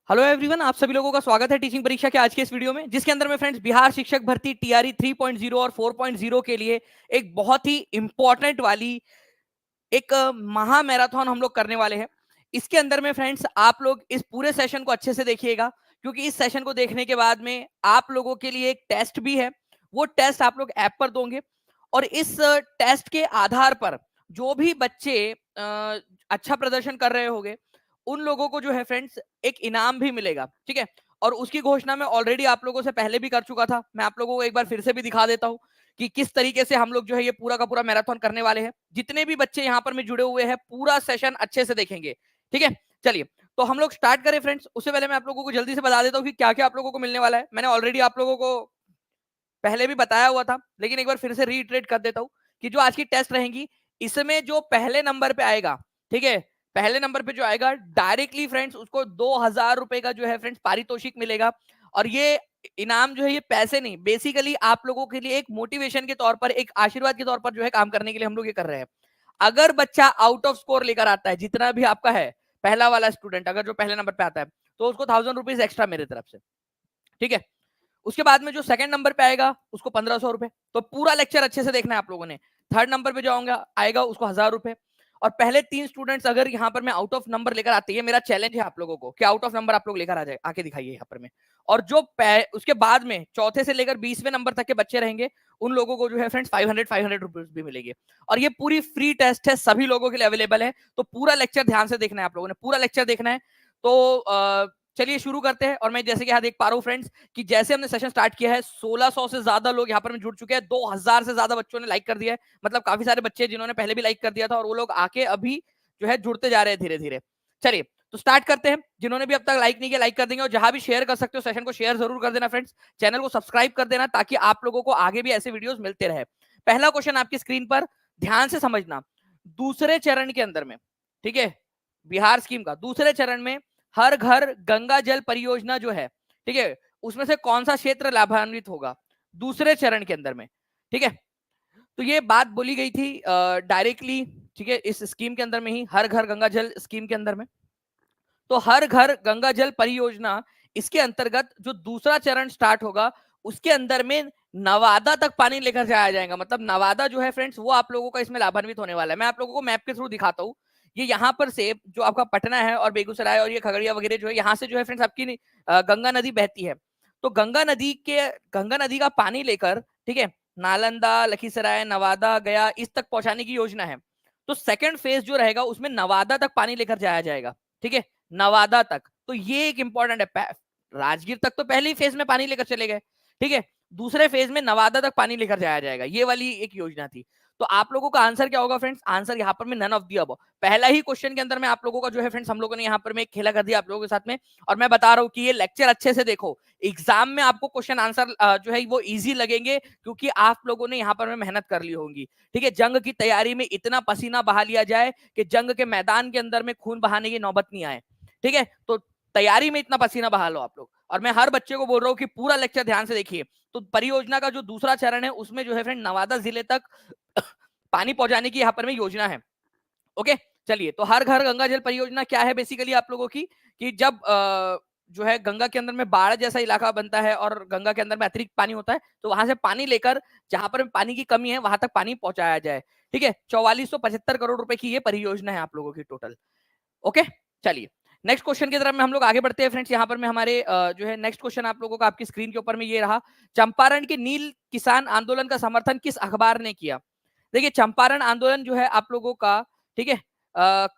Hello everyone, आप सभी लोगों का स्वागत है टीचिंग परीक्षा के आज के इस वीडियो में, जिसके अंदर में फ्रेंड्स बिहार शिक्षक भर्ती टीआरई 3.0 और 4.0 के लिए एक बहुत ही इंपॉर्टेंट वाली एक महा मैराथन हम लोग करने वाले हैं। इसके अंदर में फ्रेंड्स आप लोग इस पूरे सेशन को अच्छे से देखिएगा, क्योंकि इस सेशन को देखने के बाद में आप लोगों के लिए एक टेस्ट भी है। वो टेस्ट आप लोग ऐप पर दोगे और इस टेस्ट के आधार पर जो भी बच्चे अच्छा प्रदर्शन कर रहे होंगे उन लोगों को जो है फ्रेंड्स एक इनाम भी मिलेगा। ठीक है, और उसकी घोषणा मैं ऑलरेडी आप लोगों से पहले भी कर चुका था। मैं आप लोगों को एक बार फिर से भी दिखा देता हूं कि किस तरीके से हम लोग जो है ये पूरा का पूरा मैराथन करने वाले हैं। जितने भी बच्चे यहाँ पर में जुड़े हुए हैं पूरा सेशन अच्छे से देखेंगे। ठीक है, चलिए तो हम लोग स्टार्ट करें फ्रेंड्स। उससे पहले मैं आप लोगों को जल्दी से बता देता हूँ कि क्या क्या आप लोगों को मिलने वाला है। मैंने ऑलरेडी आप लोगों को पहले भी बताया हुआ था, लेकिन एक बार फिर से रीइटरेट कर देता हूँ कि जो आज की टेस्ट रहेंगी इसमें जो पहले नंबर पे आएगा, ठीक है, पहले नंबर पे जो आएगा डायरेक्टली फ्रेंड्स उसको 2,000 रुपए का जो है फ्रेंड्स पारितोषिक मिलेगा। और ये इनाम जो है ये पैसे नहीं, बेसिकली आप लोगों के लिए एक मोटिवेशन के तौर पर, एक आशीर्वाद के तौर पर जो है काम करने के लिए हम लोग ये कर रहे हैं। अगर बच्चा आउट ऑफ स्कोर लेकर आता है, जितना भी आपका है पहला वाला स्टूडेंट अगर जो पहले नंबर पे आता है, तो उसको 1,000 रुपीज एक्स्ट्रा मेरे तरफ से। ठीक है, उसके बाद में जो सेकंड नंबर पे आएगा उसको 1,500 रुपए। तो पूरा लेक्चर अच्छे से देखना है आप लोगों ने। थर्ड नंबर पे जाऊंगा आएगा उसको 1,000 रुपए। और पहले 3 स्टूडेंट्स अगर यहाँ पर मैं आउट ऑफ नंबर लेकर आते हैं, मेरा चैलेंज है आप लोगों को कि आउट ऑफ नंबर आप लोग लेकर आ जाए, आके दिखाइए यहाँ पर में। और जो उसके बाद में चौथे से लेकर 20वें नंबर तक के बच्चे रहेंगे उन लोगों को जो है फ्रेंड्स 500 रुपीज भी मिलेगी। और ये पूरी फ्री टेस्ट है, सभी लोगों के लिए अवेलेबल है। तो पूरा लेक्चर ध्यान से देखना है आप लोगों ने, पूरा लेक्चर देखना है। तो चलिए शुरू करते हैं। और मैं जैसे कि यहाँ देख पा रहा हूँ फ्रेंड्स कि जैसे हमने सेशन स्टार्ट किया है 1600 से ज्यादा लोग यहाँ पर जुड़ चुके हैं। 2,000 से ज्यादा बच्चों ने लाइक कर दिया है। मतलब काफी सारे बच्चे जिन्होंने पहले भी लाइक कर दिया था और वो लोग आके अभी जो है जुड़ते जा रहे हैं धीरे धीरे। चलिए तो स्टार्ट करते हैं। जिन्होंने भी अब तक लाइक नहीं किया लाइक कर देंगे, और जहां भी शेयर कर सकते हो सेशन को शेयर जरूर कर देना फ्रेंड्स। चैनल को सब्सक्राइब कर देना ताकि आप लोगों को आगे भी ऐसे वीडियोस मिलते रहे। पहला क्वेश्चन आपकी स्क्रीन पर ध्यान से समझना। दूसरे चरण के अंदर में, ठीक है, बिहार स्कीम का दूसरे चरण में हर घर गंगा जल परियोजना जो है, ठीक है, उसमें से कौन सा क्षेत्र लाभान्वित होगा दूसरे चरण के अंदर में। ठीक है, तो ये बात बोली गई थी डायरेक्टली, ठीक है, इस स्कीम के अंदर में ही, हर घर गंगा जल स्कीम के अंदर में। तो हर घर गंगा जल परियोजना, इसके अंतर्गत जो दूसरा चरण स्टार्ट होगा उसके अंदर में नवादा तक पानी लेकर जाया जाएगा। मतलब नवादा जो है फ्रेंड्स वो आप लोगों का इसमें लाभान्वित होने वाला है। मैं आप लोगों को मैप के थ्रू दिखाता हूँ। ये यहाँ पर से जो आपका पटना है और बेगूसराय और ये खगड़िया वगैरह जो है, यहाँ से जो है फ्रेंड्स आपकी गंगा नदी बहती है। तो गंगा नदी का पानी लेकर, ठीक है, नालंदा, लखीसराय, नवादा, गया इस तक पहुंचाने की योजना है। तो सेकंड फेज जो रहेगा उसमें नवादा तक पानी लेकर जाया जाएगा। ठीक है, नवादा तक। तो ये एक इंपॉर्टेंट है। राजगीर तक तो पहले ही फेज में पानी लेकर चले गए, ठीक है, दूसरे फेज में नवादा तक पानी लेकर जाया जाएगा। ये वाली एक योजना थी। तो आप लोगों का आंसर क्या होगा फ्रेंड्स? आंसर यहाँ पर में नन ऑफ दी अबव। पहला ही क्वेश्चन के अंदर में आप लोगों का जो है फ्रेंड्स हम लोगों ने यहाँ पर में एक खेला कर दिया आप लोगों के साथ में। और मैं बता रहा हूँ कि ये लेक्चर अच्छे से देखो, एग्जाम में आपको क्वेश्चन आंसर जो है वो इजी लगेंगे, क्योंकि आप लोगों ने यहाँ पर में मेहनत कर ली होगी। ठीक है, जंग की तैयारी में इतना पसीना बहा लिया जाए कि जंग के मैदान के अंदर में खून बहाने की नौबत नहीं आए। ठीक है, तो तैयारी में इतना पसीना बहा लो आप लोग। और मैं हर बच्चे को बोल रहा हूँ कि पूरा लेक्चर ध्यान से देखिए। तो परियोजना का जो दूसरा चरण है उसमें जो है फ्रेंड नवादा जिले तक पानी पहुंचाने की यहाँ पर में योजना है। ओके, चलिए तो हर घर गंगा जल परियोजना क्या है बेसिकली आप लोगों की, कि जब जो है गंगा के अंदर में बाढ़ जैसा इलाका बनता है और गंगा के अंदर में अतिरिक्त पानी होता है, तो वहां से पानी लेकर जहां पर पानी की कमी है वहां तक पानी पहुंचाया जाए। ठीक है, 4475 करोड़ रुपए की ये परियोजना है आप लोगों की टोटल। ओके, चलिए नेक्स्ट क्वेश्चन की तरफ में हम लोग आगे बढ़ते हैं फ्रेंड्स। यहाँ पर में हमारे जो है नेक्स्ट क्वेश्चन आप लोगों का आपकी स्क्रीन के ऊपर में ये रहा। चंपारण के नील किसान आंदोलन का समर्थन किस अखबार ने किया? देखिए चंपारण आंदोलन जो है आप लोगों का, ठीक है,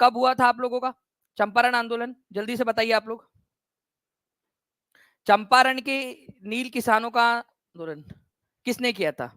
कब हुआ था आप लोगों का चंपारण आंदोलन? जल्दी से बताइए आप लोग। चंपारण के नील किसानों का आंदोलन किसने किया था?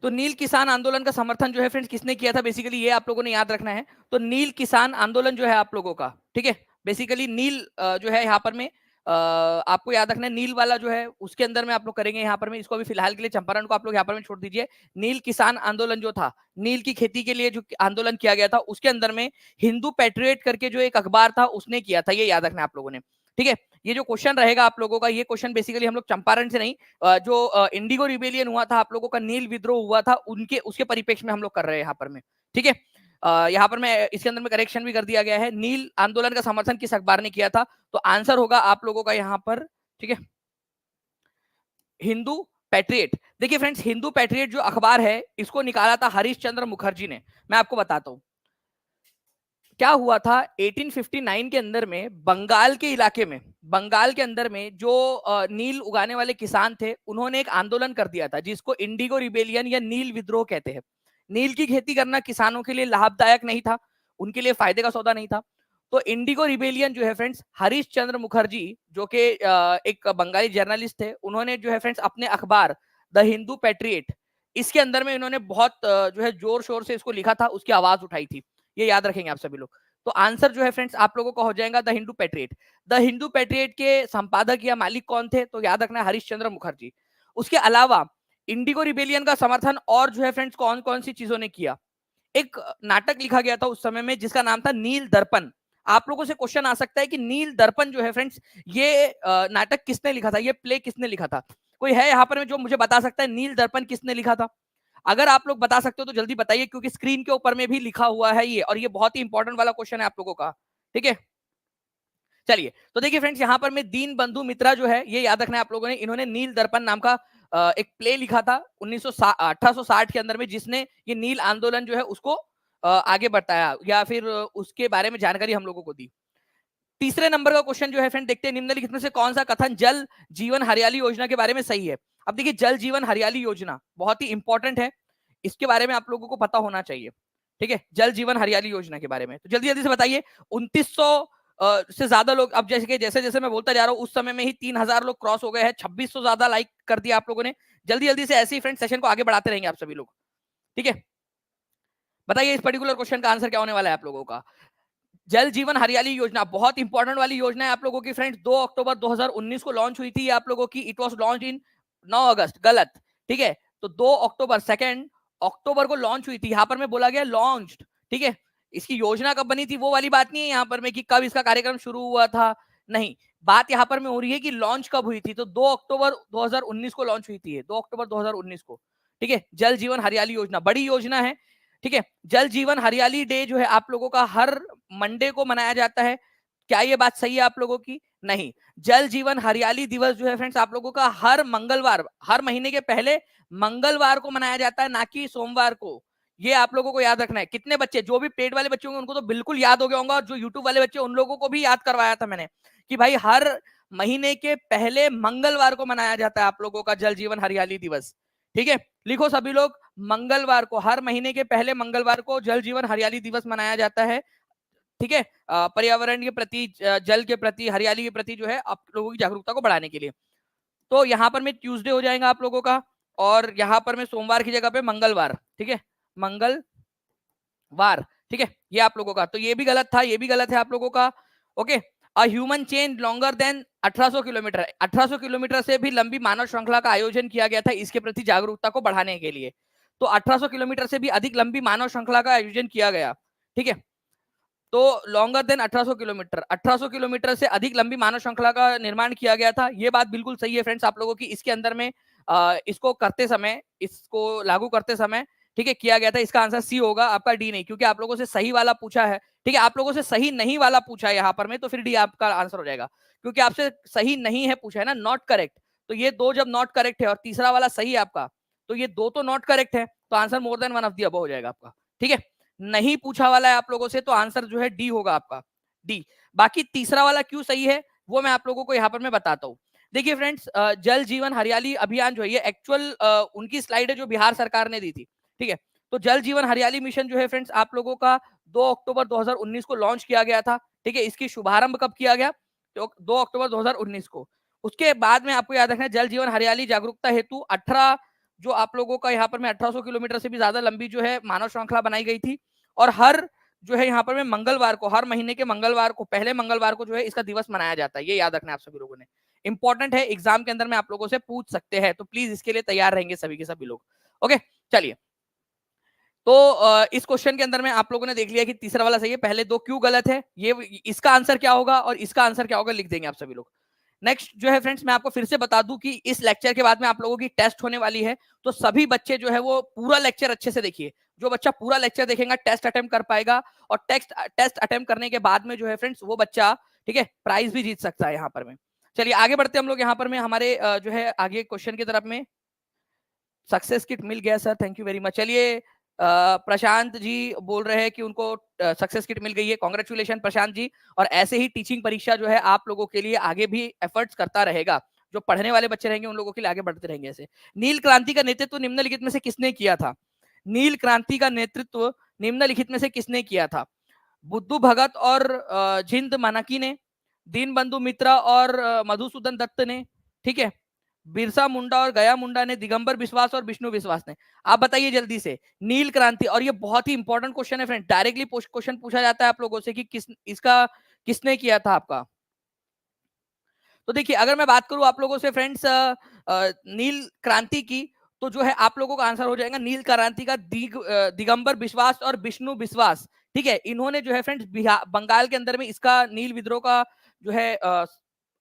तो नील किसान आंदोलन का समर्थन जो है फ्रेंड्स किसने किया था, बेसिकली ये आप लोगों ने याद रखना है। तो नील किसान आंदोलन जो है आप लोगों का, ठीक है, बेसिकली नील जो है यहाँ पर में आपको याद रखना है नील वाला जो है उसके अंदर में आप लोग करेंगे यहाँ पर में, इसको अभी फिलहाल के लिए चंपारण को आप लोग यहाँ पर में छोड़ दीजिए। नील किसान आंदोलन जो था, नील की खेती के लिए जो आंदोलन किया गया था, उसके अंदर में हिंदू पैट्रियट करके जो एक अखबार था उसने किया था, ये याद रखना है आप लोगों ने। ठीक है, ये जो क्वेश्चन रहेगा आप लोगों का, ये क्वेश्चन बेसिकली हम लोग चंपारण से नहीं, जो इंडिगो रिबेलियन हुआ था आप लोगों का, नील विद्रोह हुआ था, उनके उसके परिप्रेक्ष्य में हम लोग कर रहे हैं यहाँ पर में। ठीक है, यहाँ पर मैं इसके अंदर में करेक्शन भी कर दिया गया है, नील आंदोलन का समर्थन किस अखबार ने किया था, तो आंसर होगा आप लोगों का यहाँ पर, ठीक है, हिंदू पैट्रियट। देखिए फ्रेंड्स, हिंदू पैट्रियट जो अखबार है इसको निकाला था हरीश चंद्र मुखर्जी ने। मैं आपको बताता हूं क्या हुआ था 1859 के अंदर में, बंगाल के इलाके में, बंगाल के अंदर में जो नील उगाने वाले किसान थे, उन्होंने एक आंदोलन कर दिया था जिसको इंडिगो रिबेलियन या नील विद्रोह कहते हैं। नील की खेती करना किसानों के लिए लाभदायक नहीं था, उनके लिए फायदे का सौदा नहीं था। तो इंडिगो रिबेलियन जो है फ्रेंड्स, हरीश चंद्र मुखर्जी जो कि एक बंगाली जर्नलिस्ट थे, उन्होंने जो है फ्रेंड्स अपने अखबार द हिंदू पैट्रियट, इसके अंदर में इन्होंने बहुत जो है जोर शोर से इसको लिखा था, उसकी आवाज उठाई थी। ये याद रखेंगे आप सभी लोग। तो आंसर जो है फ्रेंड्स आप लोगों का हो जाएगा the Hindu patriot. The Hindu patriot के संपादक या मालिक कौन थे, तो याद रखना है हरीश चंद्र मुखर्जी। उसके अलावा इंडिगो रिबेलियन का समर्थन और जो है फ्रेंड्स कौन कौन सी चीजों ने किया, एक नाटक लिखा गया था उस समय में जिसका नाम था नील दर्पण। आप लोगों से क्वेश्चन आ सकता है कि नील दर्पण जो है फ्रेंड्स, ये नाटक किसने लिखा था, ये प्ले किसने लिखा था? कोई है यहाँ पर में जो मुझे बता सकता है नील दर्पण किसने लिखा था? अगर आप लोग बता सकते हो तो जल्दी बताइए, क्योंकि स्क्रीन के ऊपर में भी लिखा हुआ है ये, और ये बहुत ही इंपॉर्टेंट वाला क्वेश्चन है आप लोगों का। ठीक है, चलिए तो देखिए फ्रेंड्स, यहाँ पर में दीन बंधु मित्रा जो है, ये याद रखना है आप लोगों ने, इन्होंने नील दर्पण नाम का एक प्ले लिखा था 1860 के अंदर में, जिसने ये नील आंदोलन जो है उसको आगे बढ़ाया या फिर उसके बारे में जानकारी हम लोगों को दी। तीसरे नंबर का क्वेश्चन जो है फ्रेंड, देखते हैं निम्नलिखित में से कौन सा कथन जल जीवन हरियाली योजना के बारे में सही है। अब देखिए, जल जीवन हरियाली योजना बहुत ही इंपॉर्टेंट है, इसके बारे में आप लोगों को पता होना चाहिए। ठीक है, जल जीवन हरियाली योजना के बारे में तो जल्दी जल्दी से बताइए। 2900 से ज्यादा लोग, अब जैसे जैसे मैं बोलता जा रहा हूँ, उस समय में ही 3000 लोग क्रॉस हो गए हैं, 2600 ज्यादा लाइक कर दिया आप लोगों ने। जल्दी जल्दी से ऐसे ही फ्रेंड सेशन को आगे बढ़ाते रहेंगे आप सभी लोग। ठीक है, बताइए इस पर्टिकुलर क्वेश्चन का आंसर क्या होने वाला है आप लोगों का। जल जीवन हरियाली योजना बहुत इंपॉर्टेंट वाली योजना है आप लोगों की फ्रेंड्स। 2 अक्टूबर 2019 को लॉन्च हुई थी आप लोगों की। इट वाज लॉन्च इन 9 अगस्त, गलत। ठीक है, तो 2 अक्टूबर 2 अक्टूबर को लॉन्च हुई थी, यहां पर मैं बोला गया लॉन्च्ड। ठीक है, इसकी योजना कब बनी थी वो वाली बात नहीं है यहाँ पर में कि कब इसका कार्यक्रम शुरू हुआ था, नहीं, बात यहाँ पर में हो रही है कि लॉन्च कब हुई थी। तो 2 अक्टूबर 2019 को लॉन्च हुई थी, 2 अक्टूबर 2019 को। ठीक है, जल जीवन हरियाली योजना बड़ी योजना है। ठीक है, जल जीवन हरियाली डे जो है आप लोगों का हर मंडे को मनाया जाता है। क्या ये बात सही है आप लोगों की? नहीं, जल जीवन हरियाली दिवस जो है फ्रेंड्स आप लोगों का हर मंगलवार, हर महीने के पहले मंगलवार को मनाया जाता है, ना कि सोमवार को। ये आप लोगों को याद रखना है। कितने बच्चे, जो भी पेड वाले बच्चे होंगे उनको तो बिल्कुल याद हो गया होगा, और जो यूट्यूब वाले बच्चे उन लोगों को भी याद करवाया था मैंने कि भाई हर महीने के पहले मंगलवार को मनाया जाता है आप लोगों का जल जीवन हरियाली दिवस। ठीक है, लिखो सभी लोग, मंगलवार को, हर महीने के पहले मंगलवार को जल जीवन हरियाली दिवस मनाया जाता है। ठीक है, पर्यावरण के प्रति, जल के प्रति, हरियाली के प्रति जो है आप लोगों की जागरूकता को बढ़ाने के लिए। तो यहाँ पर में ट्यूसडे हो जाएगा आप लोगों का, और यहाँ पर में सोमवार की जगह पे मंगलवार। ठीक है, मंगलवार। ठीक है, ये आप लोगों का, तो ये भी गलत था, ये भी गलत है आप लोगों का। Okay, a human chain longer than 1800 kilometre, 1800 kilometre से भी लंबी मानव श्रृंखला का आयोजन किया गया था इसके प्रति जागरूकता को बढ़ाने के लिए। तो 1800 किलोमीटर से भी अधिक लंबी मानव श्रृंखला का आयोजन किया गया। ठीक है, तो लॉन्गर देन 1800 किलोमीटर, 1800 किलोमीटर से अधिक लंबी मानव श्रृंखला का निर्माण किया गया था। ये बात बिल्कुल सही है फ्रेंड्स आप लोगों की। इसके अंदर में इसको करते समय, इसको लागू करते समय, ठीक है, किया गया था। इसका आंसर सी होगा आपका, डी नहीं, क्योंकि आप लोगों से सही वाला पूछा है। ठीक है, आप लोगों से सही नहीं वाला पूछा है यहाँ पर में, तो फिर डी आपका आंसर हो जाएगा, क्योंकि आपसे सही नहीं है पूछा है ना, नॉट करेक्ट। तो ये दो जब नॉट करेक्ट है और तीसरा वाला सही है आपका, तो ये दो तो नॉट करेक्ट है, तो answer more than one of the above हो जाएगा आपका। ठीक है, नहीं पूछा वाला है आप लोगों से, तो आंसर जो है डी होगा आपका, डी। बाकी तीसरा वाला क्यों सही है वो मैं आप लोगों को यहाँ पर मैं बताता हूँ। देखिए फ्रेंड्स, जल जीवन हरियाली अभियान जो है, ये एक्चुअल उनकी स्लाइड है जो बिहार सरकार ने दी थी। ठीक है, तो जल जीवन हरियाली मिशन जो है फ्रेंड्स आप लोगों का 2 अक्टूबर 2019 को लॉन्च किया गया था। ठीक है, इसकी शुभारंभ कब किया गया? तो 2 अक्टूबर 2019 को। उसके बाद में आपको याद रखना है, जल जीवन हरियाली जागरूकता हेतु 18, जो आप लोगों का यहाँ पर में 1800 किलोमीटर से भी ज्यादा लंबी जो है मानव श्रृंखला बनाई गई थी, और हर जो है यहाँ पर में मंगलवार को, हर महीने के मंगलवार को, पहले मंगलवार को जो है इसका दिवस मनाया जाता है। ये याद रखना है आप सभी लोगों ने, इंपॉर्टेंट है, एग्जाम के अंदर में आप लोगों से पूछ सकते हैं, तो प्लीज इसके लिए तैयार रहेंगे सभी के सभी लोग। ओके चलिए, तो इस क्वेश्चन के अंदर में आप लोगों ने देख लिया कि तीसरा वाला सही है, पहले दो क्यों गलत है, ये इसका आंसर क्या होगा और इसका आंसर क्या होगा लिख देंगे आप सभी लोग। नेक्स्ट जो है फ्रेंड्स, मैं आपको फिर से बता दूं कि इस लेक्चर के बाद में आप लोगों की टेस्ट होने वाली है, तो सभी बच्चे जो है वो पूरा लेक्चर अच्छे से देखिए। जो बच्चा पूरा लेक्चर देखेगा टेस्ट अटेम्प्ट कर पाएगा, और टेस्ट अटेम्प्ट करने के बाद में जो है फ्रेंड्स वो बच्चा, ठीक है, प्राइज भी जीत सकता है यहाँ पर में। चलिए आगे बढ़ते हम लोग यहाँ पर में हमारे जो है आगे क्वेश्चन की तरफ में। सक्सेस किट मिल गया sir, thank you very much. चलिए प्रशांत जी बोल रहे हैं कि उनको सक्सेस किट मिल गई है, कॉन्ग्रेचुलेशन प्रशांत जी। और ऐसे ही टीचिंग परीक्षा जो है आप लोगों के लिए आगे भी एफर्ट्स करता रहेगा, जो पढ़ने वाले बच्चे रहेंगे उन लोगों के लिए आगे बढ़ते रहेंगे ऐसे। नील क्रांति का नेतृत्व निम्नलिखित में से किसने किया था? नील क्रांति का नेतृत्व निम्नलिखित में से किसने किया था? बुद्धू भगत और जिंद मानकी ने, दीनबंधु मित्रा और मधुसूदन दत्त ने, ठीक है, बिरसा मुंडा और गया मुंडा ने, दिगंबर विश्वास और विष्णु विश्वास ने। आप बताइए जल्दी से, नील क्रांति, और ये बहुत ही इंपॉर्टेंट क्वेश्चन है फ्रेंड, डायरेक्टली क्वेश्चन पूछा जाता है आप लोगों से कि इसका किसने किया था आपका। तो देखिए अगर मैं बात करूं आप लोगों से फ्रेंड्स नील क्रांति की, तो जो है आप लोगों का आंसर हो जाएगा नील क्रांति का दिगंबर विश्वास और विष्णु विश्वास, ठीक है। इन्होंने जो है फ्रेंड्स बंगाल के अंदर में इसका नील विद्रोह का जो है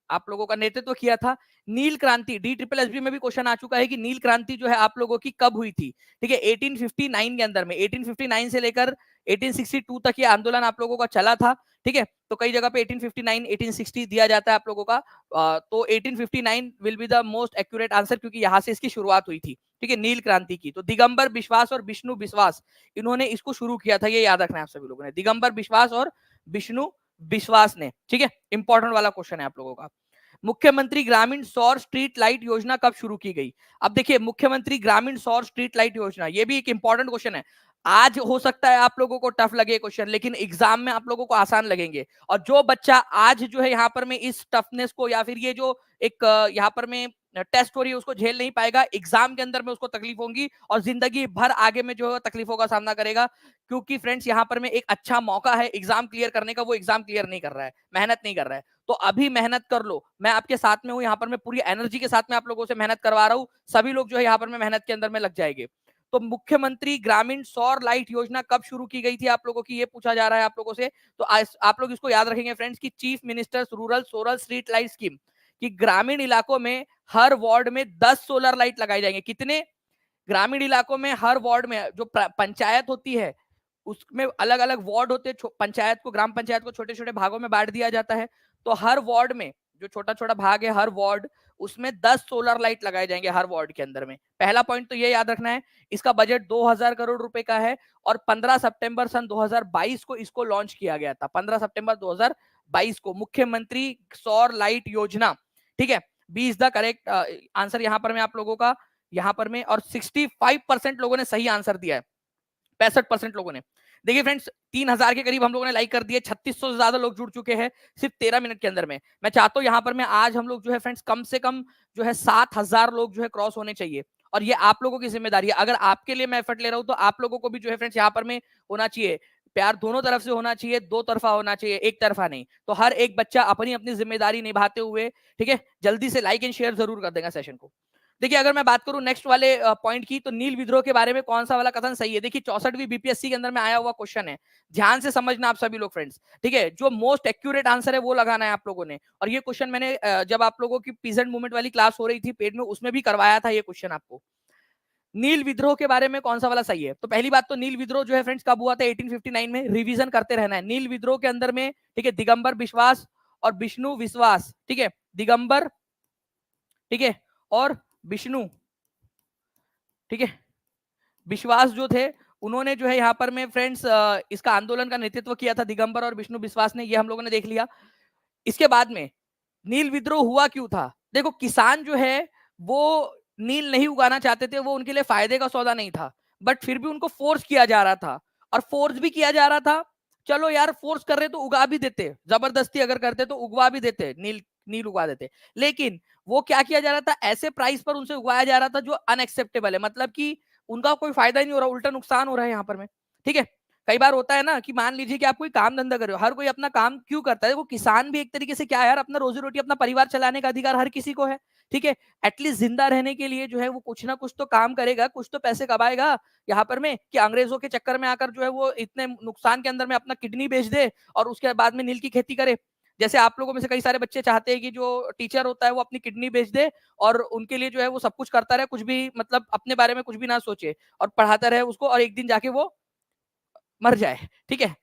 आप लोगों का नेतृत्व किया था। नील क्रांति DSSB में भी क्वेश्चन आ चुका है कि नील क्रांति जो है आप लोगों की कब हुई थी, ठीक है, 1859 के अंदर में। 1859 से लेकर 1862 तक ये आंदोलन आप लोगों का चला था, ठीक है। तो कई जगह पे 1859 1860 दिया जाता है आप लोगों का, तो 1859 will be the most accurate answer, क्योंकि यहां से इसकी शुरुआत हुई थी, ठीक है, नील क्रांति की। तो दिगंबर विश्वास और विष्णु विश्वास, इन्होंने इसको शुरू किया था, ये याद रखना है आप सभी लोगों ने, दिगंबर विश्वास और विष्णु विश्वास ने, ठीक है। इंपॉर्टेंट वाला क्वेश्चन है आप लोगों का। मुख्यमंत्री ग्रामीण सौर स्ट्रीट लाइट योजना कब शुरू की गई? अब देखिए मुख्यमंत्री ग्रामीण सौर स्ट्रीट लाइट योजना, ये भी एक इंपॉर्टेंट क्वेश्चन है। आज हो सकता है आप लोगों को टफ लगे क्वेश्चन, लेकिन एग्जाम में आप लोगों को आसान लगेंगे। और जो बच्चा आज जो है यहाँ पर में इस टफनेस को, या फिर ये जो एक यहाँ पर में टेस्ट हो रही है उसको झेल नहीं पाएगा, एग्जाम के अंदर में उसको तकलीफ होगी, और जिंदगी भर आगे में जो है तकलीफों का सामना करेगा। क्योंकि फ्रेंड्स यहाँ पर में एक अच्छा मौका है एग्जाम क्लियर करने का, वो एग्जाम क्लियर नहीं कर रहा है, मेहनत नहीं कर रहा है, तो अभी मेहनत कर लो। मैं आपके साथ में हूँ यहाँ पर, मैं पूरी एनर्जी के साथ में आप लोगों से मेहनत करवा रहा हूँ, सभी लोग जो है यहाँ पर में मेहनत के अंदर में लग जाएंगे। तो मुख्यमंत्री ग्रामीण सौर लाइट योजना कब शुरू की गई थी आप लोगों की, ये पूछा जा रहा है आप लोगों से। तो आप लोग इसको याद रखेंगे फ्रेंड्स की chief ministers rural solar street light scheme, कि ग्रामीण इलाकों में हर वार्ड में 10 सोलर लाइट लगाई जाएंगे। कितने? ग्रामीण इलाकों में हर वार्ड में, जो पंचायत होती है उसमें अलग अलग वार्ड होते हैं, पंचायत को, ग्राम पंचायत को छोटे छोटे भागों में बांट दिया जाता है। तो हर वार्ड में जो छोटा छोटा भाग है, हर वार्ड, उसमें 10 सोलर लाइट लगाए जाएंगे हर वार्ड के अंदर में। पहला पॉइंट तो ये याद रखना है, इसका बजट 2000 करोड़ रुपए का है, और 15 सितंबर सन 2022 को इसको लॉन्च किया गया था। 15 सितंबर 2022 को मुख्यमंत्री सौर लाइट योजना, ठीक है। B is the correct answer यहाँ पर मैं आप लोगों का, यहाँ पर में, और 65% लोगों ने सही आंसर दिया है, 65% लोगों ने। देखिए फ्रेंड्स 3000 के करीब हम लोगों ने लाइक कर दिए, 3600 से ज्यादा लोग जुड़ चुके हैं सिर्फ 13 मिनट के अंदर में। मैं चाहता हूं यहाँ पर मैं आज हम लोग जो है फ्रेंड्स कम से कम जो है 7000 लोग जो है क्रॉस होने चाहिए, और ये आप लोगों की जिम्मेदारी है। अगर आपके लिए मैं एफर्ट ले रहा हूं तो आप लोगों को भी जो है फ्रेंड्स यहाँ पर में होना चाहिए, प्यार दोनों तरफ से होना चाहिए, दो तरफा होना चाहिए, एक तरफा नहीं। तो हर एक बच्चा अपनी अपनी जिम्मेदारी निभाते हुए, ठीक है, जल्दी से लाइक एंड शेयर जरूर कर देगा सेशन को। देखिए अगर मैं बात करूं नेक्स्ट वाले पॉइंट की, तो नील विद्रोह के बारे में कौन सा वाला कथन सही है? देखिए 64वीं बीपीएससी के अंदर में आया हुआ क्वेश्चन है, ध्यान से समझना आप सभी लोग फ्रेंड्स, ठीक है। जो मोस्ट एक्यूरेट आंसर है वो लगाना है आप लोगों ने। और ये क्वेश्चन मैंने जब आप लोगों की पीजेंट मूवमेंट वाली क्लास हो रही थी पेड में, उसमें भी करवाया था ये क्वेश्चन आपको। नील विद्रोह के बारे में कौन सा वाला सही है? तो पहली बात तो नील विद्रोह जो है फ्रेंड्स कब हुआ था? 1859 में। रिवीजन करते रहना है। नील विद्रोह के अंदर में, ठीक है, दिगंबर विश्वास और विष्णु विश्वास, ठीक है, दिगंबर, ठीक है, और विष्णु, ठीक है, विश्वास जो थे, उन्होंने जो है यहाँ पर में फ्रेंड्स इसका आंदोलन का नेतृत्व किया था, दिगंबर और विष्णु विश्वास ने, ये हम लोगों ने देख लिया। इसके बाद में नील विद्रोह हुआ क्यों था? देखो किसान जो है वो नील नहीं उगाना चाहते थे, वो उनके लिए फायदे का सौदा नहीं था, बट फिर भी उनको फोर्स किया जा रहा था, और फोर्स भी किया जा रहा था। चलो यार फोर्स कर रहे तो उगा भी देते, जबरदस्ती अगर करते तो उगवा भी देते, नील नील उगा देते। लेकिन वो क्या किया जा रहा था, ऐसे प्राइस पर उनसे उगाया जा रहा था जो अनएक्सेप्टेबल है, मतलब कि उनका कोई फायदा ही नहीं हो रहा, उल्टा नुकसान हो रहा है यहाँ पर में, ठीक है। कई बार होता है ना कि मान लीजिए कि आप कोई काम धंधा कर रहे हो, हर कोई अपना काम क्यों करता है, वो किसान भी एक तरीके से क्या है यार, अपना रोजी रोटी अपना परिवार चलाने का अधिकार हर किसी को है, ठीक है। एटलीस्ट जिंदा रहने के लिए जो है वो कुछ ना कुछ तो काम करेगा, कुछ तो पैसे कमाएगा। यहाँ पर में कि अंग्रेजों के चक्कर में आकर जो है वो इतने नुकसान के अंदर में अपना किडनी बेच दे और उसके बाद में नील की खेती करे। जैसे आप लोगों में से कई सारे बच्चे चाहते हैं कि जो टीचर होता है वो अपनी किडनी बेच दे और उनके लिए जो है वो सब कुछ करता रहे, कुछ भी मतलब अपने बारे में कुछ भी ना सोचे और पढ़ाता रहे उसको, और एक दिन जाके वो मर जाए, ठीक है।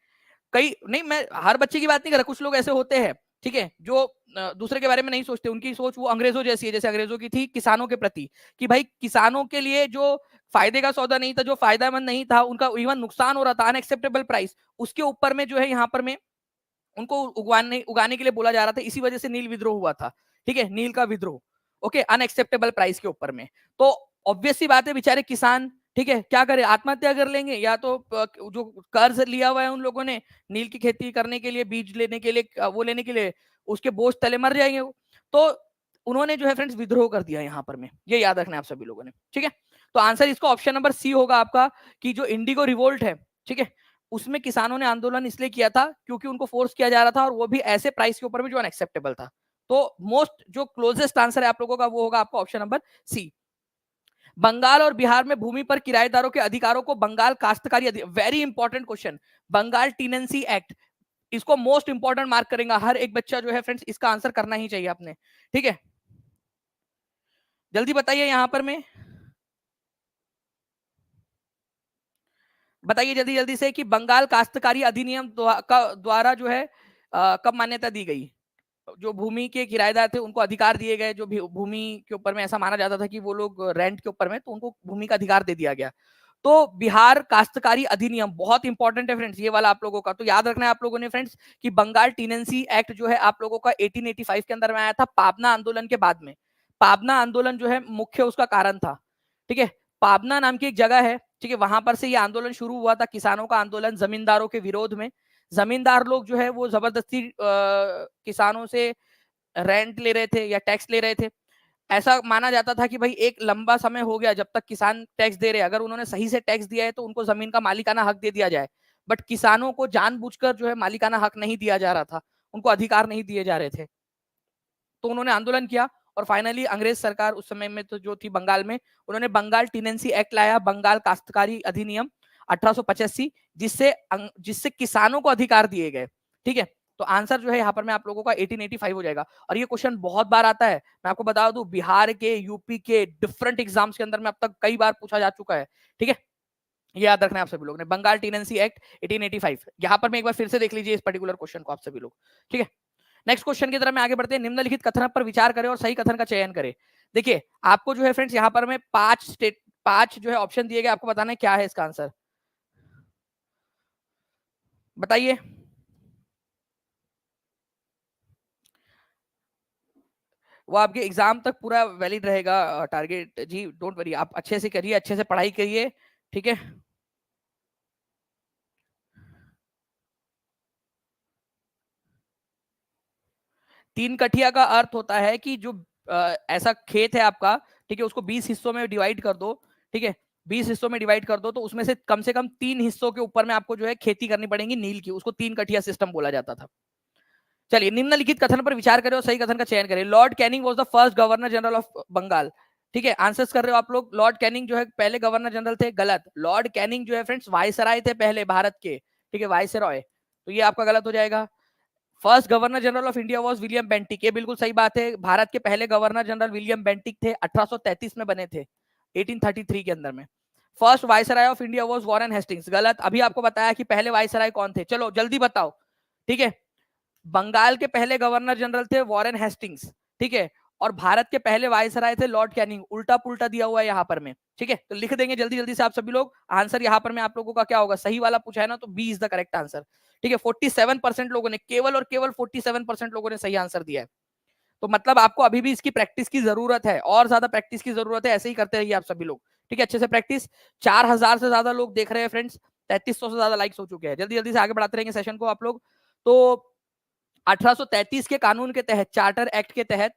कई नहीं, मैं हर बच्चे की बात नहीं कर रहा, कुछ लोग ऐसे होते हैं, ठीक है, जो दूसरे के बारे में नहीं सोचते, उनकी सोच वो अंग्रेजों जैसी है, जैसे अंग्रेजों की थी किसानों के प्रति, कि भाई किसानों के लिए जो फायदे का सौदा नहीं था, जो फायदेमंद नहीं था, उनका इवन नुकसान हो रहा था, अनएक्सेप्टेबल प्राइस, उसके ऊपर में जो है यहाँ पर में उनको उगाने के लिए बोला जा रहा था। इसी वजह से नील विद्रोह हुआ था, ठीक है, नील का विद्रोह, ओके, अनएक्सेप्टेबल प्राइस के ऊपर में। तो ऑब्वियस सी बात है, बेचारे किसान, ठीक है, क्या करे, आत्महत्या कर लेंगे, या तो जो कर्ज लिया हुआ है उन लोगों ने नील की खेती करने के लिए, बीज लेने के लिए, वो लेने के लिए, उसके बोझ तले मर जाएंगे वो। तो उन्होंने जो है फ्रेंड्स विद्रोह कर दिया यहाँ पर में, ये याद रखना है आप सभी लोगों ने, ठीक है। तो आंसर इसका ऑप्शन नंबर सी होगा आपका, कि जो इंडिगो रिवोल्ट है, ठीक है, उसमें किसानों ने आंदोलन इसलिए किया था क्योंकि उनको फोर्स किया जा रहा था, और वो भी ऐसे प्राइस के ऊपर भी जो अनएक्सेप्टेबल था। तो मोस्ट जो क्लोजेस्ट आंसर है आप लोगों का वो होगा आपका ऑप्शन नंबर सी। बंगाल और बिहार में भूमि पर किराएदारों के अधिकारों को बंगाल काश्तकारी, very important question, Bengal tenancy act, इसको मोस्ट इंपॉर्टेंट मार्क करेंगे हर एक बच्चा जो है फ्रेंड्स, इसका आंसर करना ही चाहिए आपने, ठीक है। जल्दी बताइए यहां पर में, बताइए जल्दी जल्दी से कि बंगाल काश्तकारी अधिनियम द्वारा जो है कब मान्यता दी गई। जो भूमि के किराएदार थे उनको अधिकार दिए गए, जो भूमि के ऊपर में ऐसा माना जाता था कि वो लोग रेंट के ऊपर में, तो उनको भूमि का अधिकार दे दिया गया। तो बिहार काश्तकारी अधिनियम बहुत इंपॉर्टेंट है फ्रेंड्स, ये वाला आप लोगों का तो याद रखना है आप लोगों ने फ्रेंड्स, कि बंगाल टीनेंसी एक्ट जो है आप लोगों का 1885 के अंदर में आया था, पाबना आंदोलन के बाद में। पाबना आंदोलन जो है मुख्य उसका कारण था, ठीक है। पाबना नाम की एक जगह है, ठीक है, वहां पर से ये आंदोलन शुरू हुआ था, किसानों का आंदोलन जमींदारों के विरोध में। जमींदार लोग जो है वो जबरदस्ती किसानों से रेंट ले रहे थे या टैक्स ले रहे थे। ऐसा माना जाता था कि भाई एक लंबा समय हो गया जब तक किसान टैक्स दे रहे हैं, अगर उन्होंने सही से टैक्स दिया है तो उनको जमीन का मालिकाना हक दे दिया जाए। बट किसानों को जानबूझकर जो है मालिकाना हक नहीं दिया जा रहा था, उनको अधिकार नहीं दिए जा रहे थे। तो उन्होंने आंदोलन किया और फाइनली अंग्रेज सरकार उस समय में तो जो थी बंगाल में, उन्होंने बंगाल टीनेंसी एक्ट लाया, बंगाल काश्तकारी अधिनियम 1885, जिससे जिससे किसानों को अधिकार दिए गए, ठीक है। तो आंसर जो है यहाँ पर मैं आप लोगों का 1885 हो जाएगा। और ये क्वेश्चन बहुत बार आता है, मैं आपको बता दूं, बिहार के, यूपी के डिफरेंट एग्जाम्स के अंदर में अब तक कई बार पूछा जा चुका है, ठीक है। ये याद रखना है आप सभी लोग ने, बंगाल टीनेंसी एक्ट 1885, यहाँ पर मैं एक बार फिर से देख लीजिए इस पर्टिकुलर क्वेश्चन को आप सभी लोग, ठीक है। नेक्स्ट क्वेश्चन की तरफ में आगे बढ़ते हैं। निम्नलिखित कथन पर विचार करें और सही कथन का चयन करें। देखिए आपको जो है फ्रेंड्स यहाँ पर में पांच जो है ऑप्शन दिए गए, आपको बताना है क्या है इसका आंसर, बताइए। वो आपके एग्जाम तक पूरा वैलिड रहेगा टारगेट जी, डोंट वरी, आप अच्छे से करिए, अच्छे से पढ़ाई करिए, ठीक है। तीन कठिया का अर्थ होता है कि जो ऐसा खेत है आपका, ठीक है, उसको 20 हिस्सों में डिवाइड कर दो, ठीक है, 20 हिस्सों में डिवाइड कर दो, तो उसमें से कम 3 हिस्सों के ऊपर में आपको जो है खेती करनी पड़ेगी नील की, उसको तीन कठिया सिस्टम बोला जाता था। चलिए निम्नलिखित कथन पर विचार करें और सही कथन का चयन करें। Lord Canning was the first governor general of Bengal, ठीक है, आंसर्स कर रहे हो आप लोग। लॉर्ड कैनिंग जो है पहले गवर्नर जनरल थे, गलत। लॉर्ड कैनिंग जो है फ्रेंड्स वायसराय थे पहले भारत के, ठीक है, वायसरॉय, तो ये आपका गलत हो जाएगा। First governor general of India was William Bentinck, ये बिल्कुल सही बात है, भारत के पहले गवर्नर जनरल विलियम बेंटिक थे, 1833 में बने थे, 1833 के अंदर में। First viceroy of India was Warren Hastings, गलत। अभी आपको बताया कि पहले वायसराय कौन थे, चलो जल्दी बताओ, ठीक है। बंगाल के पहले गवर्नर जनरल थे वॉरेन हेस्टिंग्स, ठीक है, और भारत के पहले वायसराय थे लॉर्ड कैनिंग, उल्टा पुल्टा दिया हुआ है यहाँ पर में, ठीक है। तो लिख देंगे जल्दी जल्दी से आप सभी लोग, आंसर यहाँ पर में आप लोगों का क्या होगा, सही वाला पूछा है ना, तो B is the correct answer, ठीक है। 47% लोगों ने, केवल और केवल 47% लोगों ने सही आंसर दिया है। तो मतलब आपको अभी भी इसकी प्रैक्टिस की जरूरत है, और ज्यादा प्रैक्टिस की जरूरत है, ऐसे ही करते रहिए आप सभी लोग, ठीक है, अच्छे से प्रैक्टिस। 4000 से ज्यादा लोग देख रहे हैं फ्रेंड्स, 3300 से ज्यादा लाइक्स हो चुके हैं, जल्दी जल्दी से आगे बढ़ाते रहेंगे सेशन को आप लोग। तो 1833 के कानून के तहत, चार्टर एक्ट के तहत,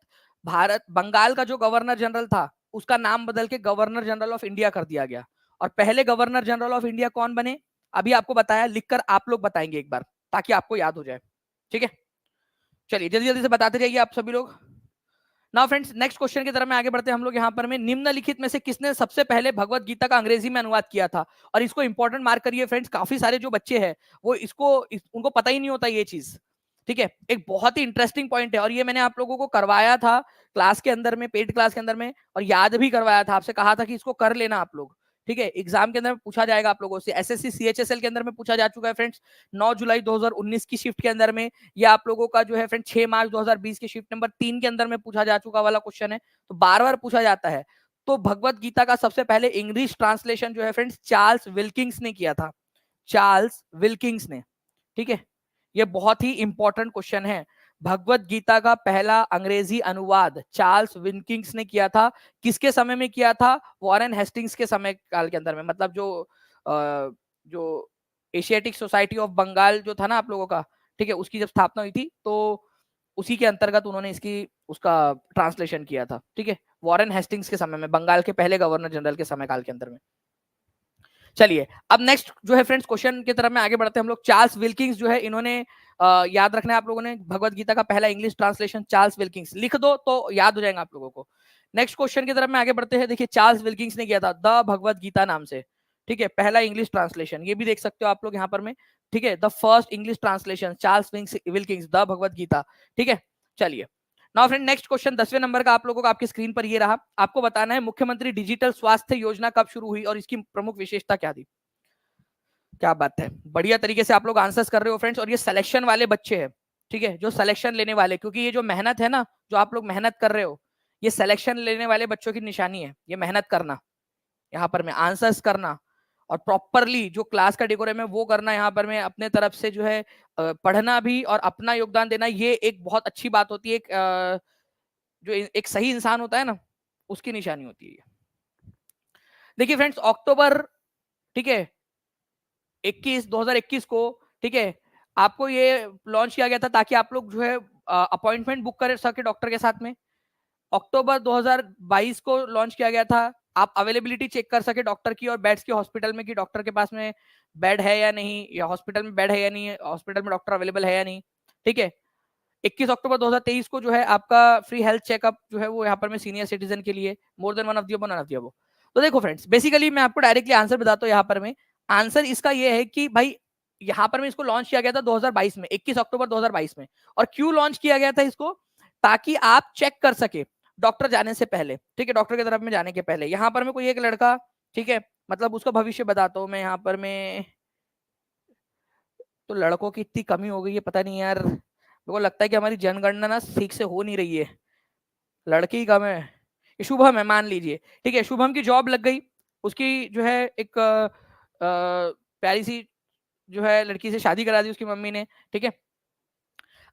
भारत बंगाल का जो गवर्नर जनरल था उसका नाम बदल के गवर्नर जनरल ऑफ इंडिया कर दिया गया। और पहले गवर्नर जनरल ऑफ इंडिया कौन बने, अभी आपको बताया, लिखकर आप लोग बताएंगे एक बार ताकि आपको याद हो जाए, ठीक है। चलिए जल्दी जल्दी से बताते जाइए आप सभी लोग। नाउ फ्रेंड्स, नेक्स्ट क्वेश्चन की तरफ में आगे बढ़ते हैं हम लोग। यहाँ पर में निम्नलिखित में से किसने सबसे पहले भगवत गीता का अंग्रेजी में अनुवाद किया था? और इसको इंपॉर्टेंट मार्क करिए फ्रेंड्स, काफी सारे जो बच्चे हैं वो उनको पता ही नहीं होता ये चीज, ठीक है। एक बहुत ही इंटरेस्टिंग पॉइंट है और ये मैंने आप लोगों को करवाया था क्लास के अंदर में, पेड क्लास के अंदर में, और याद भी करवाया था, आपसे कहा था कि इसको कर लेना आप लोग, ठीक है। एग्जाम के अंदर पूछा जाएगा आप लोगों से, एसएससी सीएचएसएल के अंदर में पूछा जा चुका है फ्रेंड्स 9 जुलाई 2019 की शिफ्ट के अंदर में। या आप लोगों का जो है फ्रेंड 6 मार्च 2020 की शिफ्ट नंबर 3 के अंदर में पूछा जा चुका वाला क्वेश्चन है, तो बार बार पूछा जाता है। तो भगवत गीता का सबसे पहले इंग्लिश ट्रांसलेशन जो है फ्रेंड्स चार्ल्स विल्किंग्स ने किया था, चार्ल्स विल्किंग्स ने, ठीक है। ये बहुत ही इंपॉर्टेंट क्वेश्चन है। भगवत गीता का पहला अंग्रेजी अनुवाद चार्ल्स विल्किंग्स ने किया था। किसके समय में किया था? वॉरेन हेस्टिंग्स के समय काल के अंदर में, मतलब जो एशियाटिक सोसाइटी ऑफ बंगाल जो था ना आप लोगों का, ठीक है, उसकी जब स्थापना हुई थी तो उसी के अंतर्गत उन्होंने उसका ट्रांसलेशन किया था, ठीक है। वॉरेन हेस्टिंग्स के समय में, बंगाल के पहले गवर्नर जनरल के समय काल के अंदर में। चलिए अब नेक्स्ट जो है फ्रेंड्स क्वेश्चन की तरफ में आगे बढ़ते हैं हम लोग। चार्ल्स विल्किंग्स जो है, इन्होंने याद रखना है आप लोगों ने, भगवत गीता का पहला इंग्लिश ट्रांसलेशन चार्ल्स विल्किंग्स, लिख दो तो याद हो जाएगा आप लोगों को। नेक्स्ट क्वेश्चन की तरफ में आगे बढ़ते हैं। देखिए चार्ल्स विल्किंग्स ने किया था द भगवत गीता नाम से, ठीक है, पहला इंग्लिश ट्रांसलेशन, ये भी देख सकते हो आप लोग यहाँ पर में, ठीक है। The first English translation Charles Wilkins the Bhagavad Gita, ठीक है। चलिए नाउ फ्रेंड नेक्स्ट क्वेश्चन 10वें नंबर का आप लोगों को आपकी स्क्रीन पर ये रहा। आपको बताना है मुख्यमंत्री डिजिटल स्वास्थ्य योजना कब शुरू हुई और इसकी प्रमुख विशेषता क्या थी? क्या बात है, बढ़िया तरीके से आप लोग आंसर्स कर रहे हो फ्रेंड्स। और ये सिलेक्शन वाले बच्चे हैं, ठीक है, जो सिलेक्शन लेने वाले, क्योंकि ये जो मेहनत है ना, जो आप लोग मेहनत कर रहे हो, ये सिलेक्शन लेने वाले बच्चों की निशानी है, ये मेहनत करना, यहाँ पर में आंसर्स करना और प्रॉपरली जो क्लास का डेकोरम है वो करना, यहाँ पर में अपने तरफ से जो है पढ़ना भी और अपना योगदान देना, ये एक बहुत अच्छी बात होती है। जो एक सही इंसान होता है ना, उसकी निशानी होती है। देखिए फ्रेंड्स अक्टूबर, ठीक है, 2021 को, ठीक है, आपको ये लॉन्च किया गया था ताकि आप लोग जो है अपॉइंटमेंट बुक कर सके डॉक्टर के साथ में। अक्टूबर 2022 को लॉन्च किया गया था, आप अवेलेबिलिटी चेक कर सके डॉक्टर की और बेड्स की हॉस्पिटल में, कि डॉक्टर के पास में बेड है या नहीं, या हॉस्पिटल में बेड है या नहीं, हॉस्पिटल में डॉक्टर अवेलेबल है या नहीं, ठीक है। 21 अक्टूबर 2023 को जो है आपका फ्री हेल्थ चेकअप जो है वो यहाँ पर में सीनियर सिटीजन के लिए, more than one of the above. तो देखो फ्रेंड्स, बेसिकली मैं आपको डायरेक्टली आंसर बताता हूँ यहाँ पर में। आंसर इसका ये है कि भाई यहाँ पर में इसको लॉन्च किया गया था 2022 में, 21 अक्टूबर 2022 में। और क्यों लॉन्च किया गया था इसको? ताकि आप चेक कर सके डॉक्टर जाने से पहले, ठीक है, डॉक्टर की तरफ में जाने के पहले। यहाँ पर में कोई एक लड़का, ठीक है, मतलब उसका भविष्य बताता हूँ मैं यहाँ पर में। तो लड़कों की इतनी कमी हो गई है, पता नहीं यार, मेरे को लगता है कि हमारी जनगणना ना ठीक से हो नहीं रही है, लड़की ही कम है। ये शुभम है मान लीजिए, ठीक है, शुभम की जॉब लग गई, उसकी जो है एक प्यारी सी जो है लड़की से शादी करा दी उसकी मम्मी ने, ठीक है।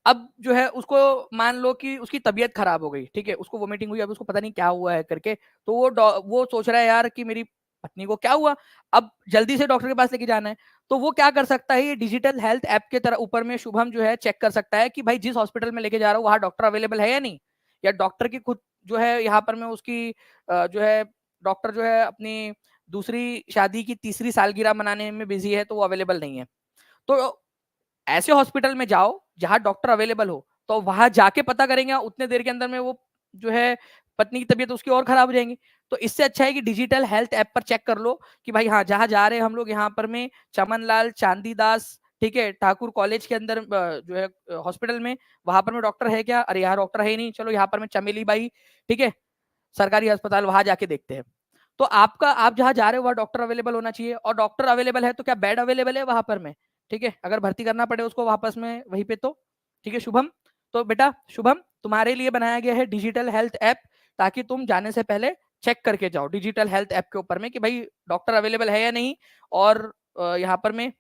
अब जो है उसको मान लो कि उसकी तबीयत खराब हो गई, ठीक है, उसको वोमिटिंग हुई, अब उसको पता नहीं क्या हुआ है करके, तो वो सोच रहा है यार कि मेरी पत्नी को क्या हुआ, अब जल्दी से डॉक्टर के पास लेके जाना है। तो वो क्या कर सकता है, ये डिजिटल हेल्थ ऐप के तरह ऊपर में शुभम जो है चेक कर सकता है कि भाई जिस हॉस्पिटल में लेके जा रहा हूँ वहां डॉक्टर अवेलेबल है या नहीं, या डॉक्टर की खुद जो है यहाँ पर में उसकी जो है डॉक्टर जो है अपनी दूसरी शादी की तीसरी सालगिरह मनाने में बिजी है तो वो अवेलेबल नहीं है। तो ऐसे हॉस्पिटल में जाओ जहां डॉक्टर अवेलेबल हो, तो वहां जाके पता करेंगे, उतने देर के अंदर में वो जो है पत्नी की तबीयत उसकी और खराब हो जाएंगी। तो इससे अच्छा है कि डिजिटल हेल्थ ऐप पर चेक कर लो कि भाई हाँ जहां जा रहे हैं हम लोग यहाँ पर में चमनलाल चांदीदास, ठीक है, ठाकुर कॉलेज के अंदर जो है हॉस्पिटल में, वहां पर में डॉक्टर है क्या? अरे यहाँ डॉक्टर है ही नहीं, चलो यहाँ पर में चमेली बाई, ठीक है, सरकारी अस्पताल, वहां जाके देखते हैं। तो आप जहां जा रहे हो वहां डॉक्टर अवेलेबल होना चाहिए, और डॉक्टर अवेलेबल है तो क्या बेड अवेलेबल है वहां पर में, ठीक है, अगर भर्ती करना पड़े उसको वापस में वहीं पे, तो ठीक है शुभम। तो बेटा शुभम, तुम्हारे लिए बनाया गया है डिजिटल हेल्थ ऐप, ताकि तुम जाने से पहले चेक करके जाओ डिजिटल हेल्थ ऐप के ऊपर में कि भाई डॉक्टर अवेलेबल है या नहीं, और यहाँ पर में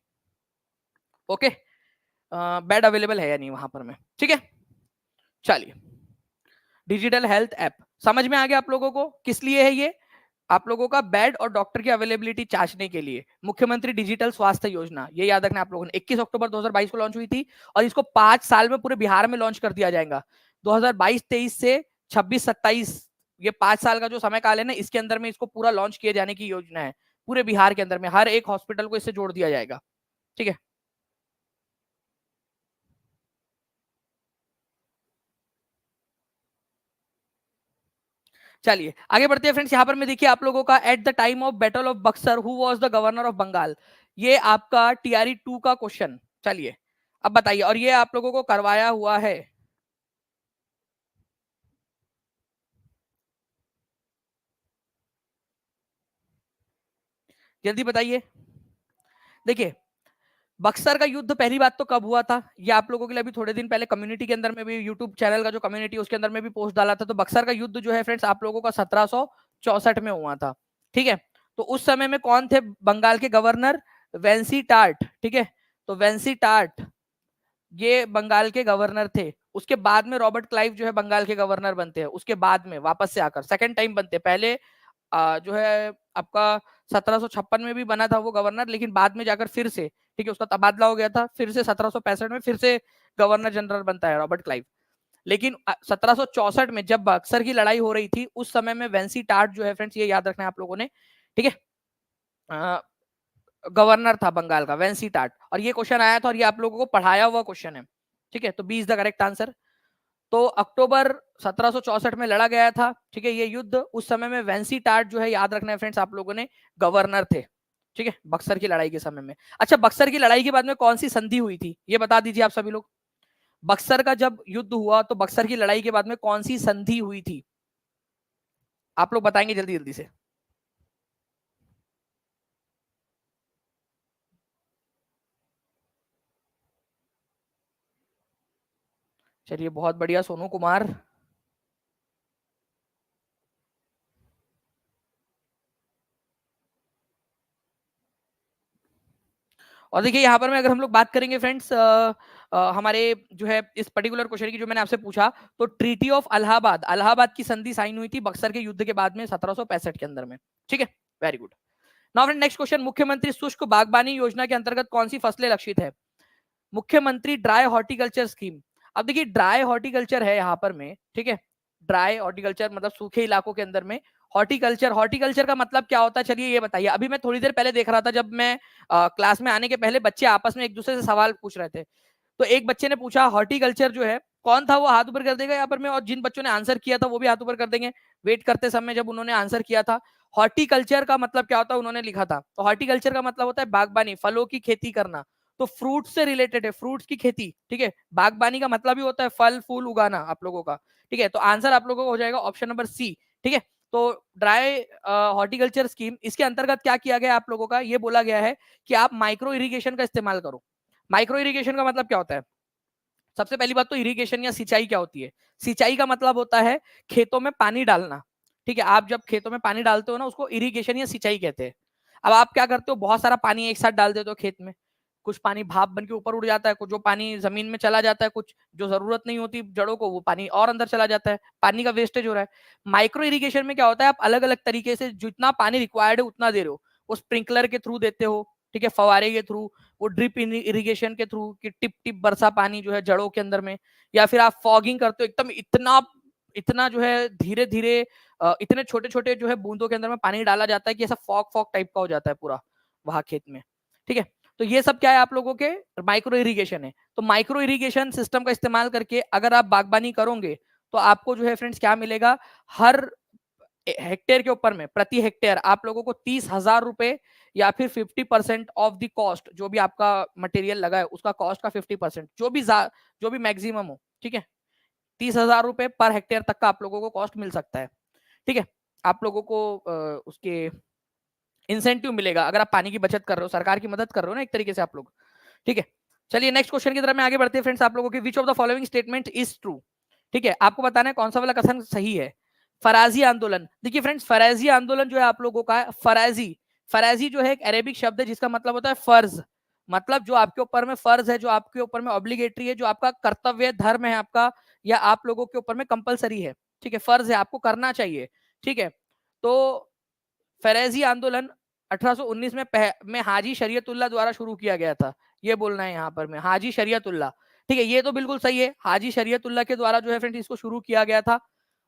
ओके बेड अवेलेबल है या नहीं वहां पर में, ठीक है। चलिए डिजिटल हेल्थ ऐप समझ में आ गया आप लोगों को किस लिए है ये? आप लोगों का बेड और डॉक्टर की अवेलेबिलिटी जांचने के लिए, मुख्यमंत्री डिजिटल स्वास्थ्य योजना, ये याद रखना आप लोगों ने। 21 अक्टूबर 2022 को लॉन्च हुई थी और इसको 5 साल में पूरे बिहार में लॉन्च कर दिया जाएगा। 2022-23 से 26-27, ये 5 साल का जो समय काल है ना, इसके अंदर में इसको पूरा लॉन्च किए जाने की योजना है। पूरे बिहार के अंदर में हर एक हॉस्पिटल को इससे जोड़ दिया जाएगा, ठीक है, चलिए आगे बढ़ते हैं फ्रेंड्स। यहाँ पर मैं देखिए आप लोगों का at the time of battle of Buxar who was the governor of Bengal, ये आपका टीआरई 2 का क्वेश्चन। चलिए अब बताइए, और ये आप लोगों को करवाया हुआ है, जल्दी बताइए। देखिए बक्सर का युद्ध पहली बात तो कब हुआ था, ये आप लोगों के लिए अभी थोड़े दिन पहले कम्युनिटी के अंदर में भी, यूट्यूब चैनल का जो कम्युनिटी उसके अंदर में भी पोस्ट डाला था। तो बक्सर का युद्ध जो है फ्रेंड्स आप लोगों का 1764 में हुआ था। ठीक है, तो उस समय में कौन थे बंगाल के गवर्नर? वेंसी टार्ट। ठीक है, तो वेंसी टार्ट ये बंगाल के गवर्नर थे। उसके बाद में रॉबर्ट क्लाइव जो है बंगाल के गवर्नर बनते हैं, उसके बाद में वापस से आकर सेकंड टाइम बनते हैं। पहले जो है आपका 1756 में भी बना था वो गवर्नर, लेकिन बाद में जाकर फिर से, ठीक है, उसका तबादला हो गया था, फिर से 1765 में फिर से गवर्नर जनरल बनता है रॉबर्ट क्लाइव। लेकिन 1764 में जब बक्सर की लड़ाई हो रही थी उस समय में वेंसी टार्ट जो है फ्रेंड्स, ये याद रखना है आप लोगों ने, ठीक है, गवर्नर था बंगाल का वेंसी टार्ट। और ये क्वेश्चन आया था और ये आप लोगों को पढ़ाया हुआ क्वेश्चन है। ठीक है, तो B is the correct answer. तो अक्टूबर 1764 में लड़ा गया था। ठीक है, ये युद्ध उस समय में वेंसी टार्ट जो है, याद रखना है फ्रेंड्स आप लोगों ने, गवर्नर थे। ठीक है, बक्सर की लड़ाई के समय में। अच्छा, बक्सर की लड़ाई के बाद में कौन सी संधि हुई थी ये बता दीजिए आप सभी लोग। बक्सर का जब युद्ध हुआ तो बक्सर की लड़ाई के बाद में कौन सी संधि हुई थी, आप लोग बताएंगे जल्दी जल्दी से। चलिए बहुत बढ़िया सोनू कुमार। और देखिए यहाँ पर में अगर हम लोग बात करेंगे फ्रेंड्स, हमारे जो है इस पर्टिकुलर क्वेश्चन की जो मैंने आपसे पूछा, तो ट्रीटी ऑफ अलाहाबाद, अलाहाबाद की संधि साइन हुई थी बक्सर के युद्ध के बाद में 1765 के अंदर में। ठीक है, very good. Now friend next question, मुख्यमंत्री शुष्क बागबानी योजना के अंतर्गत कौन सी फसलें लक्षित है? मुख्यमंत्री ड्राई हॉर्टिकल्चर स्कीम। अब देखिए ड्राई हॉर्टिकल्चर है यहाँ पर में, ठीक है, ड्राई हॉर्टिकल्चर मतलब सूखे इलाकों के अंदर में हॉर्टिकल्चर। हॉर्टिकल्चर का मतलब क्या होता है, चलिए ये बताइए। अभी मैं थोड़ी देर पहले देख रहा था, जब मैं क्लास में आने के पहले बच्चे आपस में एक दूसरे से सवाल पूछ रहे थे। तो एक बच्चे ने पूछा हॉर्टिकल्चर जो है, कौन था वो हाथ ऊपर कर देगा यहाँ पर में, और जिन बच्चों ने आंसर किया था वो भी हाथ ऊपर कर देंगे वेट करते समय जब उन्होंने आंसर किया था। हॉर्टिकल्चर का मतलब क्या होता है उन्होंने लिखा था, तो हॉर्टिकल्चर का मतलब होता है बागबानी, फलों की खेती करना। तो फ्रूट से रिलेटेड है, फ्रूट्स की खेती। ठीक है, बागबानी का मतलब ही होता है फल फूल उगाना आप लोगों का। ठीक है, तो आंसर आप लोगों का हो जाएगा ऑप्शन नंबर सी। ठीक है, तो ड्राई हॉर्टिकल्चर स्कीम, इसके अंतर्गत क्या किया गया आप लोगों का, ये बोला गया है कि आप माइक्रो इरिगेशन का इस्तेमाल करो। माइक्रो इरिगेशन का मतलब क्या होता है? सबसे पहली बात तो इरिगेशन या सिंचाई क्या होती है? सिंचाई का मतलब होता है खेतों में पानी डालना। ठीक है, आप जब खेतों में पानी डालते हो ना, उसको इरिगेशन या सिंचाई कहते हैं। अब आप क्या करते हो, बहुत सारा पानी एक साथ डाल देते हो खेत में, कुछ पानी भाप बन के ऊपर उड़ जाता है, कुछ जो पानी जमीन में चला जाता है, कुछ जो जरूरत नहीं होती जड़ों को वो पानी और अंदर चला जाता है, पानी का वेस्टेज हो रहा है। माइक्रो इरिगेशन में क्या होता है, आप अलग अलग तरीके से जितना पानी रिक्वायर्ड है उतना दे रहे हो, वो स्प्रिंकलर के थ्रू देते हो, ठीक है, फवारे के थ्रू, वो ड्रिप इरिगेशन के थ्रू कि टिप टिप बरसा पानी जो है जड़ों के अंदर में, या फिर आप फॉगिंग करते हो एकदम इतना इतना जो है धीरे धीरे, इतने छोटे छोटे जो है बूंदों के अंदर में पानी डाला जाता है कि ऐसा फॉग फॉग टाइप का हो जाता है पूरा वहां खेत में। ठीक है, तो ये सब क्या है आप लोगों के माइक्रो इरिगेशन है। तो माइक्रो इरिगेशन सिस्टम का इस्तेमाल करके अगर आप बागबानी करोगे तो आपको जो है फ्रेंड्स क्या मिलेगा, हर हेक्टेयर के ऊपर में प्रति हेक्टेयर आप लोगों को 30,000 रुपए या फिर 50% ऑफ द कॉस्ट, जो भी आपका मटेरियल लगा है उसका कॉस्ट का 50%, जो भी मैक्सिमम हो। ठीक है, 30,000 रुपए पर हेक्टेयर तक का आप लोगों को कॉस्ट मिल सकता है। ठीक है, आप लोगों को उसके इंसेंटिव मिलेगा अगर आप पानी की बचत कर रहे हो, सरकार की मदद कर रहे हो ना एक तरीके से आप लोग। ठीक है, चलिए नेक्स्ट क्वेश्चन की तरफ में आगे बढ़ते हैं फ्रेंड्स आप लोगों के। Which of the following statement is true? ठीक है, आपको बताना है कौन सा वाला कथन सही है। फराजी आंदोलन, देखिए फ्रेंड्स फराजी आंदोलन जो है आप लोगों का, फराजी, फराजी जो है एक अरेबिक शब्द है जिसका मतलब होता है फर्ज, मतलब जो आपके ऊपर में फर्ज है, जो आपके ऊपर में ऑब्लिगेटरी है, जो आपका कर्तव्य धर्म है आपका, या आप लोगों के ऊपर में कंपलसरी है। ठीक है, फर्ज है, आपको करना चाहिए। ठीक है, तो फरेजी आंदोलन 1819 में हाजी शरीयतुल्लाह द्वारा शुरू किया गया था, ये बोलना है यहाँ पर में हाजी शरीयतुल्लाह। ठीक है, ये तो बिल्कुल सही है, हाजी शरीयतुल्लाह के द्वारा जो है फ्रेंड इसको शुरू किया गया था।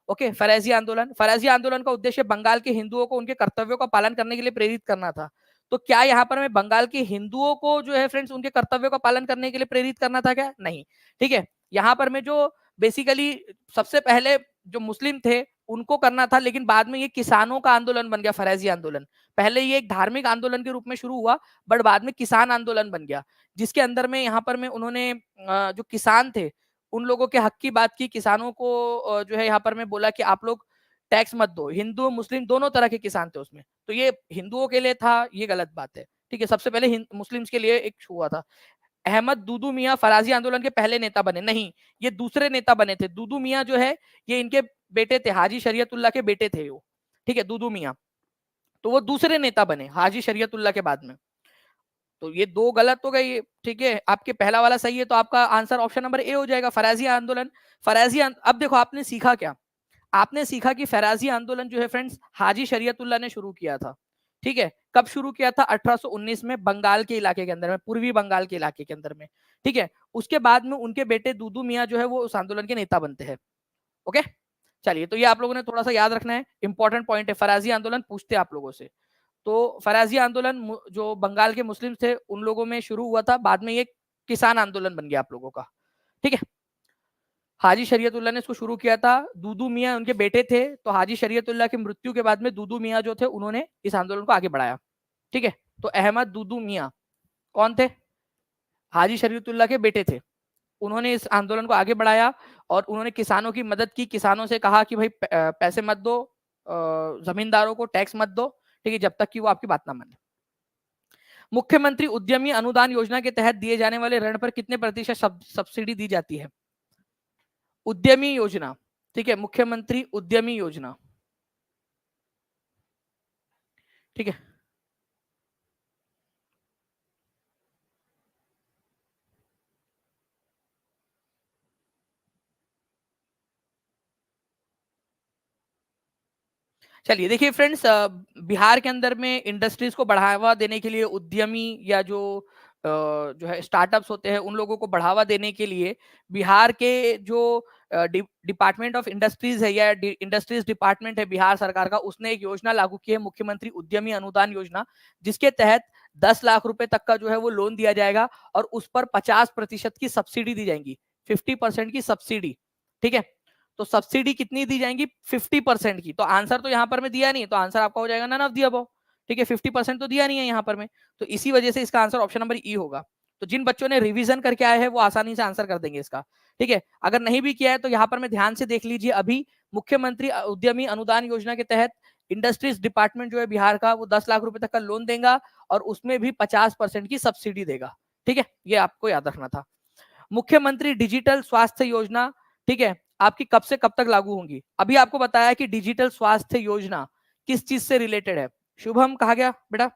ओके, फरेजी आंदोलन, फरेजी आंदोलन का उद्देश्य बंगाल के हिंदुओं को उनके कर्तव्यों का पालन करने के लिए प्रेरित करना था। तो क्या यहाँ पर हमें बंगाल के हिंदुओं को जो है फ्रेंड्स उनके कर्तव्यों का पालन करने के लिए प्रेरित करना था क्या? नहीं। ठीक है, यहाँ पर मैं जो बेसिकली सबसे पहले जो मुस्लिम थे उनको करना था, लेकिन बाद में ये किसानों का आंदोलन बन गया, फरैजी आंदोलन। पहले ये एक धार्मिक आंदोलन के रूप में शुरू हुआ, बट बाद में किसान आंदोलन बन गया, जिसके अंदर में यहाँ पर में उन्होंने जो किसान थे उन लोगों के हक की बात की। किसानों को जो है यहाँ पर मैं बोला कि आप लोग टैक्स मत दो। हिंदू मुस्लिम दोनों तरह के किसान थे उसमें, तो ये हिंदुओं के लिए था, ये गलत बात है। ठीक है, सबसे पहले मुस्लिम्स के लिए एक हुआ था। अहमद दूदू मियाँ फराजी आंदोलन के पहले नेता बने? नहीं, ये दूसरे नेता बने थे। दूदू मियाँ जो है ये इनके बेटे थे, हाजी शरीयतुल्लाह के बेटे थे वो। ठीक है, दूदू मियाँ, तो वो दूसरे नेता बने हाजी शरीयतुल्लाह के बाद में। तो ये दो गलत हो गई। ठीक है, आपके पहला वाला सही है, तो आपका आंसर ऑप्शन नंबर ए हो जाएगा, फराजी आंदोलन। अब देखो आपने सीखा क्या? आपने सीखा कि फराजी आंदोलन जो है फ्रेंड्स हाजी शरीयतुल्लाह ने शुरू किया था। ठीक है, कब शुरू किया था? 1819 में, बंगाल के इलाके के अंदर में, पूर्वी बंगाल के इलाके के अंदर में। ठीक है, उसके बाद में उनके बेटे दूदू मियाँ जो है वो उस आंदोलन के नेता बनते हैं। ओके, चलिए, तो ये आप लोगों ने थोड़ा सा याद रखना है, इंपॉर्टेंट पॉइंट है। फराजी आंदोलन पूछते हैं आप लोगों से। तो फराजी आंदोलन जो बंगाल के मुस्लिम थे उन लोगों में शुरू हुआ था, बाद में ये किसान आंदोलन बन गया आप लोगों का। ठीक है, हाजी शरीयतुल्लाह ने इसको शुरू किया था, दूदू मियाँ उनके बेटे थे, तो हाजी शरीयतुल्लाह की मृत्यु के बाद में दूदू मियाँ जो थे उन्होंने इस आंदोलन को आगे बढ़ाया। ठीक है, तो अहमद दूदू मियाँ कौन थे? हाजी शरीयतुल्लाह के बेटे थे। उन्होंने इस आंदोलन को आगे बढ़ाया और उन्होंने किसानों की मदद की। किसानों से कहा कि भाई पैसे मत दो, जमींदारों को टैक्स मत दो, ठीक है, जब तक कि वो आपकी बात ना माने। मुख्यमंत्री उद्यमी अनुदान योजना के तहत दिए जाने वाले ऋण पर कितने प्रतिशत सब्सिडी दी जाती है? उद्यमी योजना, ठीक है, मुख्यमंत्री उद्यमी योजना। ठीक है, चलिए देखिए फ्रेंड्स, बिहार के अंदर में इंडस्ट्रीज को बढ़ावा देने के लिए उद्यमी या जो है स्टार्टअप्स होते हैं उन लोगों को बढ़ावा देने के लिए बिहार के जो डिपार्टमेंट ऑफ इंडस्ट्रीज है या इंडस्ट्रीज डिपार्टमेंट है बिहार सरकार का, उसने एक योजना लागू की है, मुख्यमंत्री उद्यमी अनुदान योजना, जिसके तहत 10 लाख रुपए तक का जो है वो लोन दिया जाएगा और उस पर 50% की सब्सिडी दी जाएगी, 50% की सब्सिडी। ठीक है, तो सब्सिडी कितनी दी जाएंगी? 50% की। तो आंसर तो यहाँ पर में दिया नहीं, तो आंसर आपका हो जाएगा नन ऑफ द अबव। ठीक है, 50% तो दिया नहीं है यहाँ पर में, तो इसी वजह से इसका आंसर ऑप्शन नंबर ई होगा। तो जिन बच्चों ने रिवीजन करके आए हैं वो आसानी से आंसर कर देंगे इसका। ठीक है, अगर नहीं भी किया है तो यहाँ पर में ध्यान से देख लीजिए, अभी मुख्यमंत्री उद्यमी अनुदान योजना के तहत इंडस्ट्रीज डिपार्टमेंट जो है बिहार का वो 10 लाख रुपए तक का लोन देगा और उसमें भी 50% की सब्सिडी देगा। ठीक है, ये आपको याद रखना था। मुख्यमंत्री डिजिटल स्वास्थ्य योजना, ठीक है, आपकी कब से कब तक लागू होंगी? अभी आपको बताया कि डिजिटल स्वास्थ्य योजना किस चीज से रिलेटेड है। शुभम कहा गया बेटा?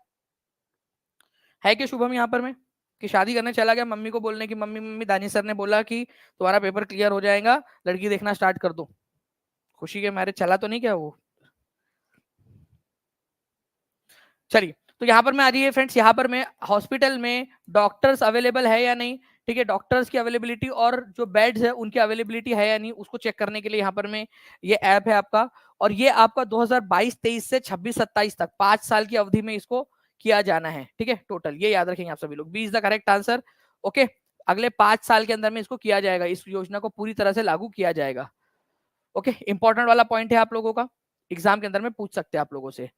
है कि शुभम यहाँ पर में कि शादी करने चला गया मम्मी को बोलने की, मम्मी मम्मी दानी सर ने बोला कि तुम्हारा पेपर क्लियर हो जाएगा, लड़की देखना स्टार्ट कर दो। खुशी के मारे चला तो नहीं क्या वो? चलिए, तो यहाँ पर मैं आ जाइए फ्रेंड्स, यहाँ पर मैं हॉस्पिटल में डॉक्टर्स अवेलेबल है या नहीं, ठीक है, डॉक्टर्स की अवेलेबिलिटी और जो बेड्स है उनकी अवेलेबिलिटी है या नहीं उसको चेक करने के लिए यहाँ पर में ये ऐप है आपका, और ये आपका 2022-23 से 26-27 तक 5 साल की अवधि में इसको किया जाना है। ठीक है, टोटल ये याद रखेंगे आप सभी लोग, B is the correct answer. Okay, अगले 5 साल के अंदर में इसको किया जाएगा, इस योजना को पूरी तरह से लागू किया जाएगा। ओके, इंपॉर्टेंट वाला पॉइंट है आप लोगों का, एग्जाम के अंदर में पूछ सकते हैं आप लोगों से।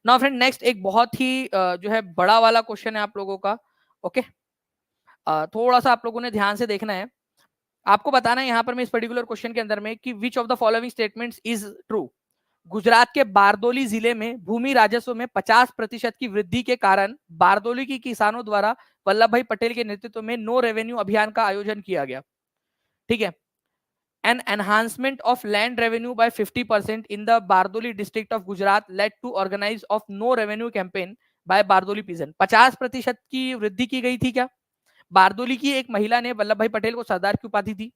नाउ फ्रेंड नेक्स्ट एक बहुत ही जो है बड़ा वाला क्वेश्चन है आप लोगों का। ओके, थोड़ा सा आप लोगों ने ध्यान से देखना है, आपको बताना है यहाँ पर मैं इस पर्टिकुलर क्वेश्चन के अंदर में कि which of the following statements is true. Gujarat के बारदोली जिले में भूमि राजस्व में 50% की वृद्धि के कारण बारदोली की किसानों द्वारा वल्लभ भाई पटेल के नेतृत्व में नो रेवेन्यू अभियान का आयोजन किया गया। ठीक है, an enhancement of land revenue by 50% in the Bardoli district of Gujarat led to organize of no revenue campaign by Bardoli peasant। 50% की वृद्धि की गई थी क्या? बारदोली की एक महिला ने वल्लभ भाई पटेल को सरदार की उपाधि दी।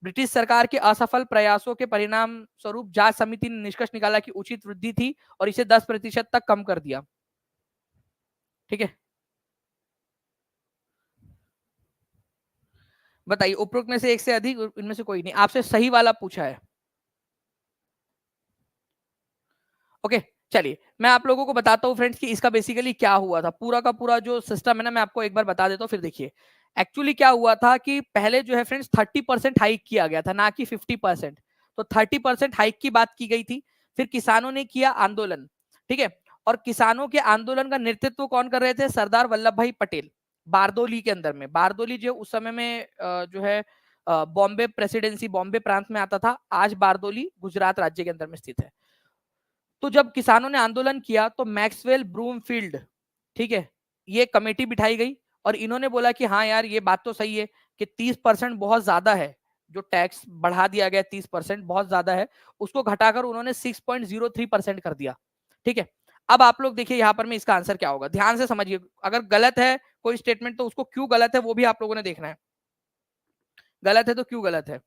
ब्रिटिश सरकार के असफल प्रयासों के परिणाम स्वरूप जांच समिति ने निष्कर्ष निकाला कि उचित वृद्धि थी और इसे 10% तक कम कर दिया। ठीक है, बताइए उपरोक्त में से एक से अधिक, इनमें से कोई नहीं, आपसे सही वाला पूछा है। ओके, चलिए मैं आप लोगों को बताता हूँ फ्रेंड्स कि इसका बेसिकली क्या हुआ था। पूरा का पूरा जो सिस्टम है ना, मैं आपको एक बार बता देता हूँ, फिर देखिए एक्चुअली क्या हुआ था कि पहले जो है फ्रेंड्स 30% हाइक किया गया था, ना कि 50%। तो 30% हाइक की बात की गई थी। फिर किसानों ने किया आंदोलन, ठीक है। और किसानों के आंदोलन का नेतृत्व कौन कर रहे थे? सरदार वल्लभ भाई पटेल, बारदोली के अंदर में। बारदोली जो उस समय में जो है बॉम्बे प्रेसिडेंसी, बॉम्बे प्रांत में आता था। आज बारदोली गुजरात राज्य के अंदर में स्थित है। तो जब किसानों ने आंदोलन किया तो मैक्सवेल ब्रूमफील्ड, ठीक है, ये कमेटी बिठाई गई और इन्होंने बोला कि हाँ यार ये बात तो सही है कि 30% बहुत ज्यादा है, जो टैक्स बढ़ा दिया गया 30% बहुत ज्यादा है, उसको घटाकर उन्होंने 6.03% कर दिया, ठीक है। अब आप लोग देखिए यहाँ पर में इसका आंसर क्या होगा, ध्यान से समझिए। अगर गलत है कोई स्टेटमेंट तो उसको क्यों गलत है वो भी आप लोगों ने देखना है, गलत है तो क्यों गलत है।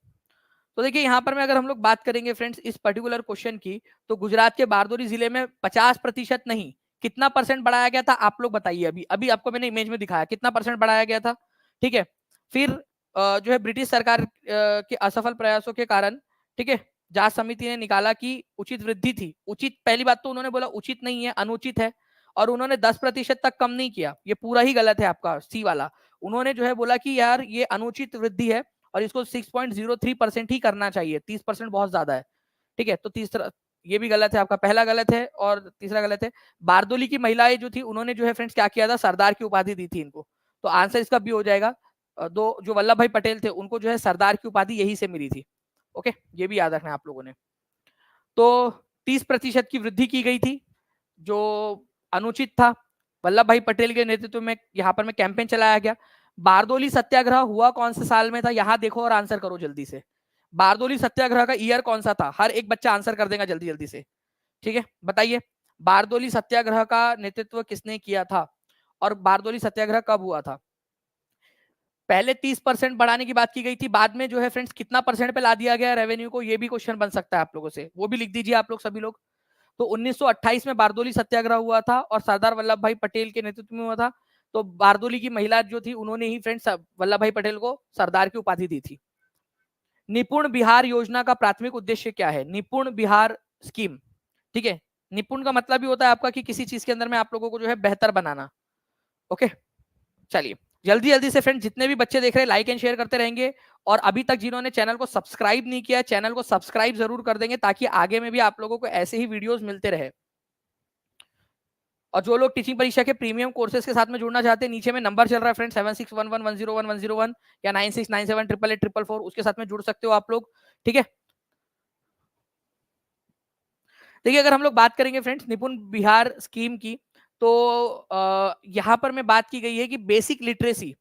तो देखिए यहाँ पर में अगर हम लोग बात करेंगे फ्रेंड्स इस पर्टिकुलर क्वेश्चन की, तो गुजरात के बारदोली जिले में 50% नहीं, कितना परसेंट बढ़ाया गया था आप लोग बताइए। अभी अभी आपको मैंने इमेज में दिखाया कितना परसेंट बढ़ाया गया था, ठीक है। फिर जो है ब्रिटिश सरकार के असफल प्रयासों के कारण, ठीक है, जांच समिति ने निकाला कि उचित वृद्धि थी। उचित, पहली बात तो उन्होंने बोला उचित नहीं है, अनुचित है। और उन्होंने 10% तक कम नहीं किया, ये पूरा ही गलत है आपका सी वाला। उन्होंने जो है बोला कि यार ये अनुचित वृद्धि है और इसको 6.03% ही करना चाहिए, 30% बहुत ज्यादा है, ठीक है। तो तीसरा ये भी गलत है आपका, पहला गलत है और तीसरा गलत है। बारदोली की महिलाएं जो थी उन्होंने जो है फ्रेंड्स क्या किया था, सरदार की उपाधि दी थी इनको। तो आंसर इसका भी हो जाएगा। दो जो वल्लभ भाई पटेल थे उनको जो है सरदार की उपाधि यही से मिली थी। ओके, ये भी याद रखना आप लोगों ने। तो 30% की वृद्धि की गई थी जो अनुचित था। वल्लभ भाई पटेल के नेतृत्व में यहाँ पर में कैंपेन चलाया गया। बारदोली सत्याग्रह हुआ कौन से साल में था, यहां देखो और आंसर करो जल्दी से। बारदोली सत्याग्रह का ईयर कौन सा था, हर एक बच्चा आंसर कर देगा जल्दी जल्दी से, ठीक है। बताइए बारदोली सत्याग्रह का नेतृत्व किसने किया था और बारदोली सत्याग्रह कब हुआ था? पहले 30% बढ़ाने की बात की गई थी, बाद में जो है फ्रेंड्स कितना परसेंट पे ला दिया गया रेवेन्यू को, ये भी क्वेश्चन बन सकता है आप लोगों से, वो भी लिख दीजिए आप लोग सभी लोग। तो 1928 में बारदोली सत्याग्रह हुआ था और सरदार वल्लभ भाई पटेल के नेतृत्व में हुआ था। तो बारदोली की महिला जो थी उन्होंने ही फ्रेंड्स वल्लभ भाई पटेल को सरदार की उपाधि दी थी। निपुण बिहार योजना का प्राथमिक उद्देश्य क्या है? निपुण बिहार स्कीम, ठीक है। निपुण का मतलब भी होता है आपका कि किसी चीज के अंदर में आप लोगों को जो है बेहतर बनाना। ओके, चलिए जल्दी जल्दी से फ्रेंड जितने भी बच्चे देख रहे हैं लाइक एंड शेयर करते रहेंगे। और अभी तक जिन्होंने चैनल को सब्सक्राइब नहीं किया चैनल को सब्सक्राइब जरूर कर देंगे ताकि आगे में भी आप लोगों को ऐसे ही वीडियोस मिलते रहे। और जो लोग टीचिंग परीक्षा के प्रीमियम कोर्सेज के साथ में जुड़ना चाहते हैं, नीचे में नंबर चल रहा है फ्रेंड 7611101101 या 9697884444, उसके साथ में जुड़ सकते हो आप लोग, ठीक है। देखिए अगर हम लोग बात करेंगे फ्रेंड्स निपुण बिहार स्कीम की, तो यहाँ पर मैं बात की गई है कि बेसिक लिटरेसी,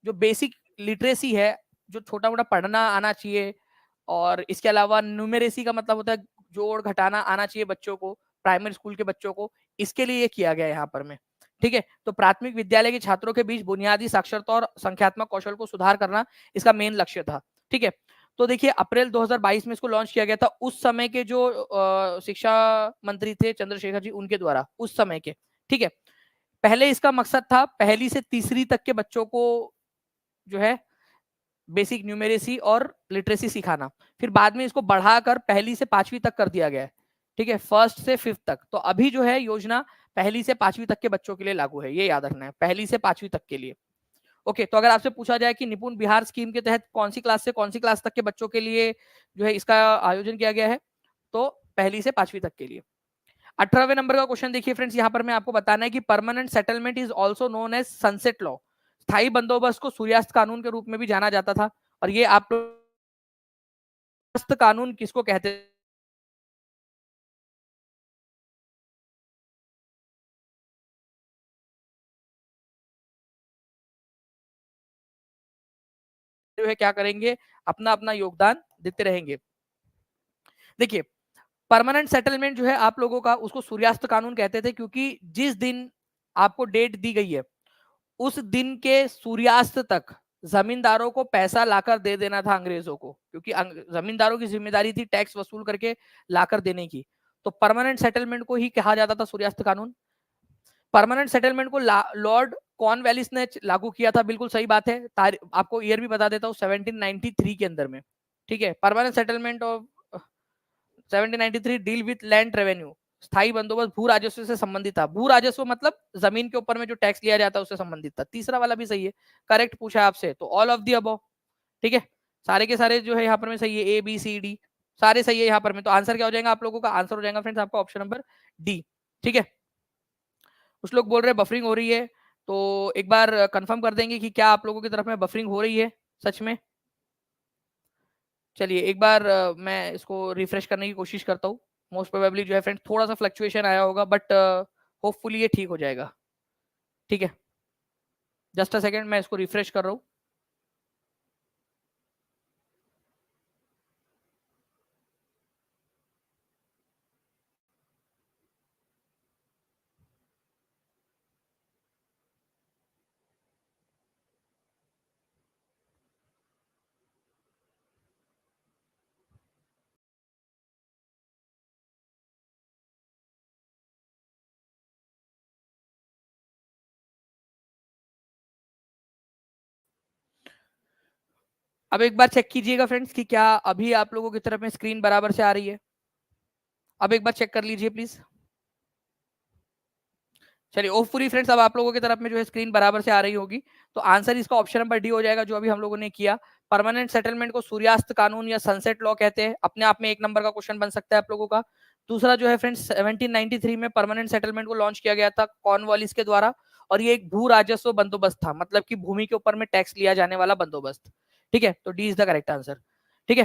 जो बेसिक लिटरेसी है, जो छोटा मोटा पढ़ना आना चाहिए, और इसके अलावा न्यूमेरेसी का मतलब होता है जोड़ घटाना आना चाहिए बच्चों को, प्राइमरी स्कूल के बच्चों को, इसके लिए ये किया गया है यहाँ पर में, ठीक है। तो प्राथमिक विद्यालय के छात्रों के बीच बुनियादी साक्षरता और संख्यात्मक कौशल को सुधार करना इसका मेन लक्ष्य था, ठीक है। तो देखिए अप्रैल 2022 में इसको लॉन्च किया गया था, उस समय के जो शिक्षा मंत्री थे चंद्रशेखर जी, उनके द्वारा, उस समय के, ठीक है। पहले इसका मकसद था पहली से तीसरी तक के बच्चों को जो है बेसिक न्यूमेरेसी और लिटरेसी सिखाना। फिर बाद में इसको बढ़ाकर पहली से पांचवी तक कर दिया गया है, ठीक है, फर्स्ट से फिफ्थ तक। तो अभी जो है योजना पहली से पांचवी तक के बच्चों के लिए लागू है, ये याद रखना है, पहली से पांचवी तक के लिए। ओके, तो अगर आपसे पूछा जाए कि निपुण बिहार स्कीम के तहत कौन सी क्लास से कौन सी क्लास तक के बच्चों के लिए जो है इसका आयोजन किया गया है, तो पहली से पांचवी तक के लिए। 18वें नंबर का क्वेश्चन देखिए फ्रेंड्स, यहाँ पर मैं आपको बताना है कि permanent settlement is also known as sunset law. स्थायी बंदोबस्त को सूर्यास्त कानून के रूप में भी जाना जाता था। और ये आप कानून किसको कहते है, क्या करेंगे, अपना अपना योगदान देते रहेंगे। देखिए परमानेंट सेटलमेंट जो है आप लोगों का, उसको सूर्यास्त कानून कहते थे, क्योंकि जिस दिन आपको डेट दी गई है उस दिन के सूर्यास्त तक जमींदारों को पैसा लाकर दे देना था अंग्रेजों को, क्योंकि जमींदारों की जिम्मेदारी थी टैक्स वसूल करके लाकर देने की। तो परमानेंट सेटलमेंट को ही कहा जाता था सूर्यास्त कानून। परमानेंट सेटलमेंट को लॉर्ड कॉर्नवालिस ने लागू किया था, बिल्कुल सही बात है। आपको ईयर भी बता देता हूँ, 1793 के अंदर में, ठीक है। Permanent settlement of 1793 deal with land revenue. स्थायी बंदोबस्त भू राजस्व से संबंधित था। भू राजस्व मतलब जमीन के ऊपर में जो टैक्स लिया जाता है उससे संबंधित था। तीसरा वाला भी सही है, करेक्ट पूछा है आपसे, तो ऑल ऑफ दी अबव। ठीक है, सारे के सारे जो है यहाँ पर में सही है, ए बी सी डी सारे सही है यहाँ पर में। तो आंसर क्या हो जाएगा आप लोगों का? आंसर हो जाएगा फ्रेंड्स आपका ऑप्शन नंबर डी। ठीक है, कुछ लोग बोल रहे हैं बफरिंग हो रही है, तो एक बार कंफर्म कर देंगे कि क्या आप लोगों की तरफ में बफरिंग हो रही है सच में? चलिए एक बार मैं इसको रिफ्रेश करने की कोशिश करता हूँ। मोस्ट प्रोबेबली जो है फ्रेंड थोड़ा सा फ्लक्चुएशन आया होगा, बट होपफुली ये ठीक हो जाएगा। ठीक है, जस्ट अ सेकेंड, मैं इसको रिफ्रेश कर रहा हूँ। अब एक बार चेक कीजिएगा फ्रेंड्स कि क्या अभी आप लोगों की तरफ में स्क्रीन बराबर से आ रही है। अब एक बार चेक कर लीजिए प्लीज। चलिए होपफुली फ्रेंड्स अब आप लोगों की तरफ में जो है स्क्रीन बराबर से आ रही होगी। तो आंसर इसका ऑप्शन नंबर डी हो जाएगा, जो अभी हम लोगों ने किया। परमानेंट सेटलमेंट को सूर्यास्त कानून या सनसेट लॉ कहते हैं। अपने आप में एक नंबर का क्वेश्चन बन सकता है आप लोगों का। दूसरा जो है फ्रेंड्स 1793 में परमानेंट सेटलमेंट को लॉन्च किया गया था कॉर्नवालिस के द्वारा, और ये एक भू राजस्व बंदोबस्त था, मतलब कि भूमि के ऊपर में टैक्स लिया जाने वाला बंदोबस्त। ठीक है, तो D is the correct answer. ठीक है,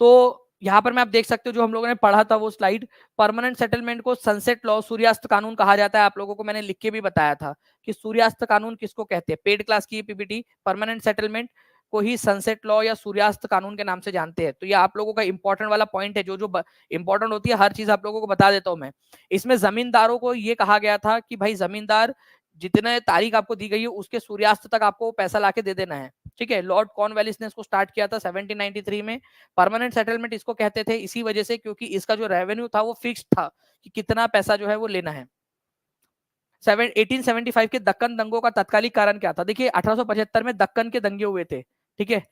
तो यहाँ पर मैं आप देख सकते हो जो हम लोगों ने पढ़ा था वो स्लाइड, परमानेंट सेटलमेंट को सनसेट लॉ सूर्यास्त कानून कहा जाता है। आप लोगों को मैंने लिख के भी बताया था कि सूर्यास्त कानून किसको कहते हैं। पेड क्लास की पीपीटी परमानेंट सेटलमेंट को ही सनसेट लॉ या सूर्यास्त कानून के नाम से जानते हैं। तो ये आप लोगों का इंपॉर्टेंट वाला पॉइंट है, जो जो इंपॉर्टेंट होती है हर चीज आप लोगों को बता देता हूं मैं। इसमें जमींदारों को ये कहा गया था कि भाई जमींदार जितने तारीख आपको दी गई है उसके सूर्यास्त तक आपको पैसा लाके दे देना है। ठीक है, लॉर्ड कॉर्नवालिस ने इसको स्टार्ट किया था 1793 में। परमानेंट सेटलमेंट इसको कहते थे इसी वजह से क्योंकि इसका जो रेवेन्यू था वो फिक्स्ड था कि कितना पैसा जो है वो लेना है। 1875 के दक्कन दंगों का तत्कालिक कारण क्या था? देखिए 1875 में दक्कन के दंगे हुए थे। ठीक है,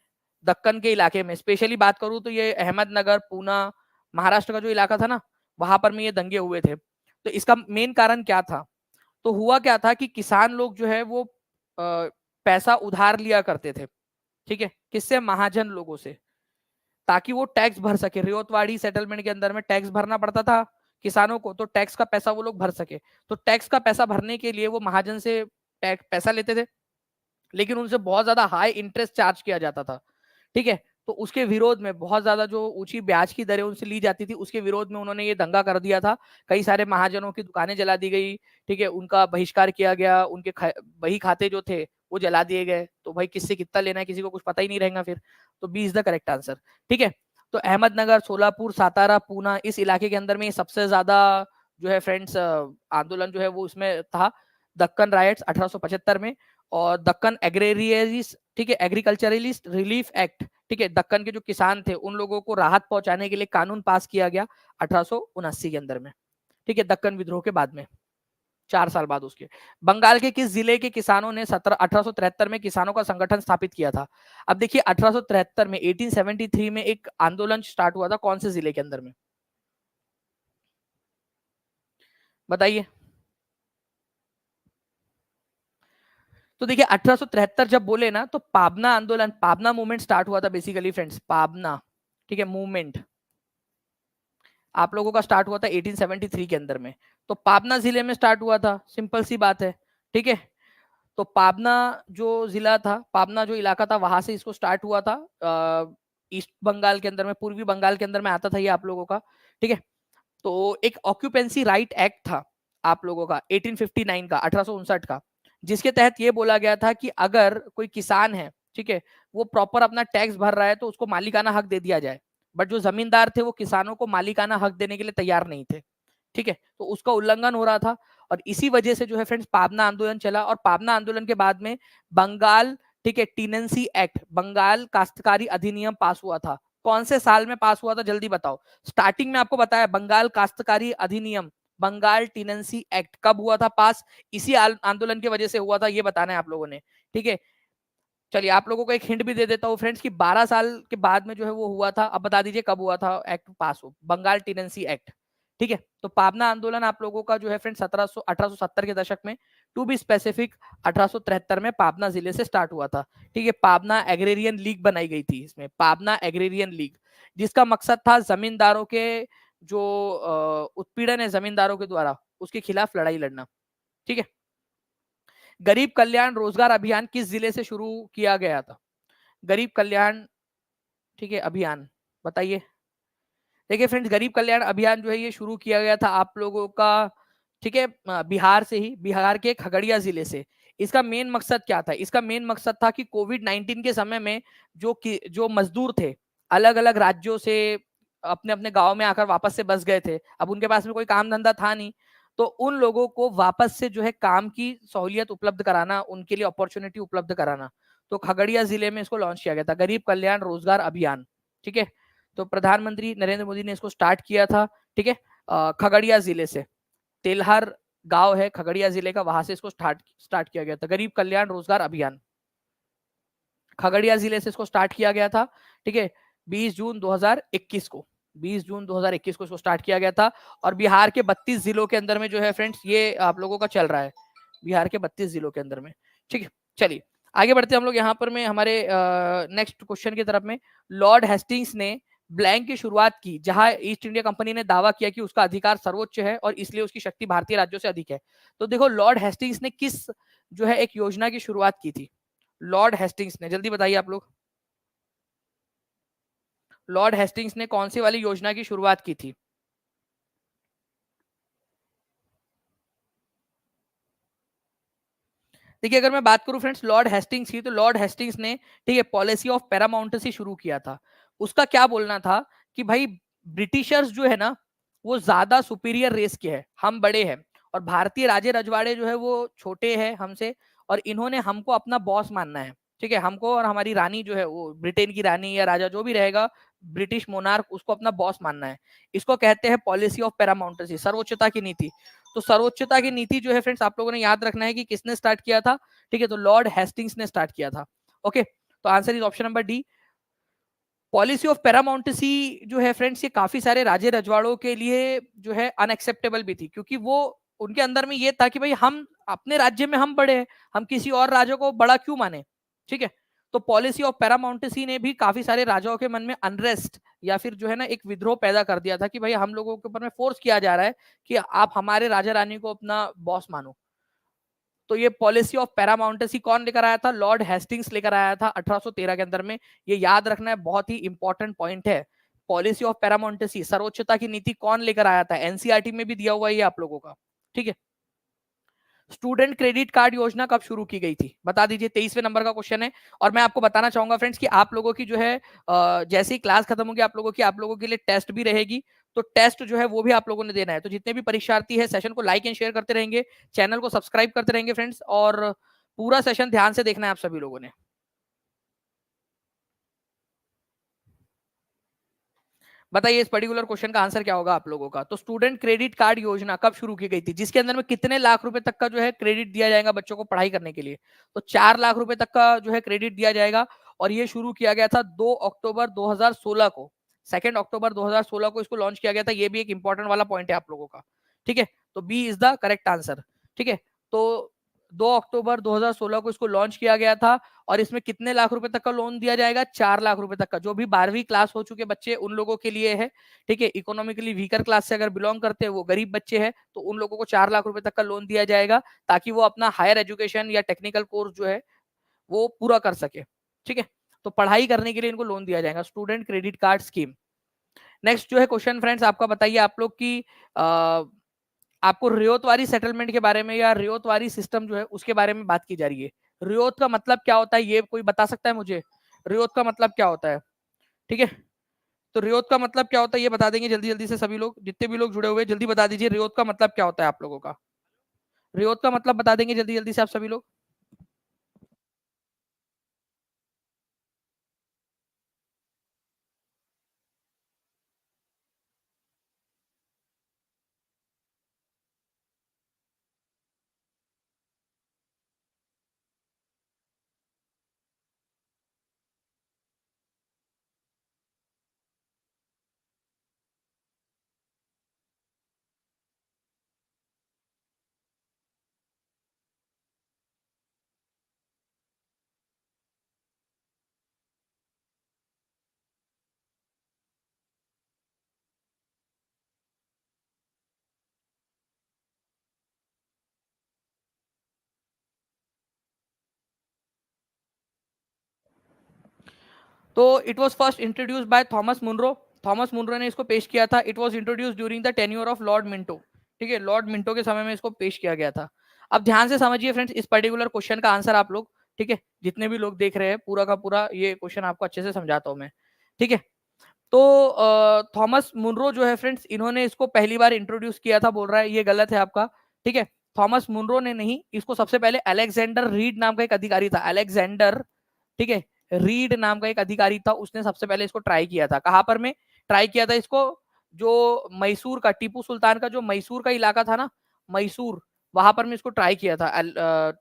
दक्कन के इलाके में स्पेशली बात करूं तो ये अहमदनगर, पूना, महाराष्ट्र का जो इलाका था ना, वहां पर में ये दंगे हुए थे। तो इसका मेन कारण क्या था? तो हुआ क्या था कि किसान लोग जो है वो पैसा उधार लिया करते थे। ठीक है, किससे? महाजन लोगों से, ताकि वो टैक्स भर सके। रियोतवाड़ी सेटलमेंट के अंदर में टैक्स भरना पड़ता था किसानों को, तो टैक्स का पैसा वो लोग भर सके। तो टैक्स का पैसा भरने के लिए वो महाजन से टैक्स पैसा लेते थे, लेकिन उनसे बहुत ज्यादा हाई इंटरेस्ट चार्ज किया जाता था। ठीक है, तो उसके विरोध में बहुत ज्यादा जो ऊंची ब्याज की दरें उनसे ली जाती थी, उसके विरोध में उन्होंने ये दंगा कर दिया था। कई सारे महाजनों की दुकानें जला दी गई। ठीक है, उनका बहिष्कार किया गया, उनके बही खाते जो थे वो जला दिए गए। तो भाई किससे कितना लेना है किसी को कुछ पता ही नहीं रहेगा फिर। तो B is the correct answer. ठीक है, तो अहमदनगर, सोलापुर, सातारा, पूना, इस इलाके के अंदर में सबसे ज्यादा जो है फ्रेंड्स आंदोलन जो है वो उसमें था, दक्कन राइट्स 1875 में। और दक्कन एग्रेरियरिस्ट, ठीक है, एग्रीकल्चरलिस्ट रिलीफ एक्ट, ठीक है, दक्कन के जो किसान थे उन लोगों को राहत पहुंचाने के लिए कानून पास किया गया 1879 के अंदर में। ठीक है, दक्कन विद्रोह के बाद में 4 साल बाद उसके। बंगाल के किस जिले के किसानों ने 1873 में किसानों का संगठन स्थापित किया था? अब देखिए 1873 में 1873 में एक आंदोलन स्टार्ट हुआ था, कौन से जिले के अंदर में बताइए? तो देखिए 1873 जब बोले ना, तो पाबना आंदोलन, पाबना मूवमेंट स्टार्ट हुआ था बेसिकली फ्रेंड्स, पाबना। ठीक है, मूवमेंट आप लोगों का स्टार्ट हुआ था 1873 के अंदर में। तो पाबना जिले में स्टार्ट हुआ था, सिंपल सी बात है। ठीक है, तो पाबना जो जिला था, पाबना जो इलाका था, वहां से इसको स्टार्ट हुआ था। ईस्ट बंगाल के अंदर में, पूर्वी बंगाल के अंदर में आता था ये आप लोगों का। ठीक है, तो एक ऑक्यूपेंसी राइट एक्ट था आप लोगों का 1859 का, 1859 का, जिसके तहत ये बोला गया था कि अगर कोई किसान है, ठीक है, वो प्रॉपर अपना टैक्स भर रहा है तो उसको मालिकाना हक दे दिया जाए। बट जो जमींदार थे वो किसानों को मालिकाना हक देने के लिए तैयार नहीं थे। ठीक है, तो उसका उल्लंघन हो रहा था, और इसी वजह से जो है फ्रेंड्स पाबना आंदोलन चला। और पाबना आंदोलन के बाद में बंगाल, ठीक है, टीनेंसी एक्ट, बंगाल काश्तकारी अधिनियम पास हुआ था। कौन से साल में पास हुआ था जल्दी बताओ? स्टार्टिंग में आपको बताया बंगाल काश्तकारी अधिनियम, बंगाल टीनेंसी एक्ट कब हुआ था पास? इसी आंदोलन की वजह से हुआ था, ये बताना है आप लोगों ने। ठीक है, चलिए आप लोगों को एक हिंट भी दे देता हूँ फ्रेंड्स कि 12 साल के बाद में जो है वो हुआ था। अब बता दीजिए कब हुआ था एक्ट पास हो, बंगाल टीनेंसी एक्ट। ठीक है। तो पाबना आंदोलन आप लोगों का जो है फ्रेंड 1870 के दशक में, टू बी स्पेसिफिक 1873 में पाबना जिले से स्टार्ट हुआ था। ठीक है। पाबना एग्रेरियन लीग बनाई गई थी, इसमें पाबना एग्रेरियन लीग, जिसका मकसद था जमींदारों के जो उत्पीड़न है जमींदारों के द्वारा, उसके खिलाफ लड़ाई लड़ना। ठीक है। गरीब कल्याण रोजगार अभियान किस जिले से शुरू किया गया था? गरीब कल्याण, ठीक है, अभियान बताइए। देखिए फ्रेंड्स, गरीब कल्याण अभियान जो है ये शुरू किया गया था आप लोगों का, ठीक है, बिहार से ही, बिहार के खगड़िया जिले से। इसका मेन मकसद क्या था? इसका मेन मकसद था कि कोविड 19 के समय में जो मजदूर थे अलग अलग राज्यों से अपने अपने गांव में आकर वापस से बस गए थे, अब उनके पास में कोई काम धंधा था नहीं, तो उन लोगों को वापस से जो है काम की सहूलियत उपलब्ध कराना, उनके लिए अपॉर्चुनिटी उपलब्ध कराना। तो खगड़िया जिले में इसको लॉन्च किया गया था, गरीब कल्याण रोजगार अभियान। ठीक है। तो प्रधानमंत्री नरेंद्र मोदी ने इसको स्टार्ट किया था। ठीक है। खगड़िया जिले से, तेलहर गांव है खगड़िया जिले का, वहां से इसको स्टार्ट किया गया था, गरीब कल्याण रोजगार अभियान खगड़िया जिले से इसको स्टार्ट किया गया था। ठीक है। 20 जून 2021 को, 20 जून 2021 को इसको स्टार्ट किया गया था। और बिहार के 32 जिलों के अंदर में जो है फ्रेंड्स ये आप लोगों का चल रहा है, बिहार के 32 जिलों के अंदर में। ठीक है। चलिए आगे बढ़ते हैं हम लोग यहाँ पर में हमारे नेक्स्ट क्वेश्चन की तरफ में। लॉर्ड हेस्टिंग्स ने ब्लैंक की शुरुआत की जहां ईस्ट इंडिया कंपनी ने दावा किया कि उसका अधिकार सर्वोच्च है और इसलिए उसकी शक्ति भारतीय राज्यों से अधिक है। तो देखो लॉर्ड हेस्टिंग्स ने किस जो है एक योजना की शुरुआत की थी? लॉर्ड हेस्टिंग्स ने, जल्दी बताइए आप लोग, लॉर्ड हेस्टिंग्स ने कौन सी वाली योजना की शुरुआत की थी? देखिए अगर मैं बात करूं फ्रेंड्स लॉर्ड हेस्टिंग्स की, तो लॉर्ड हेस्टिंग्स ने, ठीक है, पॉलिसी ऑफ पैरामाउंटेसी शुरू किया था। उसका क्या बोलना था कि भाई ब्रिटिशर्स जो है ना वो ज्यादा सुपीरियर रेस के हैं, हम बड़े हैं, और भारतीय राजे रजवाड़े जो है वो छोटे हैं हमसे, और इन्होंने हमको अपना बॉस मानना है। ठीक है। हमको और हमारी रानी जो है वो ब्रिटेन की रानी या राजा जो भी रहेगा, ब्रिटिश मोनार्क, उसको अपना बॉस मानना है। इसको कहते हैं पॉलिसी ऑफ पैरामाउंटेसी, सर्वोच्चता की नीति। तो सर्वोच्चता की नीति जो है फ्रेंड्स आप लोगों ने याद रखना है कि किसने स्टार्ट किया था? ठीक है। तो लॉर्ड हेस्टिंग्स ने स्टार्ट किया था। ओके। तो answer is option number D. Policy of paramountcy जो है फ्रेंड्स ये काफी सारे राजे रजवाड़ों के लिए जो है अनएक्सेप्टेबल भी थी, क्योंकि वो उनके अंदर में ये था कि भाई हम अपने राज्य में हम बड़े हैं, हम किसी और राजा को बड़ा क्यों माने। ठीक है। तो पॉलिसी ऑफ पैरामाउंटेसी ने भी काफी सारे राजाओं के मन में अनरेस्ट या फिर जो है ना एक विद्रोह पैदा कर दिया था कि भाई हम लोगों के ऊपर में फोर्स किया जा रहा है कि आप हमारे राजा रानी को अपना बॉस मानो। तो ये पॉलिसी ऑफ पैरामाउंटेसी कौन लेकर आया था? लॉर्ड हेस्टिंग्स लेकर आया था 1813 के अंदर में। ये याद रखना है, बहुत ही इंपॉर्टेंट पॉइंट है। पॉलिसी ऑफ पैरामाउंटेसी, सर्वोच्चता की नीति, कौन लेकर आया था? एनसीईआरटी में भी दिया हुआ है ये आप लोगों का। ठीक है। स्टूडेंट क्रेडिट कार्ड योजना कब शुरू की गई थी? बता दीजिए, 23वें नंबर का क्वेश्चन है। और मैं आपको बताना चाहूंगा फ्रेंड्स कि आप लोगों की जो है जैसे ही क्लास खत्म होगी आप लोगों के लिए टेस्ट भी रहेगी। तो टेस्ट जो है वो भी आप लोगों ने देना है। तो जितने भी परीक्षार्थी है सेशन को लाइक एंड शेयर करते रहेंगे, चैनल को सब्सक्राइब करते रहेंगे फ्रेंड्स, और पूरा सेशन ध्यान से देखना है आप सभी लोगों ने। बताइए इस पर्टिकुलर क्वेश्चन का आंसर क्या होगा आप लोगों का? तो स्टूडेंट क्रेडिट कार्ड योजना कब शुरू की गई थी, जिसके अंदर में कितने लाख रुपए तक का जो है क्रेडिट दिया जाएगा बच्चों को पढ़ाई करने के लिए? तो 4 लाख रुपए तक का जो है क्रेडिट दिया जाएगा। और ये शुरू किया गया था 2 अक्टूबर 2016 को, 2 अक्टूबर 2016 को इसको लॉन्च किया गया था। ये भी एक इंपॉर्टेंट वाला पॉइंट है आप लोगों का। ठीक है। तो B is the correct answer. ठीक है। तो 2 अक्टूबर 2016 को इसको लॉन्च किया गया था। और इसमें कितने लाख रुपए तक का लोन दिया जाएगा? 4 लाख रुपए तक का। जो भी 12वीं क्लास हो चुके बच्चे उन लोगों के लिए है। ठीक है। इकोनॉमिकली वीकर क्लास से अगर बिलोंग करते हैं, वो गरीब बच्चे हैं, तो उन लोगों को 4 लाख रुपए तक का लोन दिया जाएगा, ताकि वो अपना हायर एजुकेशन या टेक्निकल कोर्स जो है वो पूरा कर सके। ठीक है। तो पढ़ाई करने के लिए इनको लोन दिया जाएगा, student credit card scheme. Next जो है क्वेश्चन फ्रेंड्स आपका, बताइए आप लोग की आपको रियोतवारी सेटलमेंट के बारे में या रियोतवारी सिस्टम जो है उसके बारे में बात की जा रही है। रियोत का मतलब क्या होता है, ये कोई बता सकता है मुझे? रियोत का मतलब क्या होता है? ठीक है। तो रियोत का मतलब क्या होता है ये बता देंगे जल्दी जल्दी से सभी लोग, जितने भी लोग जुड़े हुए जल्दी बता दीजिए रियोत का मतलब क्या होता है आप लोगों का? रियोत का मतलब बता देंगे जल्दी जल्दी से आप सभी लोग। तो it was first introduced by Thomas Munro. Thomas Munro ने इसको पेश किया था। It was introduced during the tenure of Lord Minto. ठीक है, लॉर्ड मिंटो के समय में इसको पेश किया गया था। अब ध्यान से समझिए फ्रेंड्स इस पर्टिकुलर क्वेश्चन का आंसर आप लोग, ठीक है, जितने भी लोग देख रहे हैं पूरा का पूरा ये क्वेश्चन आपको अच्छे से समझाता हूं मैं। ठीक है, तो थॉमस मुनरो जो है फ्रेंड्स, इन्होंने इसको पहली बार इंट्रोड्यूस किया था, बोल रहा है ये गलत है आपका। ठीक है, थॉमस मुनरो ने नहीं, इसको सबसे पहले अलेक्जेंडर रीड नाम का एक अधिकारी था, अलेक्जेंडर, ठीक है, रीड नाम का एक अधिकारी था, उसने सबसे पहले इसको ट्राई किया था। कहां पर में ट्राई किया था इसको? जो मैसूर का, टीपू सुल्तान का जो मैसूर का इलाका था ना, मैसूर, वहां पर में इसको ट्राई किया था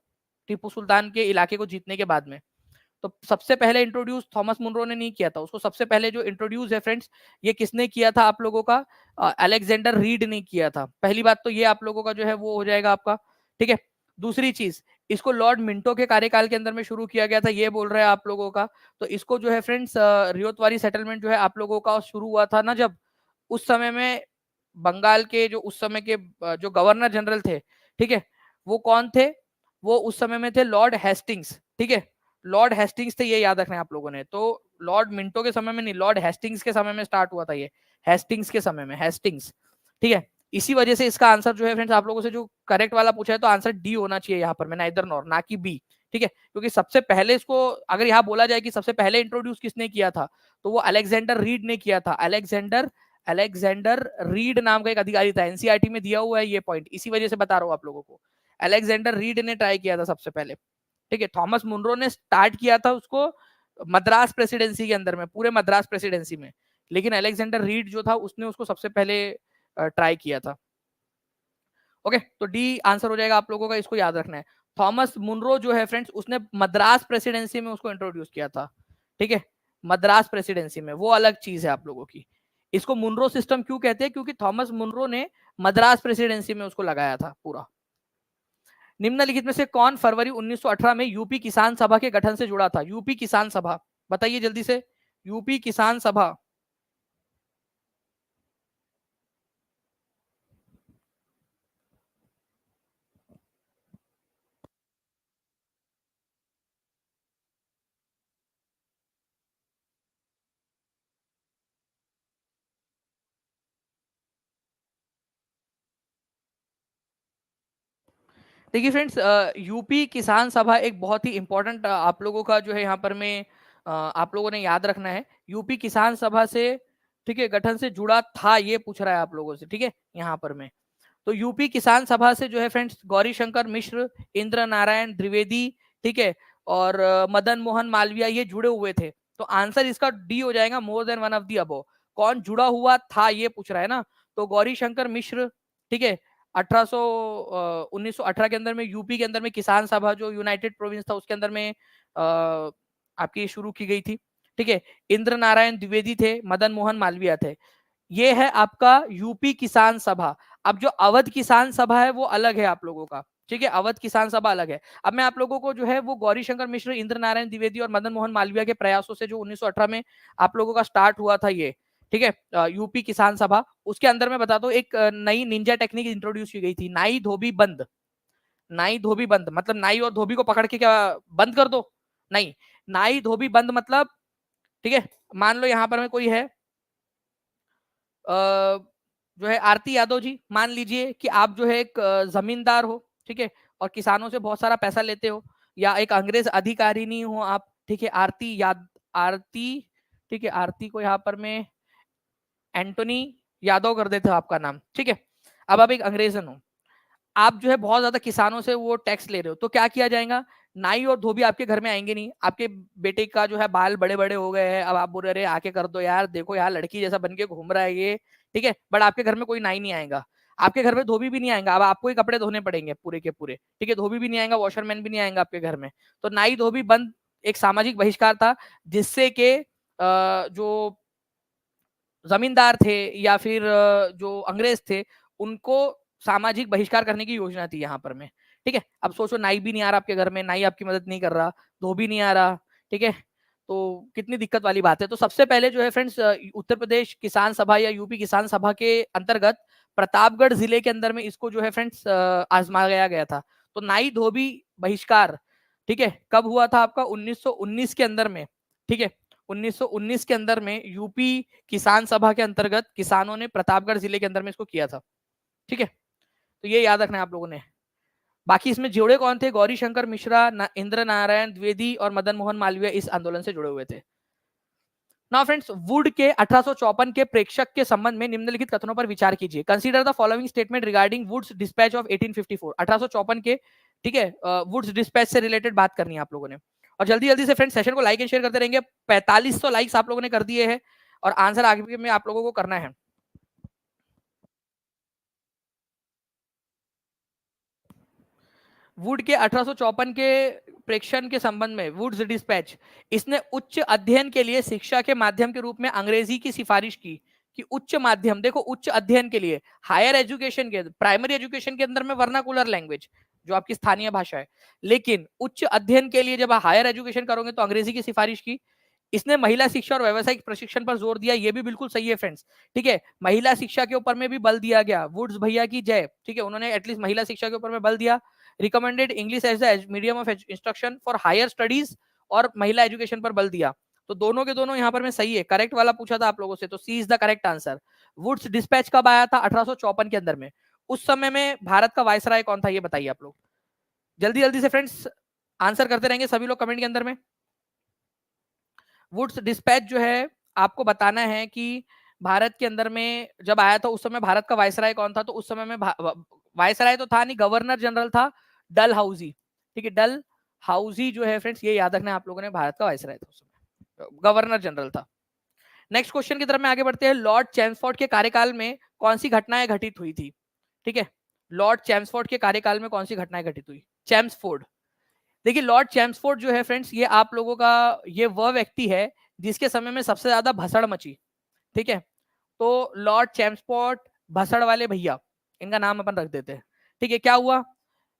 टीपू सुल्तान के इलाके को जीतने के बाद में। तो सबसे पहले इंट्रोड्यूस थॉमस मुनरो ने नहीं किया था उसको, सबसे पहले जो इंट्रोड्यूस है फ्रेंड्स, ये किसने किया था आप लोगों का? अलेक्जेंडर रीड ने किया था। पहली बात तो ये आप लोगों का जो है वो हो जाएगा आपका। ठीक है, दूसरी चीज, इसको लॉर्ड मिंटो के कार्यकाल के अंदर में शुरू किया गया था, ये बोल रहे हैं आप लोगों का। तो इसको जो है फ्रेंड्स रियोतवारी सेटलमेंट जो है आप लोगों का शुरू हुआ था ना, जब उस समय में बंगाल के जो उस समय के जो गवर्नर जनरल थे, ठीक है, वो कौन थे? वो उस समय में थे लॉर्ड हेस्टिंग्स। ठीक है, लॉर्ड हेस्टिंग्स थे, ये याद रखना है आप लोगों ने। तो लॉर्ड मिंटो के समय में नहीं, लॉर्ड हेस्टिंग्स के समय में स्टार्ट हुआ था ये, हेस्टिंग्स के समय में, हेस्टिंग्स। ठीक है, इसी वजह से इसका आंसर जो है फ्रेंड्स आप लोगों से जो करेक्ट वाला पूछा है, तो आंसर डी होना चाहिए यहाँ पर में, नाइदर नॉर, ना कि बी। ठीक है, क्योंकि सबसे पहले इसको अगर यहाँ बोला जाए कि सबसे पहले इंट्रोड्यूस किसने किया था, तो वो अलेक्जेंडर रीड ने किया था। अलेक्जेंडर अलेक्जेंडर रीड नाम का एक अधिकारी था, एनसीईआरटी में दिया हुआ है ये पॉइंट, इसी वजह से बता रहा हूँ आप लोगों को। अलेक्जेंडर रीड ने ट्राई किया था सबसे पहले। ठीक है, थॉमस मुनरो ने स्टार्ट किया था उसको मद्रास प्रेसिडेंसी के अंदर में, पूरे मद्रास प्रेसिडेंसी में, लेकिन अलेक्जेंडर रीड जो था उसने उसको सबसे पहले ट्राई किया था। ओके, तो डी आंसर हो जाएगा आप लोगों का, इसको याद रखना है। थॉमस मुनरो जो है फ्रेंड्स, उसने मद्रास प्रेसिडेंसी में उसको इंट्रोड्यूस किया था। ठीक है, मद्रास प्रेसिडेंसी में, वो अलग चीज है आप लोगों की। इसको मुनरो सिस्टम क्यों कहते हैं? क्योंकि थॉमस मुनरो ने मद्रास प्रेसिडेंसी में उसको लगाया था पूरा। निम्नलिखित में से कौन फरवरी 1918 में यूपी किसान सभा के गठन से जुड़ा था? यूपी किसान सभा, बताइए जल्दी से। यूपी किसान सभा, देखिए फ्रेंड्स, यूपी किसान सभा एक बहुत ही इंपॉर्टेंट आप लोगों का जो है यहाँ पर में आप लोगों ने याद रखना है। यूपी किसान सभा से, ठीक है, गठन से जुड़ा था, ये पूछ रहा है आप लोगों से। ठीक है, यहाँ पर में तो यूपी किसान सभा से जो है फ्रेंड्स गौरी शंकर मिश्र, इंद्र नारायण द्विवेदी, ठीक है, और मदन मोहन मालवीय, ये जुड़े हुए थे। तो आंसर इसका डी हो जाएगा, more than one of the above. कौन जुड़ा हुआ था ये पूछ रहा है ना, तो गौरी शंकर मिश्र, ठीक है, 1918 के अंदर में यूपी के अंदर में किसान सभा जो यूनाइटेड प्रोविंस था उसके अंदर में आपकी शुरू की गई थी। ठीक है, इंद्र नारायण द्विवेदी थे, मदन मोहन मालवीय थे। ये है आपका यूपी किसान सभा। अब जो अवध किसान सभा है वो अलग है आप लोगों का। ठीक है, अवध किसान सभा अलग है। अब मैं आप लोगों को जो है वो गौरी शंकर मिश्र, इंद्र नारायण द्विवेदी और मदन मोहन मालवीय के प्रयासों से जो 1918 में आप लोगों का स्टार्ट हुआ था ये, ठीक है, यूपी किसान सभा, उसके अंदर में बता दो एक नई निंजा टेक्निक इंट्रोड्यूस की गई थी, नाई धोबी बंद। नाई धोबी बंद मतलब नाई और धोबी को पकड़ के क्या बंद कर दो? नहीं, नाई धोबी बंद मतलब, ठीक है, मान लो यहां पर में कोई है जो है आरती यादव जी, मान लीजिए कि आप जो है एक जमींदार हो, ठीक है, और किसानों से बहुत सारा पैसा लेते हो, या एक अंग्रेज अधिकारी नहीं हो आप, ठीक है, आरती, ठीक है, आरती को यहाँ पर मैं एंटोनी यादव कर देते हो आपका नाम, ठीक है। अब आप एक अंग्रेजन हो, आप जो है बहुत ज्यादा किसानों से वो टैक्स ले रहे हो, तो क्या किया जाएगा? नाई और धोबी आपके घर में आएंगे नहीं, आपके बेटे का जो है बाल बड़े बड़े हो गए हैं, अब आप बोल रहे आके कर दो यार, देखो यार लड़की जैसा बन के घूम रहा है ये, ठीक है, बट आपके घर में कोई नाई नहीं आएगा, आपके घर में धोबी भी नहीं आएगा, अब आपको ही कपड़े धोने पड़ेंगे पूरे के पूरे, ठीक है, धोबी भी नहीं आएगा, वॉशरमैन भी नहीं आएगा आपके घर में। तो नाई धोबी बंद एक सामाजिक बहिष्कार था, जिससे के जो जमींदार थे या फिर जो अंग्रेज थे, उनको सामाजिक बहिष्कार करने की योजना थी यहाँ पर में। ठीक है, अब सोचो नाई भी नहीं आ रहा आपके घर में, नाई आपकी मदद नहीं कर रहा, धोबी नहीं आ रहा, ठीक है, तो कितनी दिक्कत वाली बात है। तो सबसे पहले जो है फ्रेंड्स उत्तर प्रदेश किसान सभा या यूपी किसान सभा के अंतर्गत प्रतापगढ़ जिले के अंदर में इसको जो है फ्रेंड्स आजमाया गया था। तो नाई धोबी बहिष्कार, ठीक है, कब हुआ था आपका? 1919 के अंदर में, ठीक है, 1919 के अंदर में यूपी किसान सभा के अंतर्गत किसानों ने प्रतापगढ़ जिले के अंदर में इसको किया था। ठीक है, तो ये याद रखना है आप लोगों ने। बाकी इसमें जुड़े कौन थे? गौरी शंकर मिश्रा, इंद्र नारायण द्विवेदी और मदन मोहन मालवीय इस आंदोलन से जुड़े हुए थे। नाउ फ्रेंड्स, वुड के 1854 के प्रेक्षक के संबंध में निम्नलिखित कथनों पर विचार कीजिए। Consider the following statement regarding Wood's dispatch of 1854। 1854 के, ठीक है, वुड्स डिस्पैच से रिलेटेड बात करनी है आप लोगों ने। और जल्दी जल्दी से फ्रेंड्स सेशन को लाइक एंड शेयर करते रहेंगे। 4500 लाइक्स आप लोगों ने कर दिए हैं और आंसर आगे में आप लोगों को करना है। वुड के 1854 के प्रेक्षण के संबंध में वुड्स डिस्पैच, इसने उच्च अध्ययन के लिए शिक्षा के माध्यम के रूप में अंग्रेजी की सिफारिश की कि उच्च माध्यम, देखो उच्च अध्ययन के लिए, हायर एजुकेशन के, प्राइमरी एजुकेशन के अंदर में वर्नाकुलर लैंग्वेज जो आपकी स्थानीय भाषा है, लेकिन उच्च अध्ययन के लिए जब हायर एजुकेशन करोगे तो अंग्रेजी की सिफारिश की। इसने महिला शिक्षा और व्यावसायिक प्रशिक्षण पर जोर दिया, ये भी बिल्कुल सही है फ्रेंड्स। ठीक है, महिला शिक्षा के ऊपर में भी बल दिया गया, वुड्स भैया की जय। ठीक है, उन्होंने एटलीस्ट महिला शिक्षा के ऊपर में बल दिया। Recommended English as the medium of instruction for higher studies, और महिला एजुकेशन पर बल दिया। तो दोनों के दोनों यहाँ पर में सही है। करेक्ट वाला पूछा था आप लोगों से, तो C is the correct answer. Wood's despatch कब आया था? 1854 के अंदर में। उस समय में भारत का वायसराय कौन था, ये बताइए आप लोग। जल्दी जल्दी से फ्रेंड्स आंसर करते रहेंगे सभी लोग कमेंट के अंदर में। वुड्स डिस्पैच जो है आपको बताना है कि भारत के अंदर में जब आया था उस समय भारत का वायसराय कौन था? तो उस समय में वायसराय तो था नहीं, गवर्नर जनरल था डल हाउसी। ठीक है, डल हाउसी जो है फ्रेंड्स, ये याद रखना आप लोगों ने, भारत का वायसराय था उस समय, गवर्नर जनरल था। नेक्स्ट क्वेश्चन की तरफ में आगे बढ़ते हैं। लॉर्ड चैम्सफोर्ड के कार्यकाल में कौन सी घटनाएं घटित हुई थी? ठीक है, लॉर्ड चैम्सफोर्ड के कार्यकाल में कौन सी घटनाएं घटित हुई? चैम्सफोर्ड, देखिए लॉर्ड चैम्सफोर्ड जो है फ्रेंड्स, ये आप लोगों का, ये वह व्यक्ति है जिसके समय में सबसे ज्यादा भसड़ मची। ठीक है, तो लॉर्ड चैम्सफोर्ड, भसड़ वाले भैया, इनका नाम अपन रख देते हैं। ठीक है, क्या हुआ?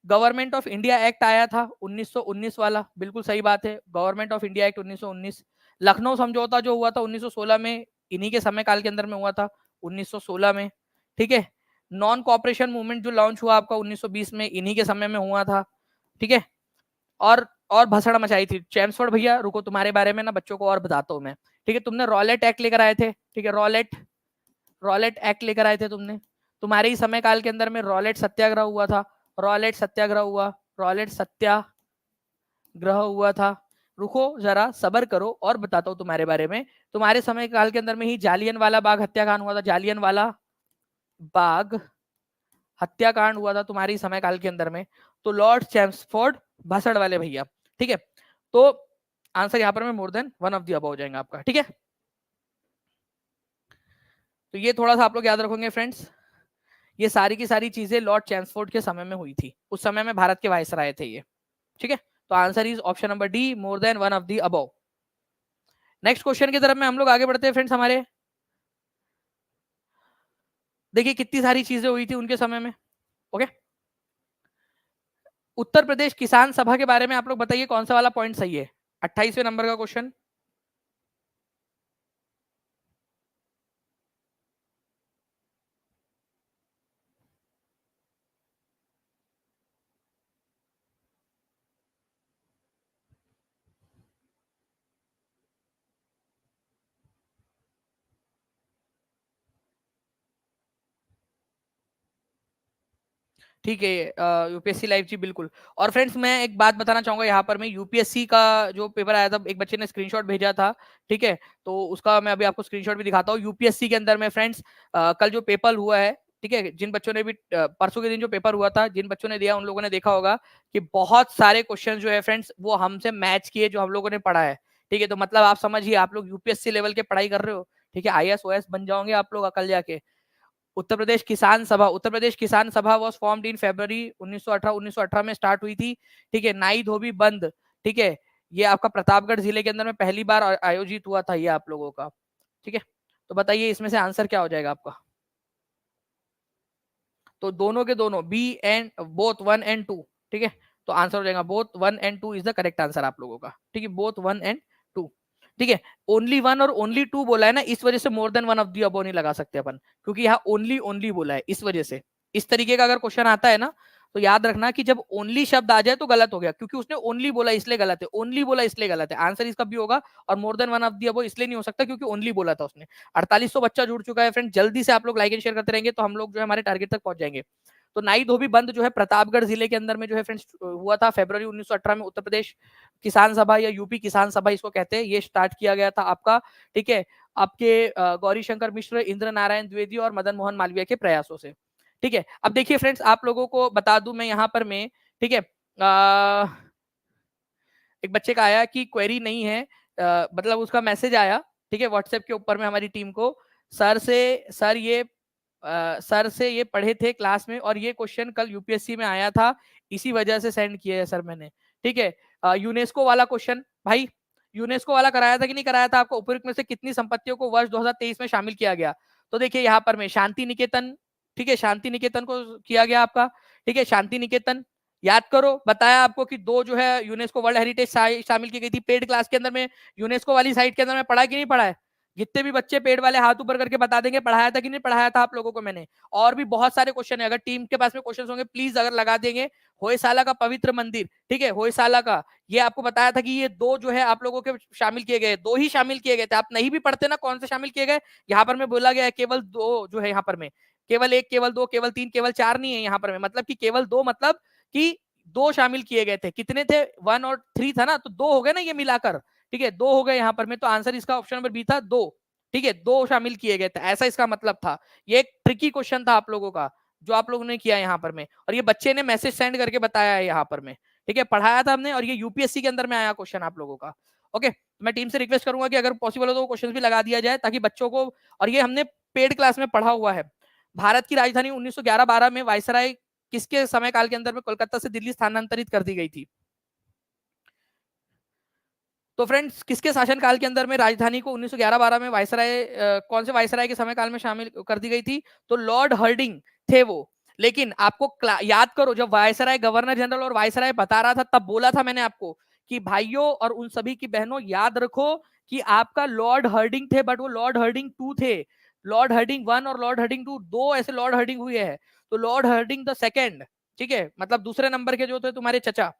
गवर्नमेंट ऑफ इंडिया एक्ट आया था 1919 वाला, बिल्कुल सही बात है, government of India act 1919। Lucknow समझौता जो हुआ था 1916 में, इन्हीं के समय काल के अंदर में हुआ था, 1916 में। ठीक है, नॉन कॉपरेशन मूवमेंट जो लॉन्च हुआ आपका 1920 में, इन्हीं के समय में हुआ था। ठीक है, और भसड़ मचाई थी। चैम्सफोर्ड भैया रुको, तुम्हारे बारे में ना बच्चों को और बताता हूं मैं। ठीक है, तुमने रॉलेट एक्ट लेकर आए थे। ठीक है, रॉलेट रॉलेट एक्ट लेकर आए थे तुमने, तुम्हारे ही समय काल के अंदर में रॉलेट सत्याग्रह हुआ था। रॉलेट सत्याग्रह हुआ, रॉलेट सत्याग्रह हुआ था। रुको जरा सबर करो और बताता हूँ तुम्हारे बारे में। तुम्हारे समय काल के अंदर में ही जालियन वाला बाग हत्याकांड हुआ था, जालियन वाला बाग हत्याकांड हुआ था तुम्हारी समय काल के अंदर में। तो लॉर्ड चैम्सफोर्ड, भसड़ वाले भैया। ठीक है, तो आंसर यहाँ पर में more than one of the above हो जाएगा आपका। ठीक है, तो ये थोड़ा सा आप लोग याद रखोगे फ्रेंड्स, ये सारी की सारी चीजें लॉर्ड चैम्सफोर्ड के समय में हुई थी, उस समय में भारत के वायसराय थे ये। ठीक है, तो answer is option number D, more than one of the above. Next question की तरफ में हम लोग आगे बढ़ते हैं फ्रेंड्स हमारे। देखिए कितनी सारी चीजें हुई थी उनके समय में। ओके, उत्तर प्रदेश किसान सभा के बारे में आप लोग बताइए कौन सा वाला पॉइंट सही है। 28वें नंबर का क्वेश्चन। ठीक है, यूपीएससी लाइव जी बिल्कुल। और फ्रेंड्स मैं एक बात बताना चाहूंगा यहाँ पर, मैं यूपीएससी का जो पेपर आया था, एक बच्चे ने स्क्रीनशॉट भेजा था। ठीक है, तो उसका मैं अभी आपको स्क्रीनशॉट भी दिखाता हूँ। यूपीएससी के अंदर में फ्रेंड्स कल जो पेपर हुआ है, ठीक है, जिन बच्चों ने भी परसों के दिन जो पेपर हुआ था, जिन बच्चों ने दिया उन लोगों ने देखा होगा कि बहुत सारे क्वेश्चन जो है फ्रेंड्स वो हमसे मैच किए जो हम लोगों ने पढ़ा है। ठीक है, तो मतलब आप समझिए, आप लोग यूपीएससी लेवल के पढ़ाई कर रहे हो। ठीक है, आईएएस ओएस बन जाओगे आप लोग कल जाके। उत्तर प्रदेश किसान सभा, उत्तर प्रदेश किसान सभा वाज फॉर्मड इन फरवरी 1918 में स्टार्ट हुई थी। ठीक है, नाई धोबी बंद, ठीक है, ये आपका प्रतापगढ़ जिले के अंदर में पहली बार आयोजित हुआ था ये आप लोगों का। ठीक है, तो बताइए इसमें से आंसर क्या हो जाएगा आपका। तो दोनों के दोनों, बी एंड बोथ 1 एंड 2। ठीक है, तो आंसर हो जाएगा both 1 and 2 is the correct answer आप लोगों का। ठीक है, बोथ 1 एंड 2। ठीक है, ओनली 1 और ओनली 2 बोला है ना, इस वजह से more than one of the above नहीं लगा सकते अपन, क्योंकि यहाँ ओनली ओनली बोला है, इस वजह से। इस तरीके का अगर क्वेश्चन आता है ना, तो याद रखना कि जब ओनली शब्द आ जाए तो गलत हो गया, क्योंकि उसने ओनली बोला इसलिए गलत है, ओनली बोला इसलिए गलत है। आंसर इसका भी होगा, और more than one of the वो इसलिए नहीं हो सकता क्योंकि ओनली बोला था उसने। 4800 बच्चा जुड़ चुका है फ्रेंड, जल्दी से आप लोग लाइक एंड शेयर करते रहेंगे तो हम लोग जो है हमारे टारगेट तक पहुंच जाएंगे। तो नाई धोबी बंद जो है प्रतापगढ़ जिले के अंदर में जो है फ्रेंड्स हुआ था फरवरी 1918 में। उत्तर प्रदेश किसान सभा या यूपी किसान सभा इसको कहते हैं, ये स्टार्ट किया गया था आपका, ठीक है, आपके गौरी शंकर मिश्र, इंद्र नारायण द्विवेदी और मदन मोहन मालवीय के प्रयासों से। ठीक है, अब देखिए फ्रेंड्स आप लोगों को बता दूं मैं यहाँ पर मैं, ठीक है, एक बच्चे का आया कि क्वेरी नहीं है, मतलब उसका मैसेज आया, ठीक है, व्हाट्सएप के ऊपर में हमारी टीम को, सर से ये पढ़े थे क्लास में और ये क्वेश्चन कल यूपीएससी में आया था, इसी वजह से सेंड किया है सर मैंने। ठीक है, यूनेस्को वाला क्वेश्चन, भाई यूनेस्को वाला कराया था कि नहीं कराया था आपको? उपयुक्त में से कितनी संपत्तियों को वर्ष 2023 में शामिल किया गया? तो देखिए यहाँ पर मैं शांति निकेतन, ठीक है, शांति निकेतन को किया गया आपका, ठीक है, शांति निकेतन याद करो, बताया आपको कि 2 जो है यूनेस्को वर्ल्ड हेरिटेज शामिल की गई थी। पेड क्लास के अंदर में यूनेस्को वाली साइट के अंदर में पढ़ा कि नहीं पढ़ा है? जितने भी बच्चे पेड वाले हाथ ऊपर करके बता देंगे पढ़ाया था कि नहीं पढ़ाया था आप लोगों को मैंने। और भी बहुत सारे क्वेश्चन है, अगर टीम के पास में क्वेश्चन होंगे प्लीज अगर लगा देंगे। होयसाला का पवित्र मंदिर, ठीक है, होयसाला का, ये आपको बताया था कि ये 2 जो है आप लोगों के शामिल किए गए, 2 ही शामिल किए गए थे। आप नहीं भी पढ़ते ना कौन से शामिल किए गए, यहाँ पर मैं बोला गया है केवल 2 जो है, यहाँ पर में केवल 1, केवल 2, केवल 3, केवल 4 नहीं है यहाँ पर में, मतलब कि केवल 2, मतलब कि 2 शामिल किए गए थे। कितने थे? 1 और 3 था ना, तो 2 हो गए ना ये मिलाकर, ठीक है, 2 हो गए यहाँ पर में, तो आंसर इसका ऑप्शन नंबर बी था 2, ठीक है, 2 शामिल किए गए थे, ऐसा इसका मतलब था। ये एक ट्रिकी क्वेश्चन था आप लोगों का जो आप लोगों ने किया यहाँ पर में, और ये बच्चे ने मैसेज सेंड करके बताया है यहाँ पर में, ठीक है, पढ़ाया था हमने, और ये यूपीएससी के अंदर में आया क्वेश्चन आप लोगों का। ओके, मैं टीम से रिक्वेस्ट करूंगा कि अगर पॉसिबल हो तो क्वेश्चन भी लगा दिया जाए ताकि बच्चों को, और ये हमने पेड क्लास में पढ़ा हुआ है। भारत की राजधानी 1911-12 में वायसराय किसके समय काल के अंदर में कोलकाता से दिल्ली स्थानांतरित कर दी गई थी? तो फ्रेंड्स किसके शासनकाल के अंदर में राजधानी को 1911-12 में वायसराय, कौन से वायसराय के समय काल में शामिल कर दी गई थी? तो लॉर्ड हर्डिंग थे वो। लेकिन आपको याद करो, जब वायसराय गवर्नर जनरल और वायसराय बता रहा था तब बोला था मैंने आपको कि भाइयों और उन सभी की बहनों याद रखो कि आपका लॉर्ड हर्डिंग थे, बट वो लॉर्ड हर्डिंग 2 थे। लॉर्ड हर्डिंग 1 और लॉर्ड हर्डिंग 2, 2 ऐसे लॉर्ड हर्डिंग हुए हैं। तो लॉर्ड हर्डिंग द सेकेंड, ठीक है, मतलब दूसरे नंबर के जो थे तुम्हारे चचा,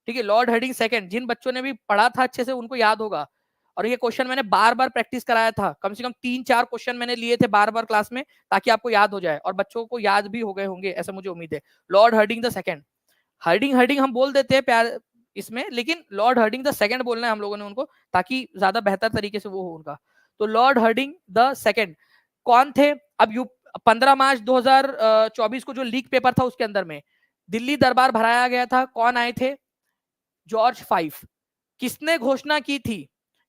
ठीक है, लॉर्ड हर्डिंग सेकंड, जिन बच्चों ने भी पढ़ा था अच्छे से उनको याद होगा। और ये क्वेश्चन मैंने बार बार प्रैक्टिस कराया था, कम से कम 3-4 क्वेश्चन मैंने लिए थे बार बार क्लास में, ताकि आपको याद हो जाए, और बच्चों को याद भी हो गए होंगे ऐसा मुझे उम्मीद है। Lord herding the second, herding herding हम बोल देते हैं प्यार इसमें, लेकिन लॉर्ड हर्डिंग द सेकंड बोलना है हम लोगों ने उनको, ताकि ज्यादा बेहतर तरीके से वो हो उनका। तो लॉर्ड हर्डिंग द सेकंड कौन थे? अब 15 मार्च 2024 को जो लीक पेपर था उसके अंदर में दिल्ली दरबार भराया गया था, कौन आए थे? जॉर्ज 5। किसने घोषणा की थी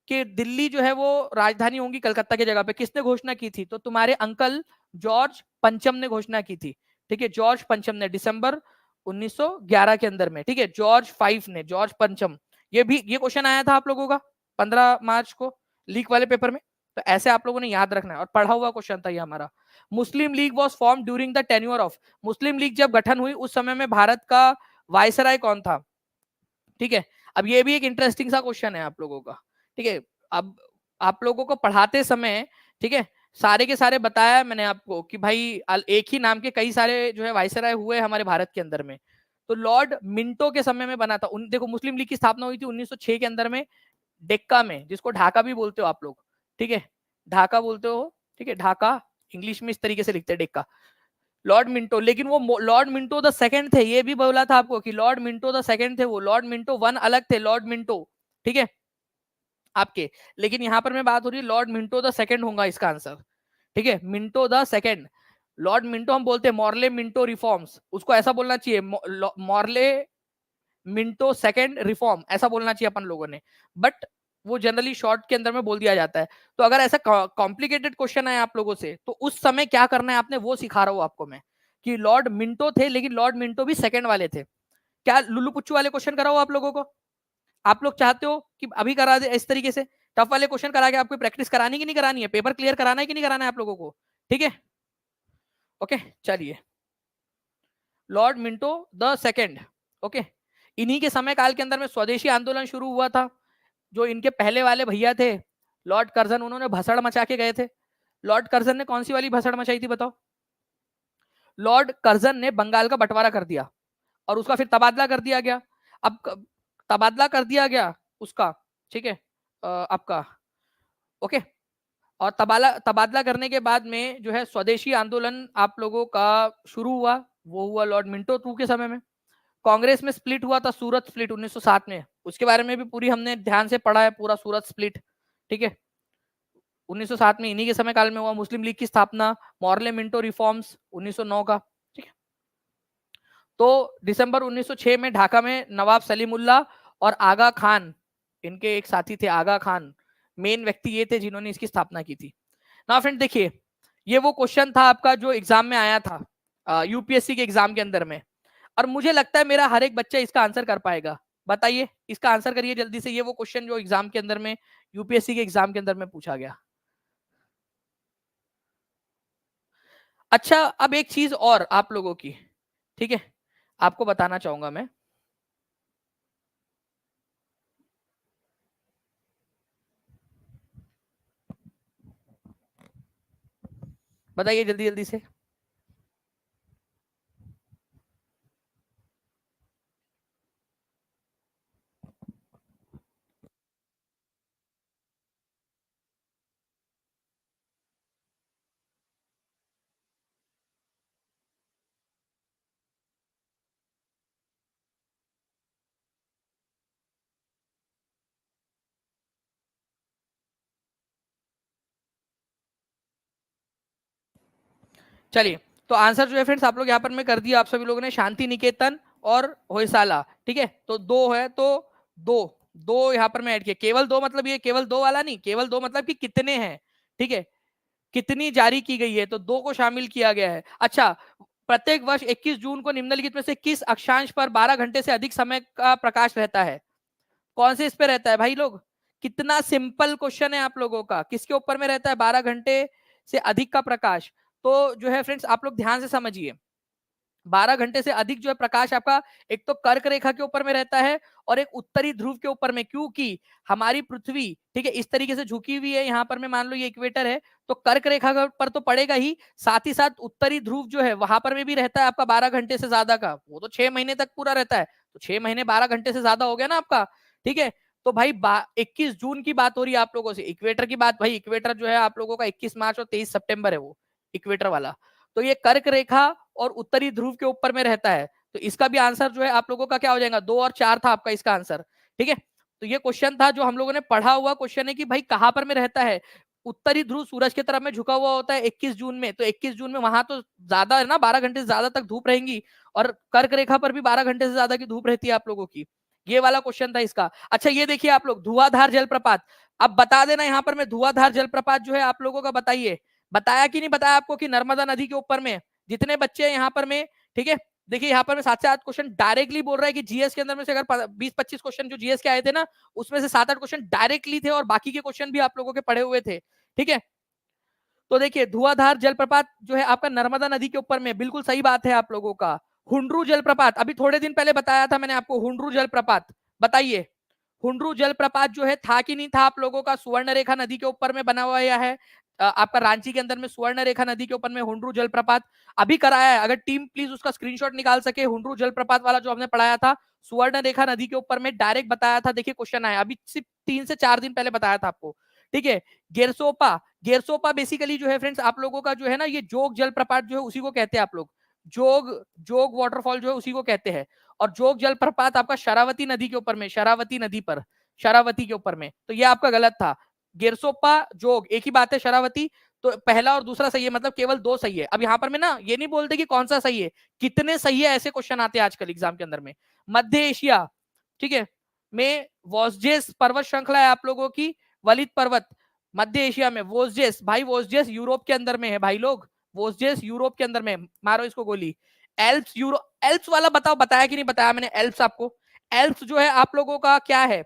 कि दिल्ली जो है वो राजधानी होगी कलकत्ता की जगह पे? किसने घोषणा की थी? तो तुम्हारे अंकल जॉर्ज पंचम ने घोषणा की थी, ठीक है, जॉर्ज पंचम ने दिसंबर 1911 के अंदर में, ठीक है, जॉर्ज 5 ने, जॉर्ज पंचम। ये क्वेश्चन आया था आप लोगों का 15 मार्च को लीक वाले पेपर में, तो ऐसे आप लोगों ने याद रखना है, और पढ़ा हुआ क्वेश्चन था ये हमारा। Muslim League was form during the tenure of, Muslim League जब गठन हुई उस समय में भारत का वायसराय कौन था? ठीक है, अब ये भी एक इंटरेस्टिंग सा क्वेश्चन है आप लोगों का, ठीक है। अब आप लोगों को पढ़ाते समय, ठीक है, सारे के सारे बताया मैंने आपको कि भाई एक ही नाम के कई सारे जो है वायसराय हुए हमारे भारत के अंदर में। तो लॉर्ड मिंटो के समय में बना था। देखो मुस्लिम लीग की स्थापना हुई थी 1906 के अंदर में, डेक्का में, जिसको ढाका भी बोलते हो आप लोग, ठीक है, ढाका बोलते हो, ठीक है, ढाका इंग्लिश में इस तरीके से लिखते हैं डेक्का, लॉर्ड मिंटो। लेकिन वो लॉर्ड मिंटो द सेकंड थे, ये भी बोला था आपको कि लॉर्ड मिंटो द सेकंड थे वो, लॉर्ड मिंटो 1 अलग थे, लॉर्ड मिंटो, ठीक है आपके। लेकिन यहां पर मैं बात हो रही है लॉर्ड मिंटो द सेकंड होगा इसका आंसर, ठीक है, Minto the second. Lord Minto हम बोलते हैं मॉर्ले मिंटो रिफॉर्म्स, उसको ऐसा बोलना चाहिए, मॉर्ले मिंटो सेकंड रिफॉर्म ऐसा बोलना चाहिए अपन लोगों ने, बट वो जनरली शॉर्ट के अंदर में बोल दिया जाता है। तो अगर ऐसा कॉम्प्लिकेटेड क्वेश्चन है आप लोगों से तो उस समय क्या करना है आपने, वो सिखा रहा हूं आपको मैं, कि लॉर्ड मिंटो थे लेकिन लॉर्ड मिंटो भी सेकंड वाले थे। क्या लुल्लू पुच्चू वाले क्वेश्चन कराओ आप लोगों को? आप लोग चाहते हो कि अभी करा दे इस तरीके से टफ वाले क्वेश्चन करा के आपको प्रैक्टिस करानी कि नहीं करानी है, पेपर क्लियर कराना है कि नहीं कराना है आप लोगों को? ठीक है, ओके, चलिए, Lord Minto the second, okay, इन्हीं के समय काल के अंदर में स्वदेशी आंदोलन शुरू हुआ था। जो इनके पहले वाले भैया थे लॉर्ड कर्जन, उन्होंने भसड़ मचा के गए थे। लॉर्ड कर्जन ने कौन सी वाली भसड़ मचाई थी बताओ? लॉर्ड कर्जन ने बंगाल का बंटवारा कर दिया, और उसका फिर तबादला कर दिया गया। अब तबादला कर दिया गया उसका, ठीक है, आपका ओके। और तबादला करने के बाद में जो है स्वदेशी आंदोलन आप लोगों का शुरू हुआ, वो हुआ लॉर्ड मिंटो टू के समय में। कांग्रेस में स्प्लिट हुआ था, सूरत स्प्लिट 1907 में, उसके बारे में भी पूरी हमने ध्यान से पढ़ा है, पूरा सूरत स्प्लिट, ठीक है। 1907 में इन्हीं के समय काल में हुआ। मुस्लिम लीग की स्थापना, मॉर्ले मिंटो रिफॉर्म्स 1909 का, ठीक है। तो दिसंबर 1906 में ढाका में नवाब सलीमुल्लाह और आगा खान, इनके एक साथी थे आगा खान, मेन व्यक्ति ये थे जिन्होंने इसकी स्थापना की थी ना। फ्रेंड देखिए, ये वो क्वेश्चन था आपका जो एग्जाम में आया था, यूपीएससी के एग्जाम के अंदर में, और मुझे लगता है मेरा हर एक बच्चा इसका आंसर कर पाएगा। बताइए, इसका आंसर करिए जल्दी से। ये वो क्वेश्चन जो एग्जाम के अंदर में, यूपीएससी के एग्जाम के अंदर में पूछा गया। अच्छा, अब एक चीज और आप लोगों की, ठीक है, आपको बताना चाहूंगा मैं। बताइए जल्दी जल्दी से। चलिए, तो आंसर जो है फ्रेंड्स आप लोग यहाँ पर मैं कर दिया आप सभी लोगों ने, शांति निकेतन और होयसाला, ठीक है। तो दो है तो दो, दो यहाँ पर मैं ऐड किया। केवल दो मतलब ये केवल दो वाला नहीं, केवल दो मतलब कि कितने हैं, ठीक है, कितनी जारी की गई है, तो दो को शामिल किया गया है। अच्छा, प्रत्येक वर्ष 21 जून को निम्नलिखित में से किस अक्षांश पर 12 घंटे से अधिक समय का प्रकाश रहता है? कौन से इस पे रहता है भाई लोग? कितना सिंपल क्वेश्चन है आप लोगों का, किसके ऊपर में रहता है 12 घंटे से अधिक का प्रकाश? तो जो है फ्रेंड्स आप लोग ध्यान से समझिए, 12 घंटे से अधिक जो है प्रकाश आपका एक तो कर्क रेखा के ऊपर में रहता है और एक उत्तरी ध्रुव के ऊपर में, क्योंकि हमारी पृथ्वी, ठीक है, इस तरीके से झुकी हुई है, यहाँ पर मैं मान लो ये इक्वेटर है, तो कर्क रेखा पर तो पड़ेगा ही, साथ ही साथ उत्तरी ध्रुव जो है वहां पर में भी रहता है आपका 12 घंटे से ज्यादा का, वो तो 6 महीने तक पूरा रहता है, तो 6 महीने 12 घंटे से ज्यादा हो गया ना आपका, ठीक है। तो भाई 21 जून की बात हो रही है आप लोगों से, इक्वेटर की बात, भाई इक्वेटर जो है आप लोगों का 21 मार्च और 23 सितंबर है वो इक्वेटर वाला, तो ये कर्क रेखा और उत्तरी ध्रुव के ऊपर में रहता है। तो इसका भी आंसर जो है आप लोगों का क्या हो जाएगा, 2 और 4 था आपका इसका आंसर, ठीक है। तो ये क्वेश्चन था जो हम लोगों ने पढ़ा हुआ क्वेश्चन है कि भाई कहां पर में रहता है, उत्तरी ध्रुव सूरज की तरफ में झुका हुआ होता है 21 जून में, तो 21 जून में वहां तो ज्यादा है ना, 12 घंटे से ज्यादा तक धूप रहेंगी, और कर्क रेखा पर भी 12 घंटे से ज्यादा की धूप रहती है आप लोगों की। ये वाला क्वेश्चन था इसका। अच्छा, ये देखिए आप लोग, धुआंधार जलप्रपात, अब बता देना यहाँ पर मैं, धुआंधार जलप्रपात जो है आप लोगों का बताइए, बताया कि नहीं बताया आपको कि नर्मदा नदी के ऊपर में जितने बच्चे हैं यहाँ पर में, ठीक है। देखिए यहाँ पर मैं 7 से 8 क्वेश्चन डायरेक्टली बोल रहा है कि जीएस के अंदर में से अगर 20-25 क्वेश्चन जो जीएस के आए थे ना, उसमें से 7-8 क्वेश्चन डायरेक्टली थे और बाकी के क्वेश्चन भी आप लोगों के पढ़े हुए थे, ठीक है। तो देखिए धुआंधार जलप्रपात जो है आपका नर्मदा नदी के ऊपर में, बिल्कुल सही बात है आप लोगों का। हुंड्रू जलप्रपात अभी थोड़े दिन पहले बताया था मैंने आपको, हुंड्रू जलप्रपात, बताइए हुंड्रू जलप्रपात जो है था कि नहीं था आप लोगों का, सुवर्ण रेखा नदी के ऊपर में बना हुआ है, आपका रांची के अंदर में सुवर्ण रेखा नदी के ऊपर में हुंड्रू जलप्रपात अभी कराया है। अगर टीम प्लीज उसका स्क्रीनशॉट निकाल सके, हुंड्रू जलप्रपात वाला जो हमने पढ़ाया था, सुवर्ण रेखा नदी के ऊपर में डायरेक्ट बताया था। देखिए क्वेश्चन आया अभी सिर्फ 3 से 4 दिन पहले बताया था आपको, ठीक है। गेरसोपा, गेरसोपा बेसिकली जो है फ्रेंड्स आप लोगों का जो है ना, ये जोग जलप्रपात जो है उसी को कहते हैं आप लोग, जोग जोग वाटरफॉल जो है उसी को कहते हैं। और जोग जलप्रपात आपका शरावती नदी के ऊपर में, शरावती नदी पर, शरावती के ऊपर में, तो ये आपका गलत था। गेरसोपा जोग एक ही बात है, शरावती, तो पहला और दूसरा सही है, मतलब केवल 2 सही है। अब यहाँ पर मैं ना ये नहीं बोलते कि कौन सा सही है, कितने सही है, ऐसे क्वेश्चन आते हैं आजकल एग्जाम के अंदर में। मध्य एशिया, ठीक है, में वोस्जेस पर्वत श्रृंखला है आप लोगों की, वलित पर्वत, मध्य एशिया में वोस्जेस, भाई वोस्जेस यूरोप के अंदर में है भाई लोग, वोस्जेस यूरोप के अंदर में, मारो इसको गोली। एल्प्स यूरो, एल्प्स वाला बताओ, बताया कि नहीं बताया मैंने एल्प्स आपको? एल्प्स जो है आप लोगों का क्या है,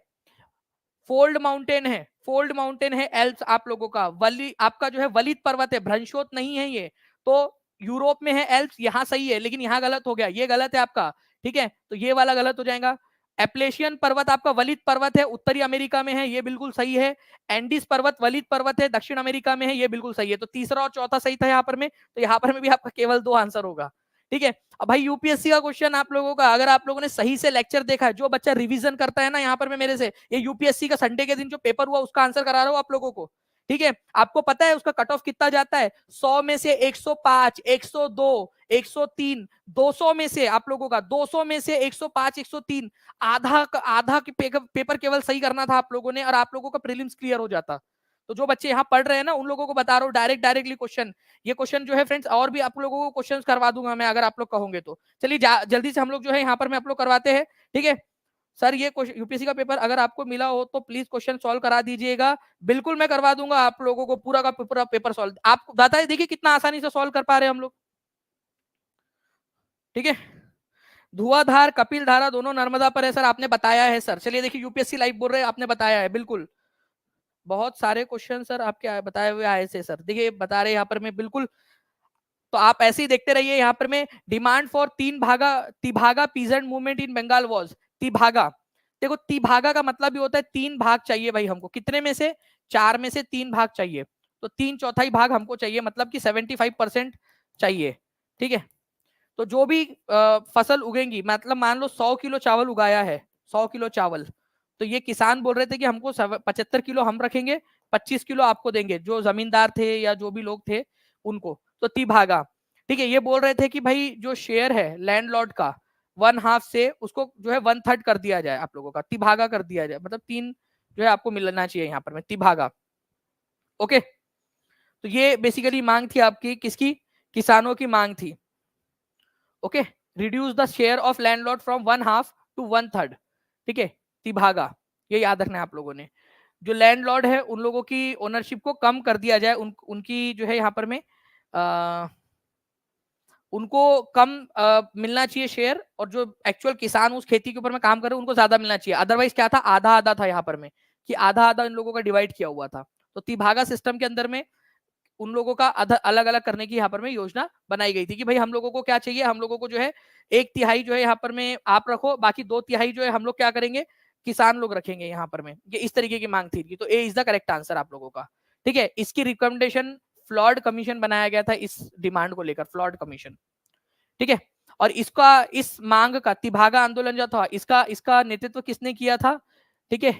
फोल्ड माउंटेन है, फोल्ड माउंटेन है एल्प्स आप लोगों का। वली आपका जो है वलित पर्वत है, भ्रंशोत नहीं है ये, तो यूरोप में है एल्प्स, यहाँ सही है, लेकिन यहाँ गलत हो गया, ये गलत है आपका, ठीक है, तो ये वाला गलत हो जाएगा। एप्लेशियन पर्वत आपका वलित पर्वत है, उत्तरी अमेरिका में है, ये बिल्कुल सही है। एंडीज पर्वत वलित पर्वत है, दक्षिण अमेरिका में है, ये बिल्कुल सही है। तो तीसरा और चौथा सही था यहाँ पर में, तो यहाँ पर में भी आपका केवल 2 आंसर होगा, ठीक है। अब भाई यूपीएससी का क्वेश्चन आप लोगों का, अगर आप लोगों ने सही से लेक्चर देखा है, जो बच्चा रिवीजन करता है ना यहाँ पर मैं मेरे से, ये यूपीएससी का संडे के दिन जो पेपर हुआ उसका आंसर करा रहा हूँ आप लोगों को, ठीक है। आपको पता है उसका कट ऑफ कितना जाता है? 100 में से 105, 102, 103, 200 में से आप लोगों का 200 में से 105, 103, आधा आधा पेपर केवल सही करना था आप लोगों ने और आप लोगों का प्रीलिम्स क्लियर हो जाता। तो जो बच्चे यहाँ पढ़ रहे हैं ना उन लोगों को बता रहा हूँ डायरेक्टली क्वेश्चन, ये क्वेश्चन जो है फ्रेंड्स और भी आप लोगों को क्वेश्चन करवा दूंगा मैं अगर आप लोग कहोगे तो। चलिए जल्दी से हम लोग जो है यहाँ पर मैं आप लोग करवाते हैं, ठीक है। सर ये यूपीएससी का पेपर अगर आपको मिला हो तो प्लीज क्वेश्चन सॉल्व करा दीजिएगा। बिल्कुल मैं करवा दूंगा आप लोगों को पूरा का पूरा पेपर सॉल्व। आप बताइए देखिए कितना आसानी से सॉल्व कर पा रहे हैं हम लोग, ठीक है। धुआंधार कपिल धारा दोनों नर्मदा पर है सर, आपने बताया है सर। चलिए देखिए यूपीएससी लाइव बोल रहे हैं, आपने बताया है बिल्कुल। बहुत सारे क्वेश्चन सर आपके बताए हुए आए थे सर, देखिए बता रहे यहाँ पर मैं बिल्कुल। तो आप ऐसे ही देखते रहिए यहाँ पर में। Demand for Tebhaga peasant movement in Bengal was Tebhaga. देखो तिभागा का मतलब भी होता है 3 भाग चाहिए भाई हमको, कितने में से? 4 में से 3 भाग चाहिए, तो 3/4 भाग हमको चाहिए, मतलब कि 75% चाहिए, ठीक है। तो जो भी फसल उगेंगी, मतलब मान लो 100 किलो चावल उगाया है, 100 किलो चावल, तो ये किसान बोल रहे थे कि हमको 75 किलो हम रखेंगे, 25 किलो आपको देंगे, जो जमींदार थे या जो भी लोग थे उनको। तो तिभागा, ठीक है। ये बोल रहे थे कि भाई जो शेयर है लैंडलॉर्ड का 1/2 से उसको जो है 1/3 कर दिया जाए, आप लोगों का तिभागा कर दिया जाए, मतलब 3 जो है आपको मिलना चाहिए यहाँ पर में तिभागा। ओके, तो ये बेसिकली मांग थी आपकी, किसकी? किसानों की मांग थी। Okay, reduce the share of landlord from 1/2 to 1/3, ठीक है। तिभागा, ये याद रखना है आप लोगों ने। जो लैंडलॉर्ड है उन लोगों की ओनरशिप को कम कर दिया जाए, उनकी जो है यहाँ पर में उनको कम मिलना चाहिए शेयर, और जो एक्चुअल किसान उस खेती के ऊपर में काम कर रहे हैं उनको ज्यादा मिलना चाहिए। अदरवाइज क्या था, आधा आधा था यहाँ पर में, कि आधा आधा इन लोगों का डिवाइड किया हुआ था। तो तिभागा सिस्टम के अंदर में उन लोगों का अलग अलग करने की यहाँ पर में योजना बनाई गई थी, कि भाई हम लोगों को क्या चाहिए, हम लोगों को जो है 1/3 जो है यहाँ पर में आप रखो, बाकी 2/3 जो है हम लोग क्या करेंगे, किसान लोग रखेंगे यहाँ पर में। ये इस तरीके की मांग थी, तो ए इज द करेक्ट आंसर आप लोगों का, ठीक है। इसकी रिकमेंडेशन फ्लॉड कमीशन बनाया गया था इस डिमांड को लेकर, फ्लॉड कमीशन, ठीक है। और इसका इस मांग का तिभागा आंदोलन जो था इसका इसका नेतृत्व किसने किया था, ठीक है?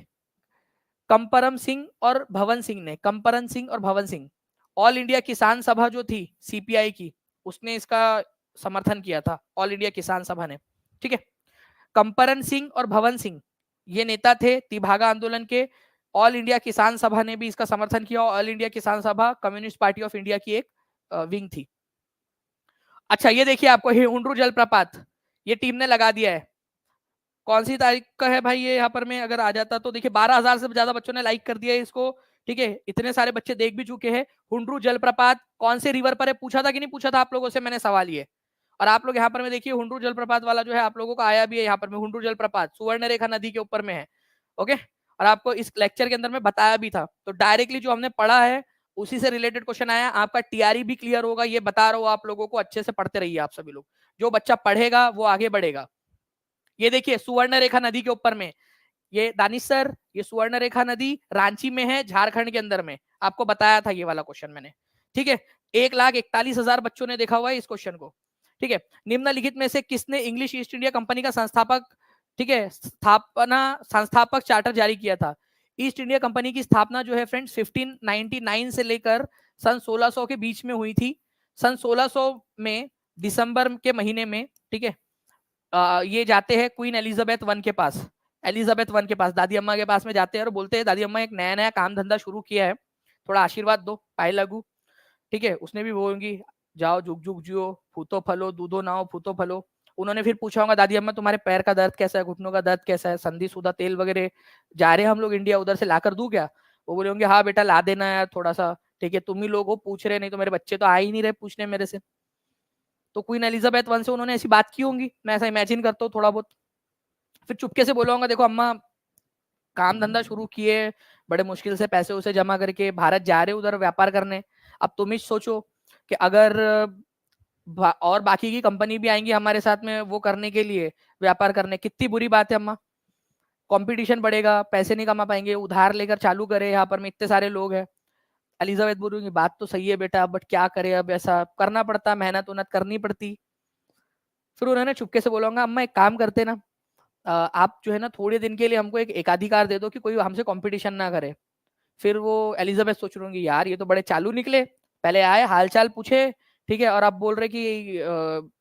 कंपरम सिंह और भवन सिंह ने, कंपरम सिंह और भवन सिंह। ऑल इंडिया किसान सभा जो थी सीपीआई की, उसने इसका समर्थन किया था, ऑल इंडिया किसान सभा ने, ठीक है। कंपरन सिंह और भवन सिंह ये नेता थे तिभागा आंदोलन के। ऑल इंडिया किसान सभा ने भी इसका समर्थन किया। ऑल इंडिया किसान सभा कम्युनिस्ट पार्टी ऑफ इंडिया की एक विंग थी। अच्छा ये देखिए आपको हुंड्रू जलप्रपात ये टीम ने लगा दिया है। कौन सी तारीख का है भाई ये, यहाँ पर में अगर आ जाता तो देखिए 12,000 से ज्यादा बच्चों ने लाइक कर दिया है इसको, ठीक है। इतने सारे बच्चे देख भी चुके हैं। हुंड्रू जलप्रपात कौन से रिवर पर है, पूछा था कि नहीं पूछा था आप लोगों से मैंने सवाल ये। और आप लोग यहाँ पर में देखिए हुंड्रू जलप्रपात वाला जो है आप लोगों को आया भी है यहाँ पर में, हुंड्रू जलप्रपात सुवर्ण रेखा नदी के ऊपर में है। ओके, और आपको इस लेक्चर के अंदर में बताया भी था, तो डायरेक्टली जो हमने पढ़ा है उसी से रिलेटेड क्वेश्चन आया। आपका टीआरई भी क्लियर होगा, ये बता रहा हूँ आप लोगों को, अच्छे से पढ़ते रहिए आप सभी लोग। जो बच्चा पढ़ेगा वो आगे बढ़ेगा। ये देखिए सुवर्ण रेखा नदी के ऊपर में, ये दानिश सर, ये सुवर्ण रेखा नदी रांची में है, झारखंड के अंदर में, आपको बताया था ये वाला क्वेश्चन मैंने, ठीक है। 1,41,000 बच्चों ने देखा हुआ है इस क्वेश्चन को, ठीक है। निम्नलिखित में से किसने इंग्लिश ईस्ट इंडिया कंपनी का संस्थापक, ठीक है, संस्थापक चार्टर जारी किया था? ईस्ट इंडिया कंपनी की स्थापना जो है फ्रेंड्स 1599 से लेकर सन 1600 के बीच में हुई थी। सन 1600 में दिसंबर के महीने में, ठीक है, ये जाते हैं क्वीन एलिजाबेथ वन के पास, एलिजाबेथ वन के पास दादी अम्मा के पास में जाते हैं और बोलते हैं दादी अम्मा एक नया नया काम धंधा शुरू किया है, थोड़ा आशीर्वाद दो, पाए लगू, ठीक है। उसने भी बोलेंगी जाओ जुग जुग जियो, फूतो फलो, दूधो नाओ फूतो फलो। उन्होंने फिर पूछा होगा दादी अम्मा तुम्हारे पैर का दर्द कैसा है, घुटनों का दर्द कैसा है, संधि सुधा तेल वगैरह जा रहे हैं हम लोग इंडिया, उधर से लाकर दूं क्या? वो बोले होंगे हाँ बेटा ला देना यार थोड़ा सा, ठीक है, तुम ही लोग हो पूछ रहे, नहीं तो मेरे बच्चे तो आ ही नहीं रहे पूछने मेरे से। तो क्वीन एलिजाबेथ वन से उन्होंने ऐसी बात की होंगी, मैं ऐसा इमेजिन करता हूँ थोड़ा बहुत। फिर चुपके से बोला होगा देखो अम्मा काम धंधा शुरू किए, बड़े मुश्किल से पैसे उसे जमा करके भारत जा रहे उधर व्यापार करने। अब तुम ही सोचो कि अगर और बाकी की कंपनी भी आएंगी हमारे साथ में वो करने के लिए, व्यापार करने, कितनी बुरी बात है अम्मा। कंपटीशन बढ़ेगा, पैसे नहीं कमा पाएंगे, उधार लेकर चालू करे, यहाँ पर में इतने सारे लोग हैं। एलिजाबेथ बोलूंगी बात तो सही है बेटा, बट क्या करे, अब ऐसा करना पड़ता, मेहनत उन्नत करनी पड़ती। फिर उन्होंने चुपके से बोला होगा, अम्मा एक काम करते ना, आप जो है ना थोड़े दिन के लिए हमको एक एकाधिकार दे दो कि कोई हमसे कंपटीशन ना करे। फिर वो एलिजाबेथ सोच रही होंगी, यार ये तो बड़े चालू निकले, पहले आए हालचाल पूछे, ठीक है, और आप बोल रहे कि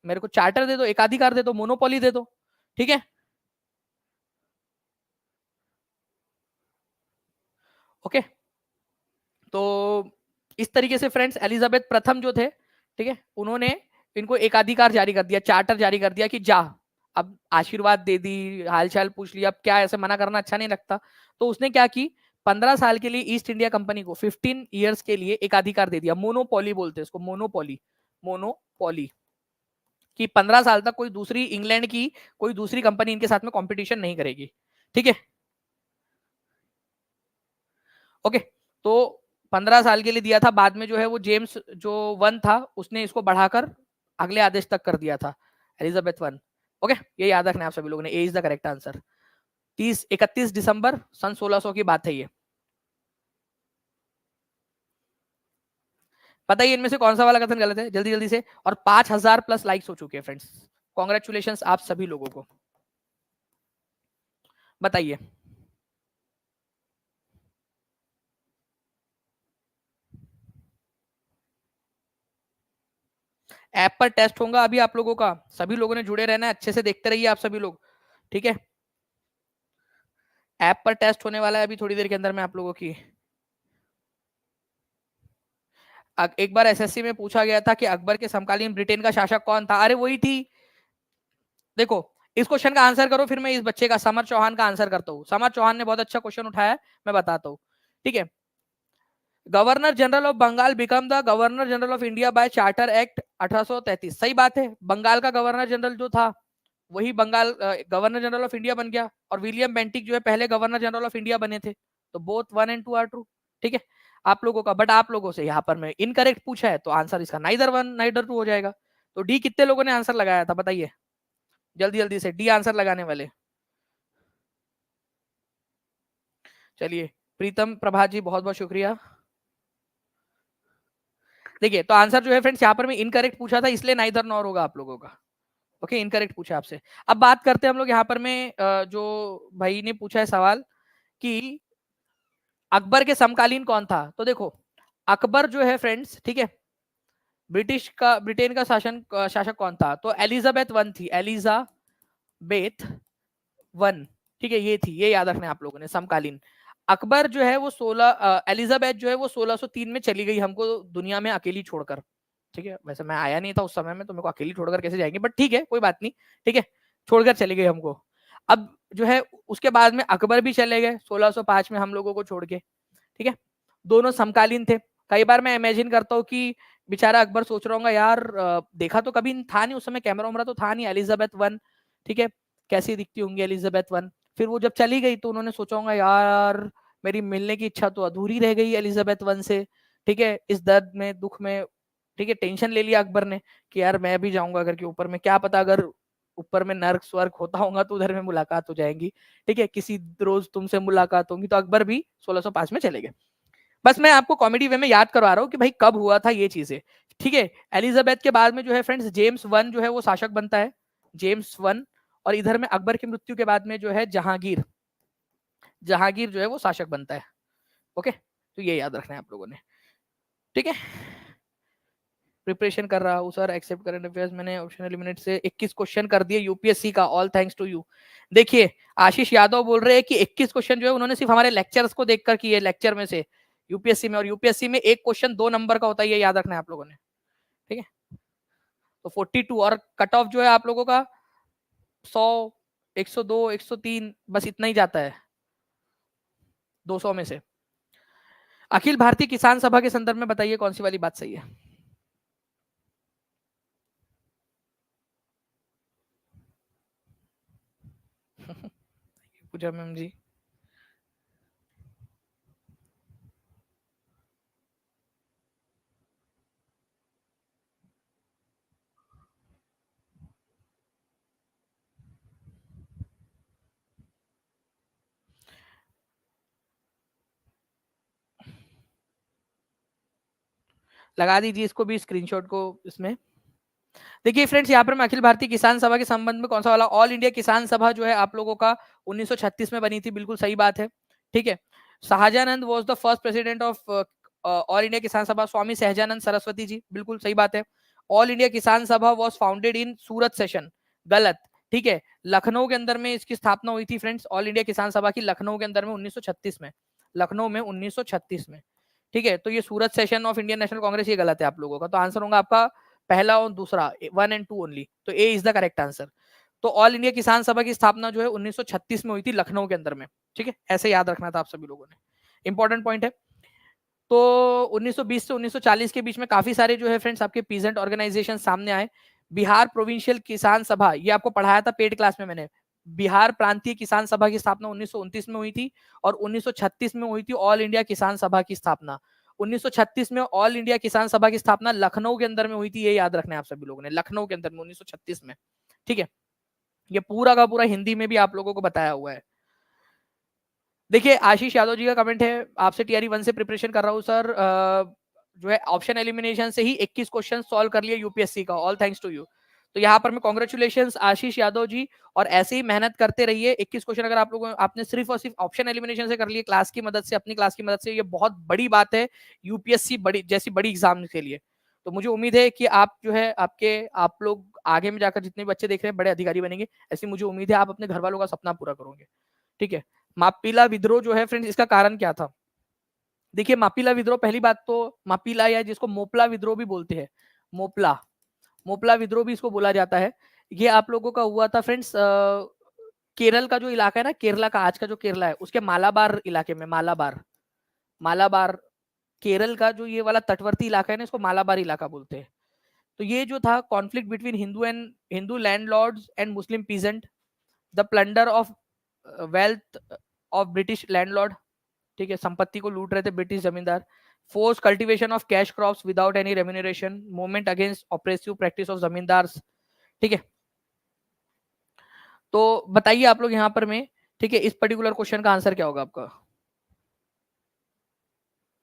मेरे को चार्टर दे दो, एकाधिकार दे दो, मोनोपोली दे दो, ठीक है। ओके, तो इस तरीके से फ्रेंड्स एलिजाबेथ प्रथम जो थे, ठीक है, उन्होंने इनको एकाधिकार जारी कर दिया, चार्टर जारी कर दिया कि जा, अब आशीर्वाद दे दी, हालचाल पूछ लिया, अब क्या ऐसे मना करना अच्छा नहीं लगता। तो उसने क्या की, 15 साल के लिए ईस्ट इंडिया कंपनी को 15 ईयर्स के लिए एकाधिकार दे दिया, मोनोपोली बोलते हैं इसको, मोनोपोली, मोनोपोली, कि 15 साल तक कोई दूसरी इंग्लैंड की कोई दूसरी कंपनी इनके साथ में कंपटीशन नहीं करेगी, ठीक है। ओके, तो 15 साल के लिए दिया था, बाद में जो है वो जेम्स जो वन था उसने इसको बढ़ाकर अगले आदेश तक कर दिया था, एलिजाबेथ वन। ओके, ये याद रखना आप सभी लोगों ने, ए इज द करेक्ट आंसर। 31 दिसंबर सन 1600 की बात है ये। बताइए इनमें से कौन सा वाला कथन गलत है, जल्दी जल्दी से। और 5,000 प्लस लाइक्स हो चुके हैं फ्रेंड्स, कॉन्ग्रेचुलेशन आप सभी लोगों को। बताइए। ऐप पर टेस्ट होगा अभी आप लोगों का, सभी लोगों ने जुड़े रहना है, अच्छे से देखते रहिए आप सभी लोग, ठीक है। ऐप पर टेस्ट होने वाला है अभी थोड़ी देर के अंदर में आप लोगों की। एक बार एसएससी में पूछा गया था कि अकबर के समकालीन ब्रिटेन का शासक कौन था, अरे वही थी। देखो, इस क्वेश्चन का आंसर करो, फिर मैं इस बच्चे का समर चौहान का आंसर करता हूँ। समर चौहान ने बहुत अच्छा क्वेश्चन उठाया, मैं बताता हूँ, ठीक है। Governor general of Bengal become the governor general of India by charter act 1833, सही बात है, बंगाल का गवर्नर जनरल जो था वही Bengal governor general of India बन गया, और विलियम बेंटिक जो है पहले गवर्नर जनरल ऑफ इंडिया बने थे। तो बोथ 1 and 2 आर ट्रू, ठीक है। आप लोगों का, बट आप लोगों से यहाँ पर मैं इनकरेक्ट पूछा है, तो आंसर इसका नाइदर 1 नाइदर 2 हो जाएगा। तो डी कितने लोगों ने आंसर लगाया था बताइए, जल्दी जल्दी से डी आंसर लगाने वाले। चलिए, प्रीतम प्रभात जी बहुत बहुत शुक्रिया। देखिए, तो आंसर जो है फ्रेंड्स यहाँ पर मैं इनकरेक्ट पूछा था, इसलिए नाइदर नॉर होगा आप लोगों का। ओके, इनकरेक्ट पूछा आपसे। अब बात करते हैं हम लोग यहाँ पर में जो भाई ने पूछा है सवाल कि अकबर के समकालीन कौन था। तो देखो, अकबर जो है फ्रेंड्स, ठीक है, ब्रिटेन का शासक कौन था, तो एलिजाबेथ वन थी, एलिजाबेथ वन, ठीक है, ये थी, ये याद रखना है आप लोगों ने, समकालीन। अकबर जो है वो 16, एलिजाबेथ जो है वो 1603 में चली गई हमको दुनिया में अकेली छोड़कर, ठीक है। वैसे मैं आया नहीं था उस समय में, तो मेरे को अकेली छोड़कर कैसे जाएंगे, बट ठीक है, कोई बात नहीं, ठीक है, छोड़कर चली गई हमको। अब जो है उसके बाद में अकबर भी चले गए 1605 में हम लोगों को छोड़ के, ठीक है। दोनों समकालीन थे। कई बार मैं इमेजिन करता हूँ कि बेचारा अकबर सोच रहा होगा, यार देखा तो कभी था नहीं उस समय, कैमरा वैमरा तो था नहीं, एलिजाबेथ वन, ठीक है, कैसी दिखती होंगी एलिजाबेथ वन। फिर वो जब चली गई तो उन्होंने सोचा होगा, यार मेरी मिलने की इच्छा तो अधूरी रह गई एलिजाबेथ वन से, ठीक है, इस दर्द में दुख में, ठीक है, टेंशन ले लिया अकबर ने कि यार मैं भी जाऊंगा घर के ऊपर में, क्या पता अगर ऊपर में नर्क स्वर्ग होता होगा तो उधर में मुलाकात हो जाएगी, ठीक है, किसी रोज तुमसे मुलाकात होगी। तो अकबर भी 1605 में चले गए। बस मैं आपको कॉमेडी वे में याद करवा रहा हूँ कि भाई कब हुआ था ये चीजें, ठीक है। एलिजाबेथ के बाद में जो है फ्रेंड्स जेम्स वन जो है वो शासक बनता है, जेम्स वन। और इधर में अकबर की मृत्यु के बाद में जो है जहांगीर, जहांगीर जो है वो शासक बनता है। ओके, तो ये याद रखना है आप लोगों ने, ठीक है। प्रिपरेशन कर रहा हूँ सर, एक्सेप्ट करंट अफेयर्स मैंने ऑप्शन एलिमिनेट से 21 क्वेश्चन कर दिए यूपीएससी का, ऑल थैंक्स टू यू। देखिए, आशीष यादव बोल रहे हैं कि 21 क्वेश्चन जो है उन्होंने सिर्फ हमारे लेक्चर्स को देखकर किए, लेक्चर में से यूपीएससी में, और यूपीएससी में एक क्वेश्चन 2 नंबर का होता है, ये याद रखना है आप लोगों ने, ठीक है। तो 42, और कट ऑफ जो है आप लोगों का 100, 102, 103, बस इतना ही जाता है 200 में से। अखिल भारतीय किसान सभा के संदर्भ में बताइए कौन सी वाली बात सही है। पूजा मैम जी, लगा दीजिए इसको भी स्क्रीनशॉट को इसमें। देखिए फ्रेंड्स, यहाँ पर मैं अखिल भारतीय किसान सभा के संबंध में कौन सा वाला, ऑल इंडिया किसान सभा जो है आप लोगों का 1936 में बनी थी, बिल्कुल सही बात है। ठीक है, Sahajanand was the first president of all India किसान सभा, स्वामी सहजानंद सरस्वती जी, बिल्कुल सही बात है। ऑल इंडिया किसान सभा was founded in Surat session, गलत। ठीक है, लखनऊ के अंदर में इसकी स्थापना हुई थी फ्रेंड्स, ऑल इंडिया किसान सभा की लखनऊ के अंदर में 1936 में, लखनऊ में 1936 में। ठीक है, तो ये सूरत सेशन ऑफ इंडियन नेशनल कांग्रेस, ये गलत है आप लोगों का, तो आंसर होगा आपका पहला और दूसरा, 1 and 2 ओनली, तो ए इज द करेक्ट आंसर। तो ऑल इंडिया किसान सभा की स्थापना जो है 1936 में हुई थी लखनऊ के अंदर में। ठीक है, ऐसे याद रखना था आप सभी लोगों ने, इंपॉर्टेंट पॉइंट है। तो 1920 से 1940 के बीच में काफी सारे जो है फ्रेंड्स आपके पीजेंट ऑर्गेनाइजेशन सामने आए। बिहार प्रोविंशियल किसान सभा, ये आपको पढ़ाया था पेड क्लास में मैंने, बिहार प्रांतीय किसान सभा की स्थापना 1929 में हुई थी, और 1936 में हुई थी ऑल इंडिया किसान सभा की स्थापना। 1936 में ऑल इंडिया किसान सभा की स्थापना लखनऊ के अंदर में हुई थी, ये याद रखना है आप सभी लोगों ने, लखनऊ के अंदर में 1936 में। ठीक है, ये पूरा का पूरा हिंदी में भी आप लोगों को बताया हुआ है। देखिए आशीष यादव जी का कमेंट है, आपसे टीआरई 1 से प्रिपरेशन कर रहा हूँ सर, जो है ऑप्शन एलिमिनेशन से ही 21 क्वेश्चन सॉल्व कर लिए यूपीएससी का, ऑल थैंक्स टू यू। तो यहाँ पर मैं कॉन्ग्रेचुलेशन आशीष यादव जी, और ऐसे ही मेहनत करते रहिए। 21 क्वेश्चन अगर आप लोगों आपने सिर्फ और सिर्फ ऑप्शन एलिमिनेशन से कर लिए, क्लास की मदद से, अपनी क्लास की मदद से, ये बहुत बड़ी बात है यूपीएससी बड़ी जैसी बड़ी एग्जाम के लिए। तो मुझे उम्मीद है कि आप जो है आप लोग आगे में जाकर जितने बच्चे देख रहे हैं बड़े अधिकारी बनेंगे, ऐसी मुझे उम्मीद है आप अपने घर वालों का सपना पूरा करोगे। ठीक है, मापिला विद्रोह जो है फ्रेंड्स, इसका कारण क्या था? देखिए मापिला विद्रोह, पहली बात तो मापिला या जिसको मोपला विद्रोह भी बोलते हैं, मोपला मोपला विद्रोह भी इसको बोला जाता है। ये आप लोगों का हुआ था फ्रेंड्स केरल का जो इलाका है ना, केरला का, आज का जो केरला है, उसके मालाबार इलाके में, मालाबार मालाबार केरल का जो ये वाला तटवर्ती इलाका है ना, इसको मालाबार इलाका बोलते हैं। तो ये जो था conflict between Hindu landlords and Muslim peasant, the plunder of wealth of British landlord, ठीक है, संपत्ति को लूट रहे थे ब्रिटिश जमींदार, force cultivation of cash crops without any remuneration, movement against oppressive practice of जमींदार। ठीक है, तो बताइए आप लोग यहाँ पर में, ठीक है, इस पर्टिकुलर क्वेश्चन का आंसर क्या होगा आपका?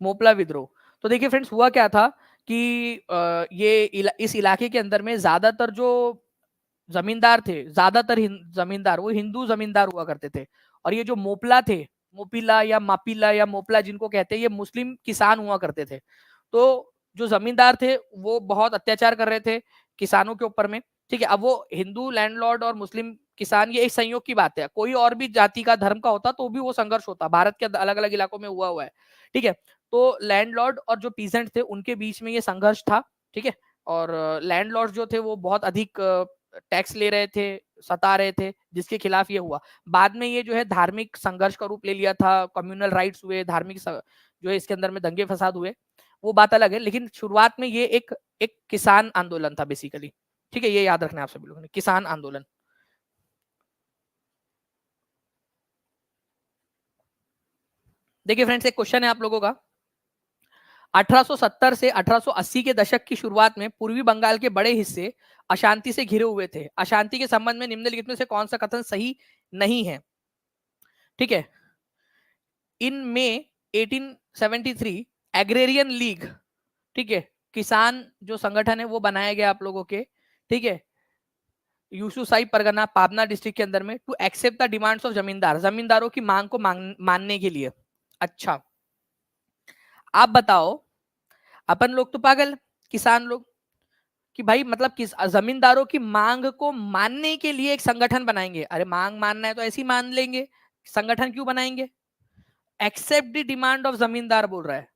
मोपला विद्रोह। तो देखिए फ्रेंड्स, हुआ क्या था कि इस इलाके के अंदर में ज्यादातर जो जमींदार थे, ज्यादातर जमींदार वो हिंदू जमींदार हुआ करते थे, और ये जो मोपला थे, मोपिला या मापिला या मोपला जिनको कहते हैं, ये मुस्लिम किसान हुआ करते थे। तो जो जमींदार थे वो बहुत अत्याचार कर रहे थे किसानों के ऊपर में। ठीक है, अब वो हिंदू लैंडलॉर्ड और मुस्लिम किसान, ये एक संयोग की बात है, कोई और भी जाति का धर्म का होता तो भी वो संघर्ष होता, भारत के अलग अलग इलाकों में हुआ है। ठीक है, तो लैंडलॉर्ड और जो पीजेंट थे उनके बीच में ये संघर्ष था। ठीक है, और लैंडलॉर्ड जो थे वो बहुत अधिक टैक्स ले रहे थे, सता रहे थे, जिसके खिलाफ ये हुआ। बाद में ये जो है धार्मिक संघर्ष का रूप ले लिया था, कम्युनल राइट्स हुए, धार्मिक जो है इसके अंदर में दंगे फसाद हुए, वो बात अलग है, लेकिन शुरुआत में ये एक एक किसान आंदोलन था बेसिकली। ठीक है, ये याद रखना है आप सभी लोगों ने, किसान आंदोलन। देखिए फ्रेंड्स, एक क्वेश्चन है आप लोगों का, 1870 से 1880 के दशक की शुरुआत में पूर्वी बंगाल के बड़े हिस्से अशांति से घिरे हुए थे। अशांति के संबंध में निम्नलिखित में से कौन सा कथन सही नहीं है? ठीक है, इन मई 1873 एग्रेरियन लीग, ठीक है, किसान जो संगठन है वो बनाया गया आप लोगों के, ठीक है, यूसुफसाई परगना पाबना डिस्ट्रिक्ट के अंदर में, to accept the demands of zamindar, जमींदारों की मांग को मानने के लिए। अच्छा, आप बताओ, अपन लोग तो पागल, किसान लोग, कि भाई मतलब किस जमींदारों की मांग को मानने के लिए एक संगठन बनाएंगे? अरे मांग मानना है तो ऐसे ही मान लेंगे, संगठन क्यों बनाएंगे? एक्सेप्ट द डिमांड ऑफ जमींदार बोल रहा है।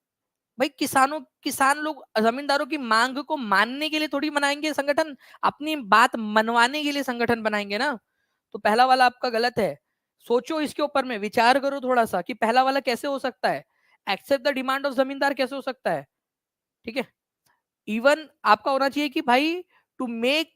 भाई किसान लोग जमींदारों की मांग को मानने के लिए थोड़ी बनाएंगे संगठन, अपनी बात मनवाने के लिए संगठन बनाएंगे ना। तो पहला वाला आपका गलत है। सोचो इसके ऊपर में, विचार करो थोड़ा सा कि पहला वाला कैसे हो सकता है, एक्सेप्ट द डिमांड ऑफ जमींदार कैसे हो सकता है? ठीक है, इवन आपका होना चाहिए कि भाई to make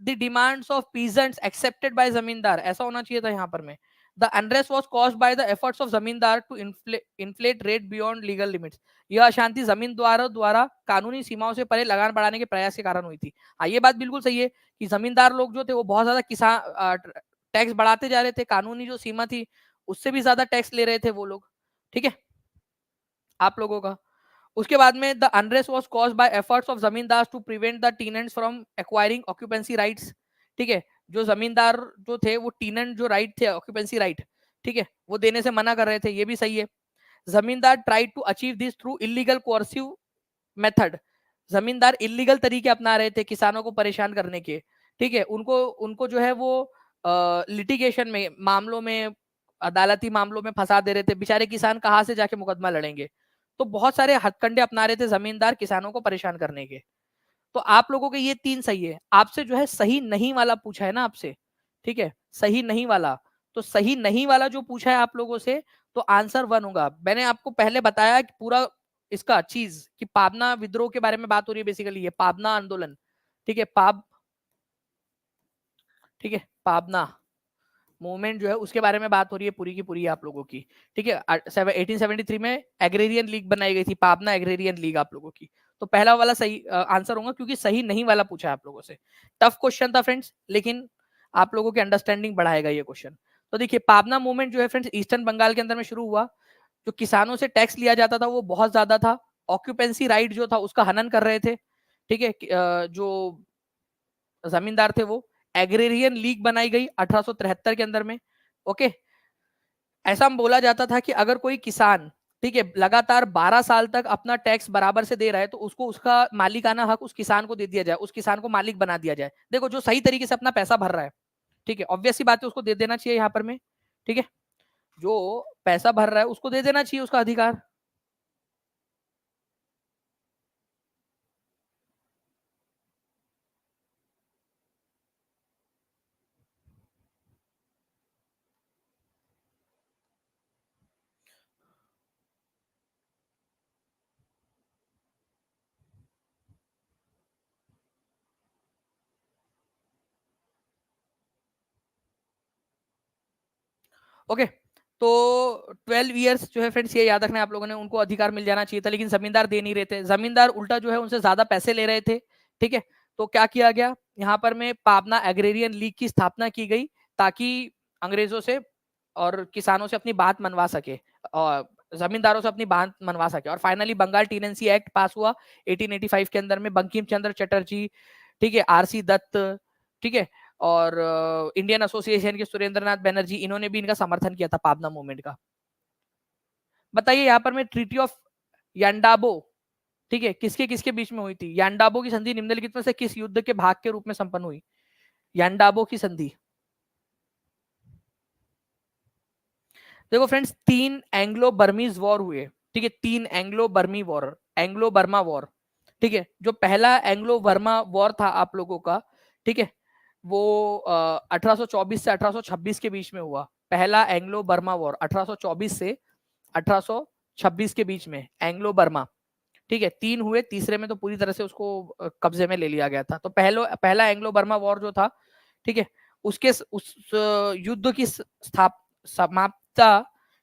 the demands of peasants accepted by zamindar, ऐसा होना चाहिए था यहाँ पर में। The unrest was caused by the efforts of zamindar to inflate rate beyond legal limits, यह अशांति जमींदारों द्वारा कानूनी सीमाओं से परे लगान बढ़ाने के प्रयास के कारण हुई थी। हाँ, ये बात बिल्कुल सही है कि जमींदार लोग जो थे वो बहुत ज्यादा किसान टैक्स बढ़ाते जा रहे थे, कानूनी जो सीमा थी उससे भी ज्यादा टैक्स ले रहे थे वो लोग। ठीक है, आप लोगों का उसके बाद में the unrest was caused by efforts of zamindar to prevent the tenants from acquiring occupancy rights. ठीक है, जो जमींदार जो थे वो टीनेंट जो राइट थे ऑक्यूपेंसी राइट, ठीक है, वो देने से मना कर रहे थे, ये भी सही है। Zamindar tried to achieve this through illegal coercive method. Zamindar illegal तरीके अपना रहे थे किसानों को परेशान करने के। ठीक है, उनको उनको जो है वो लिटिगेशन में, मामलों में, अदालती मामलों में फंसा दे रहे थे। बेचारे किसान कहाँ से जाके मुकदमा लड़ेंगे? तो बहुत सारे हथकंडे अपना रहे थे जमींदार किसानों को परेशान करने के। तो आप लोगों के ये 3 सही है। आपसे जो है सही नहीं वाला पूछा है ना आपसे, ठीक है, सही नहीं वाला। तो सही नहीं वाला जो पूछा है आप लोगों से, तो आंसर 1 होगा। मैंने आपको पहले बताया कि पूरा इसका चीज कि पाबना विद्रोह के बारे में बात हो रही है, बेसिकली ये पाबना आंदोलन, ठीक है, ठीक है, पाबना मूवमेंट जो है उसके बारे में बात हो रही है पूरी की पूरी आप लोगों की। ठीक है, 1873 में एग्रेरियन लीग बनाई गई थी, पाबना एग्रेरियन लीग आप लोगों की। तो पहला वाला सही आंसर होगा, क्योंकि सही नहीं वाला पूछा है आप लोगों से। टफ क्वेश्चन था फ्रेंड्स, लेकिन आप लोगों की अंडरस्टैंडिंग बढ़ाएगा ये क्वेश्चन। तो देखिए, पाबना मूवमेंट जो है फ्रेंड्स ईस्टर्न बंगाल के अंदर में शुरू हुआ। जो किसानों से टैक्स लिया जाता था वो बहुत ज्यादा था। ऑक्यूपेंसी राइट जो था उसका हनन कर रहे थे। ठीक है, जो जमींदार थे वो। एग्रेरियन लीग बनाई गई 1873 के अंदर में। ओके, ऐसा बोला जाता था कि अगर कोई किसान, ठीक है, लगातार 12 साल तक अपना टैक्स बराबर से दे रहा है तो उसको उसका मालिकाना हक उस किसान को दे दिया जाए, उस किसान को मालिक बना दिया जाए। देखो, जो सही तरीके से अपना पैसा भर रहा है, ठीक है, ऑब्वियस सी बात है, उसको दे देना चाहिए यहाँ पर में। ठीक है, जो पैसा भर रहा है उसको दे देना चाहिए उसका अधिकार। ओके, तो 12 ईयर्स जो है फ्रेंड्स, ये याद रखना है आप लोगों ने, उनको अधिकार मिल जाना चाहिए था, लेकिन जमींदार दे नहीं रहे थे। जमींदार उल्टा जो है उनसे ज्यादा पैसे ले रहे थे। ठीक है, तो क्या किया गया यहाँ पर में, पाबना एग्रेरियन लीग की स्थापना की गई, ताकि अंग्रेजों से और किसानों से अपनी बात मनवा सके, और जमींदारों से अपनी बात मनवा सके। और finally Bengal tenancy act pass हुआ 1885 के अंदर में। बंकिम चंद्र चटर्जी, ठीक है, आरसी दत्त, ठीक है, और इंडियन एसोसिएशन के सुरेंद्रनाथ बैनर्जी, इन्होंने भी इनका समर्थन किया था पाबना मूवमेंट का। बताइए यहाँ पर में ट्रीटी ऑफ यांडाबो, ठीक है, किसके किसके बीच में हुई थी? यांडाबो की संधि निम्नलिखित में से किस युद्ध के भाग के रूप में संपन्न हुई? यांडाबो की संधि। देखो फ्रेंड्स, 3 एंग्लो बर्मीज वॉर हुए। ठीक है, 3 एंग्लो बर्मी वॉर, एंग्लो बर्मा वॉर। ठीक है, जो पहला एंग्लो बर्मा वॉर था आप लोगों का, ठीक है, वो 1824 से 1826 के बीच में हुआ। पहला एंग्लो बर्मा वॉर 1824 से 1826 के बीच में, एंग्लो बर्मा। ठीक है, 3 हुए, तीसरे में तो पूरी तरह से उसको कब्जे में ले लिया गया था। तो पहला एंग्लो बर्मा वॉर जो था, ठीक है, उस युद्ध की समाप्ता,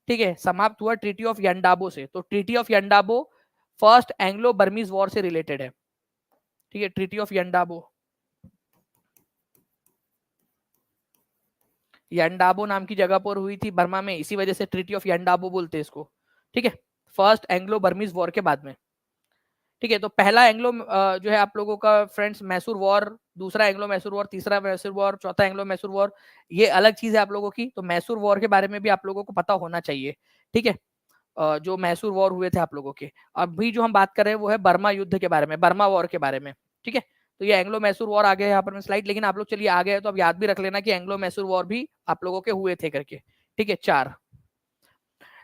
ठीक है, समाप्त हुआ ट्रीटी ऑफ यंडाबो से। तो treaty of Yandabo first Anglo Burmese war से रिलेटेड है। ठीक है, ट्रीटी ऑफ यंडाबो, यंडाबो नाम की जगह पर हुई थी बर्मा में, इसी वजह से ट्रीटी ऑफ यंडाबो बोलते हैं इसको। ठीक है, फर्स्ट एंग्लो बर्मीज वॉर के बाद में। ठीक है, तो पहला एंग्लो जो है आप लोगों का फ्रेंड्स मैसूर वॉर, दूसरा एंग्लो मैसूर वॉर, तीसरा मैसूर वॉर, चौथा एंग्लो मैसूर वॉर, ये अलग चीज है आप लोगों की। तो मैसूर वॉर के बारे में भी आप लोगों को पता होना चाहिए। ठीक है, जो मैसूर वॉर हुए थे आप लोगों के। अभी जो हम बात कर रहे हैं वो है बर्मा युद्ध के बारे में, बर्मा वॉर के बारे में। ठीक है, तो ये एंग्लो मैसूर वॉर आ गया यहाँ पर स्लाइड, लेकिन आप लोग चलिए आ गए तो अब याद भी रख लेना कि एंग्लो मैसूर वॉर भी आप लोगों के हुए थे करके। ठीक है, 4।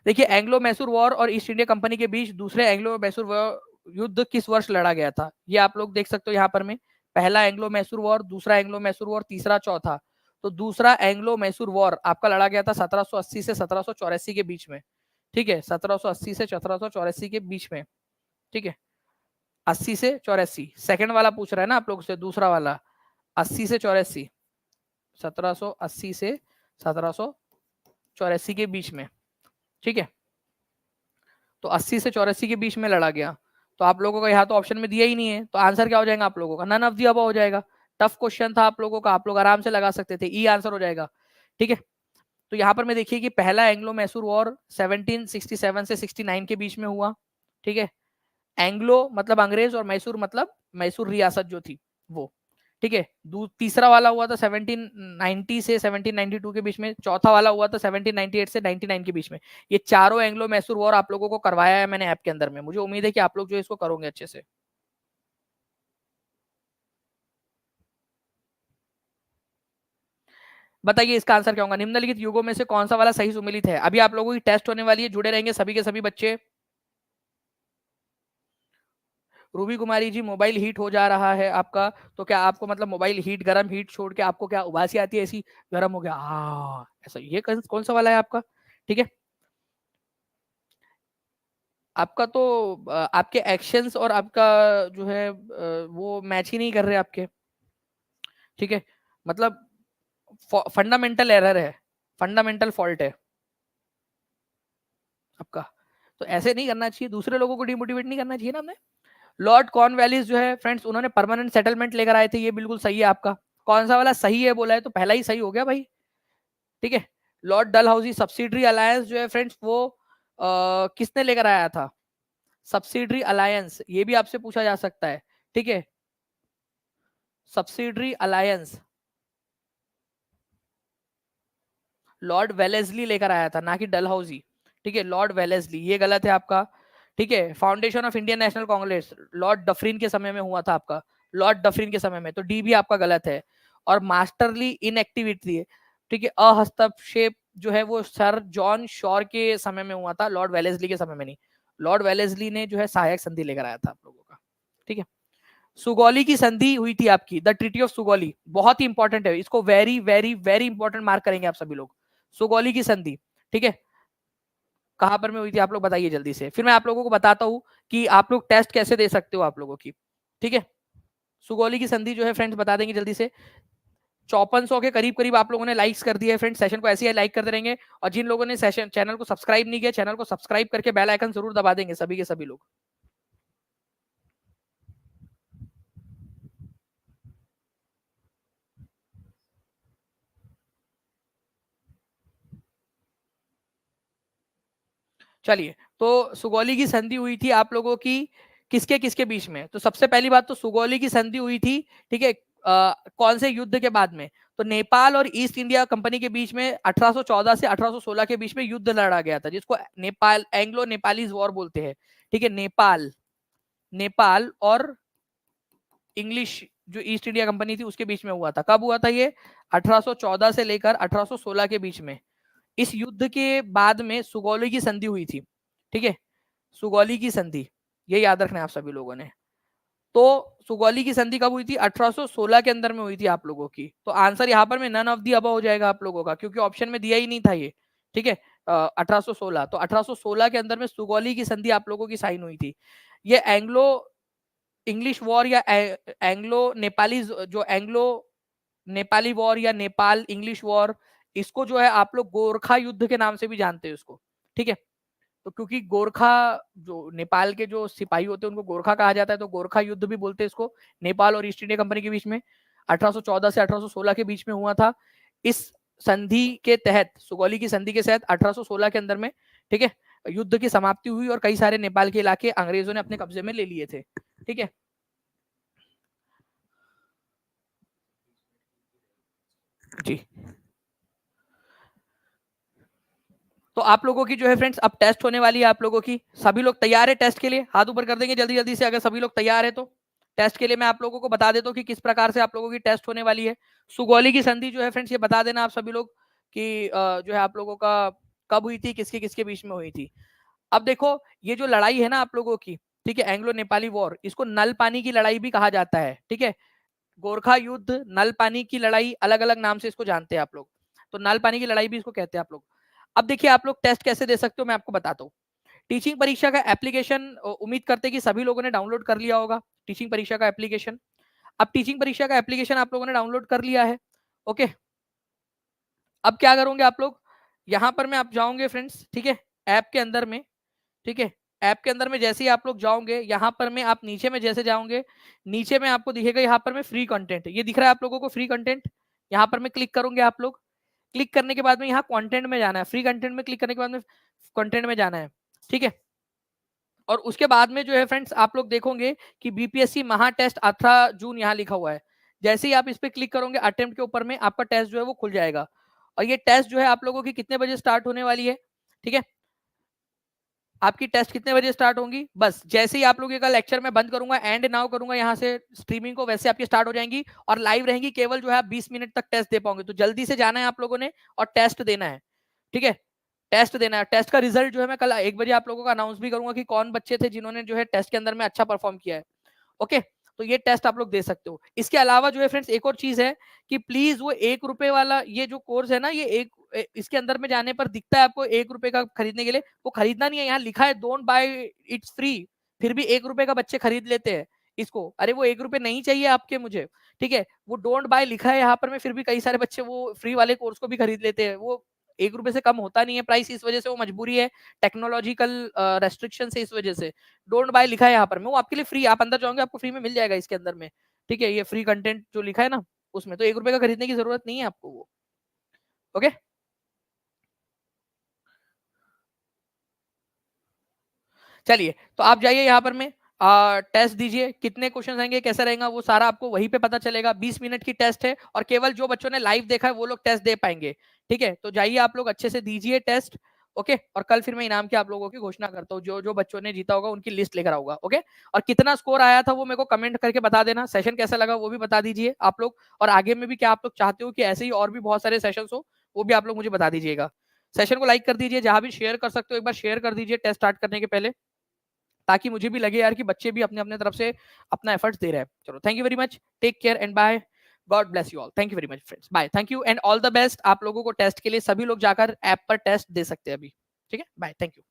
देखिए, एंग्लो मैसूर वॉर और ईस्ट इंडिया कंपनी के बीच दूसरे एंग्लो मैसूर युद्ध किस वर्ष लड़ा गया था? ये आप लोग देख सकते हो यहाँ पर में। पहला एंग्लो मैसूर वॉर, दूसरा एंग्लो मैसूर वॉर, तीसरा, चौथा। तो दूसरा एंग्लो मैसूर वॉर आपका लड़ा गया था 1780 से 1784 के बीच में। ठीक है, 1780 से 1784 के बीच में। ठीक है, 80 से 84। सेकंड वाला पूछ रहा है ना आप लोग से, दूसरा वाला 80 से 84, 1780 से 1784 के बीच में। ठीक है, तो 80 से 84 के बीच में लड़ा गया। तो आप लोगों का यहाँ तो ऑप्शन में दिया ही नहीं है, तो आंसर क्या हो जाएगा आप लोगों का? नन ऑफ दी अबव हो जाएगा। टफ क्वेश्चन था आप लोगों का, आप लोग आराम से लगा सकते थे, ई आंसर हो जाएगा। ठीक है, तो यहाँ पर मैं देखिए कि पहला एंग्लो मैसूर वॉर 1767 से 69 के बीच में हुआ। ठीक है, एंग्लो मतलब अंग्रेज और मैसूर मतलब मैसूर रियासत जो थी वो, ठीक है। तीसरा वाला हुआ था 1790 से 1792 के बीच में, चौथा वाला हुआ था 1798 से 99 के बीच में। ये चारों एंग्लो मैसूर वॉर आप लोगों को करवाया है मैंने ऐप के अंदर में। मुझे उम्मीद है कि आप लोग जो इसको करोगे अच्छे से। बताइए इसका आंसर क्या होगा। निम्नलिखित युगों में से कौन सा वाला सही सुमेलित है। अभी आप लोगों की टेस्ट होने वाली है, जुड़े रहेंगे सभी के सभी बच्चे। Ruby Kumari ji, mobile heat हो जा रहा है आपका, तो क्या आपको मतलब मोबाइल हीट, गर्म हीट छोड़ के आपको क्या उबासी आती है ऐसी, गर्म हो गया ऐसा, ये कौन सा वाला है आपका, ठीक है। आपका तो आपके एक्शंस और आपका जो है वो मैच ही नहीं कर रहे आपके, ठीक है। मतलब फंडामेंटल एरर है, फंडामेंटल फॉल्ट है आपका। तो ऐसे नहीं करना चाहिए, दूसरे लोगों को डिमोटिवेट नहीं करना चाहिए ना हमने। लॉर्ड कॉर्नवालिस जो है फ्रेंड्स, उन्होंने परमानेंट सेटलमेंट लेकर आए थे, ये बिल्कुल सही है आपका। कौन सा वाला सही है बोला है तो पहला ही सही हो गया भाई, ठीक है। लॉर्ड डलहाउसी सब्सिडरी अलायंस जो है फ्रेंड्स वो किसने लेकर आया था, सब्सिडरी अलायंस, ये भी आपसे पूछा जा सकता है, ठीक है। सब्सिडरी अलायंस लॉर्ड वेलेस्ली लेकर आया था, ना कि डलहाउसी, ठीक है। लॉर्ड वेलेस्ली, ये गलत है आपका, ठीक है। Foundation of Indian National Congress Lord Dufferin के समय में हुआ था आपका, लॉर्ड डफरिन के समय में, तो डी भी आपका गलत है। और मास्टरली इनएक्टिविटी है, ठीक है, अहस्तक्षेप जो है वो सर जॉन शॉर के समय में हुआ था, लॉर्ड वेलेस्ली के समय में नहीं। लॉर्ड वेलेस्ली ने जो है सहायक संधि लेकर आया था आप लोगों का, ठीक है। सुगौली की संधि हुई थी आपकी, द ट्रीटी ऑफ सुगौली, बहुत ही इंपॉर्टेंट है, इसको very very very important mark करेंगे आप सभी लोग। सुगौली की संधि, ठीक है, कहां पर में हुई थी आप लोग बताइए जल्दी से, फिर मैं आप लोगों को बताता हूं कि आप लोग टेस्ट कैसे दे सकते हो आप लोगों की, ठीक है। सुगौली की संधि जो है फ्रेंड्स बता देंगे जल्दी से। 5400 के करीब करीब आप लोगों ने लाइक्स कर दिए फ्रेंड्स, सेशन को ऐसे ही लाइक करते रहेंगे। और जिन लोगों ने सेशन चैनल को सब्सक्राइब नहीं किया, चैनल को सब्सक्राइब करके बेल आइकन जरूर दबा देंगे सभी के सभी लोग। चलिए, तो सुगौली की संधि हुई थी आप लोगों की किसके किसके बीच में, तो सबसे पहली बात तो सुगौली की संधि हुई थी, ठीक है, कौन से युद्ध के बाद में, तो नेपाल और ईस्ट इंडिया कंपनी के बीच में 1814 से 1816 के बीच में युद्ध लड़ा गया था, जिसको नेपाल एंग्लो नेपालीज वॉर बोलते हैं, ठीक है। नेपाल नेपाल और इंग्लिश जो ईस्ट इंडिया कंपनी थी उसके बीच में हुआ था। कब हुआ था ये, 1814 से लेकर 1816 के बीच में। इस युद्ध के बाद में सुगौली की संधि हुई थी, ठीक है। सुगौली की संधि, ये याद रखना है आप सभी लोगों ने। तो सुगौली की संधि कब हुई थी, 1816 के अंदर में हुई थी आप लोगों की। तो आंसर यहाँ पर में नन ऑफ दी अबव हो जाएगा आप लोगों का, क्योंकि ऑप्शन में दिया ही नहीं था ये, ठीक है। 1816, तो 1816 के अंदर में सुगौली की संधि आप लोगों की साइन हुई थी। ये एंग्लो इंग्लिश वॉर या एंग्लो नेपाली, जो एंग्लो नेपाली वॉर या नेपाल इंग्लिश वॉर, इसको जो है आप लोग गोरखा युद्ध के नाम से भी जानते हैं उसको, ठीक है। तो क्योंकि गोरखा जो नेपाल के जो सिपाही होते हैं उनको गोरखा कहा जाता है, तो गोरखा युद्ध भी बोलते हैं इसको, नेपाल और ईस्ट इंडिया कंपनी के बीच में 1814 से 1816 के बीच में हुआ था। इस संधि के तहत, सुगौली की संधि के तहत 1816 के अंदर में, ठीक है, युद्ध की समाप्ति हुई और कई सारे नेपाल के इलाके अंग्रेजों ने अपने कब्जे में ले लिए थे, ठीक है। जी, तो आप लोगों की जो है फ्रेंड्स अब टेस्ट होने वाली है आप लोगों की। सभी लोग तैयार है टेस्ट के लिए, हाथ ऊपर कर देंगे जल्दी जल्दी से अगर सभी लोग तैयार है तो। टेस्ट के लिए मैं आप लोगों को बता देता हूँ कि किस प्रकार से आप लोगों की टेस्ट होने वाली है। सुगौली की संधि जो है फ्रेंड्स, ये बता देना आप सभी लोग कि जो है आप लोगों का कब हुई थी, किसके किसके बीच में हुई थी। अब देखो, ये जो लड़ाई है ना आप लोगों की, ठीक है, एंग्लो नेपाली वॉर, इसको नल पानी की लड़ाई भी कहा जाता है, ठीक है। गोरखा युद्ध, नल पानी की लड़ाई, अलग अलग नाम से इसको जानते हैं आप लोग। तो नल पानी की लड़ाई भी इसको कहते हैं आप लोग। अब देखिए आप लोग टेस्ट कैसे दे सकते हो मैं आपको बताता हूँ। टीचिंग परीक्षा का एप्लीकेशन उम्मीद करते हैं कि सभी लोगों ने डाउनलोड कर लिया होगा, टीचिंग परीक्षा का एप्लीकेशन। अब टीचिंग परीक्षा का एप्लीकेशन आप लोगों ने डाउनलोड कर लिया है, ओके। अब क्या करोगे आप लोग, यहाँ पर मैं आप जाओगे फ्रेंड्स, ठीक है, ऐप के अंदर में, ठीक है। ऐप के अंदर में जैसे ही आप लोग जाओगे, यहाँ पर में आप नीचे में जैसे जाओगे, नीचे में आपको दिखेगा यहाँ पर में फ्री कंटेंट, ये दिख रहा है आप लोगों को फ्री कंटेंट। यहाँ पर में क्लिक करोगे आप लोग, क्लिक करने के बाद में यहाँ कंटेंट में जाना है, फ्री कंटेंट में क्लिक करने के बाद में कंटेंट में जाना है, ठीक है। और उसके बाद में जो है फ्रेंड्स आप लोग देखोगे कि बीपीएससी महा टेस्ट 18 जून यहाँ लिखा हुआ है। जैसे ही आप इस पे क्लिक करोगे अटेम्प्ट के ऊपर में आपका टेस्ट जो है वो खुल जाएगा। और ये टेस्ट जो है आप लोगों की कितने बजे स्टार्ट होने वाली है, ठीक है, आपकी टेस्ट कितने बजे स्टार्ट होंगी, बस जैसे ही आप लोगों का लेक्चर में बंद करूंगा, एंड नाउ करूंगा यहाँ से स्ट्रीमिंग को, वैसे आपकी स्टार्ट हो जाएंगी और लाइव रहेंगी। केवल जो है आप 20 मिनट तक टेस्ट दे पाओगे, तो जल्दी से जाना है आप लोगों ने और टेस्ट देना है, ठीक है। टेस्ट देना है। टेस्ट का रिजल्ट जो है मैं कल 1 बजे आप लोगों का अनाउंस भी करूंगा कि कौन बच्चे थे जिन्होंने जो है टेस्ट के अंदर में अच्छा परफॉर्म किया है। ओके, तो ये टेस्ट आप लोग दे सकते हो। इसके अलावा जो है फ्रेंड्स एक और चीज है कि प्लीज वो 1 रुपए वाला ये जो कोर्स है ना, ये इसके अंदर में जाने पर दिखता है आपको 1 रुपए का खरीदने के लिए, वो खरीदना नहीं है। यहाँ लिखा है डोंट बाय, इट्स फ्री, फिर भी 1 रुपए का बच्चे खरीद लेते हैं इसको। अरे वो 1 रुपए नहीं चाहिए आपके मुझे, ठीक है, वो डोंट बाय लिखा है यहाँ पर में, फिर भी कई सारे बच्चे वो फ्री वाले कोर्स को भी खरीद लेते हैं। वो 1 रुपए से कम होता नहीं है प्राइस, इस वजह से वो मजबूरी है, टेक्नोलॉजिकल रेस्ट्रिक्शन से, इस वजह से डोंट बाय लिखा है यहाँ पर में। वो आपके लिए फ्री, आप अंदर जाओगे आपको फ्री में मिल जाएगा इसके अंदर में, ठीक है। ये फ्री कंटेंट जो लिखा है ना उसमें, तो 1 रुपए का खरीदने की जरूरत नहीं है आपको वो। ओके, चलिए तो आप जाइए यहाँ पर में टेस्ट दीजिए, कितने क्वेश्चन आएंगे कैसा रहेगा वो सारा आपको वहीं पे पता चलेगा। 20 मिनट की टेस्ट है और केवल जो बच्चों ने लाइव देखा है वो लोग टेस्ट दे पाएंगे, ठीक है। तो जाइए आप लोग अच्छे से दीजिए टेस्ट, ओके। और कल फिर मैं इनाम की आप लोगों की घोषणा करता हूँ, जो जो बच्चों ने जीता होगा उनकी लिस्ट लेकर आऊंगा, ओके। और कितना स्कोर आया था वो मेरे को कमेंट करके बता देना, सेशन कैसा लगा वो भी बता दीजिए आप लोग, और आगे में भी क्या आप लोग चाहते हो कि ऐसे ही और भी बहुत सारे सेशन हो, वो भी आप लोग मुझे बता दीजिएगा। सेशन को लाइक कर दीजिए, जहां भी शेयर कर सकते हो एक बार शेयर कर दीजिए टेस्ट स्टार्ट करने के पहले, ताकि मुझे भी लगे यार कि बच्चे भी अपने अपने तरफ से अपना एफर्ट्स दे रहे हैं। चलो, thank you very much, take care and bye, God bless you all, thank you very much friends, bye, thank you and all the best. आप लोगों को टेस्ट के लिए सभी लोग जाकर ऐप पर टेस्ट दे सकते हैं अभी, ठीक है, बाय, थैंक यू।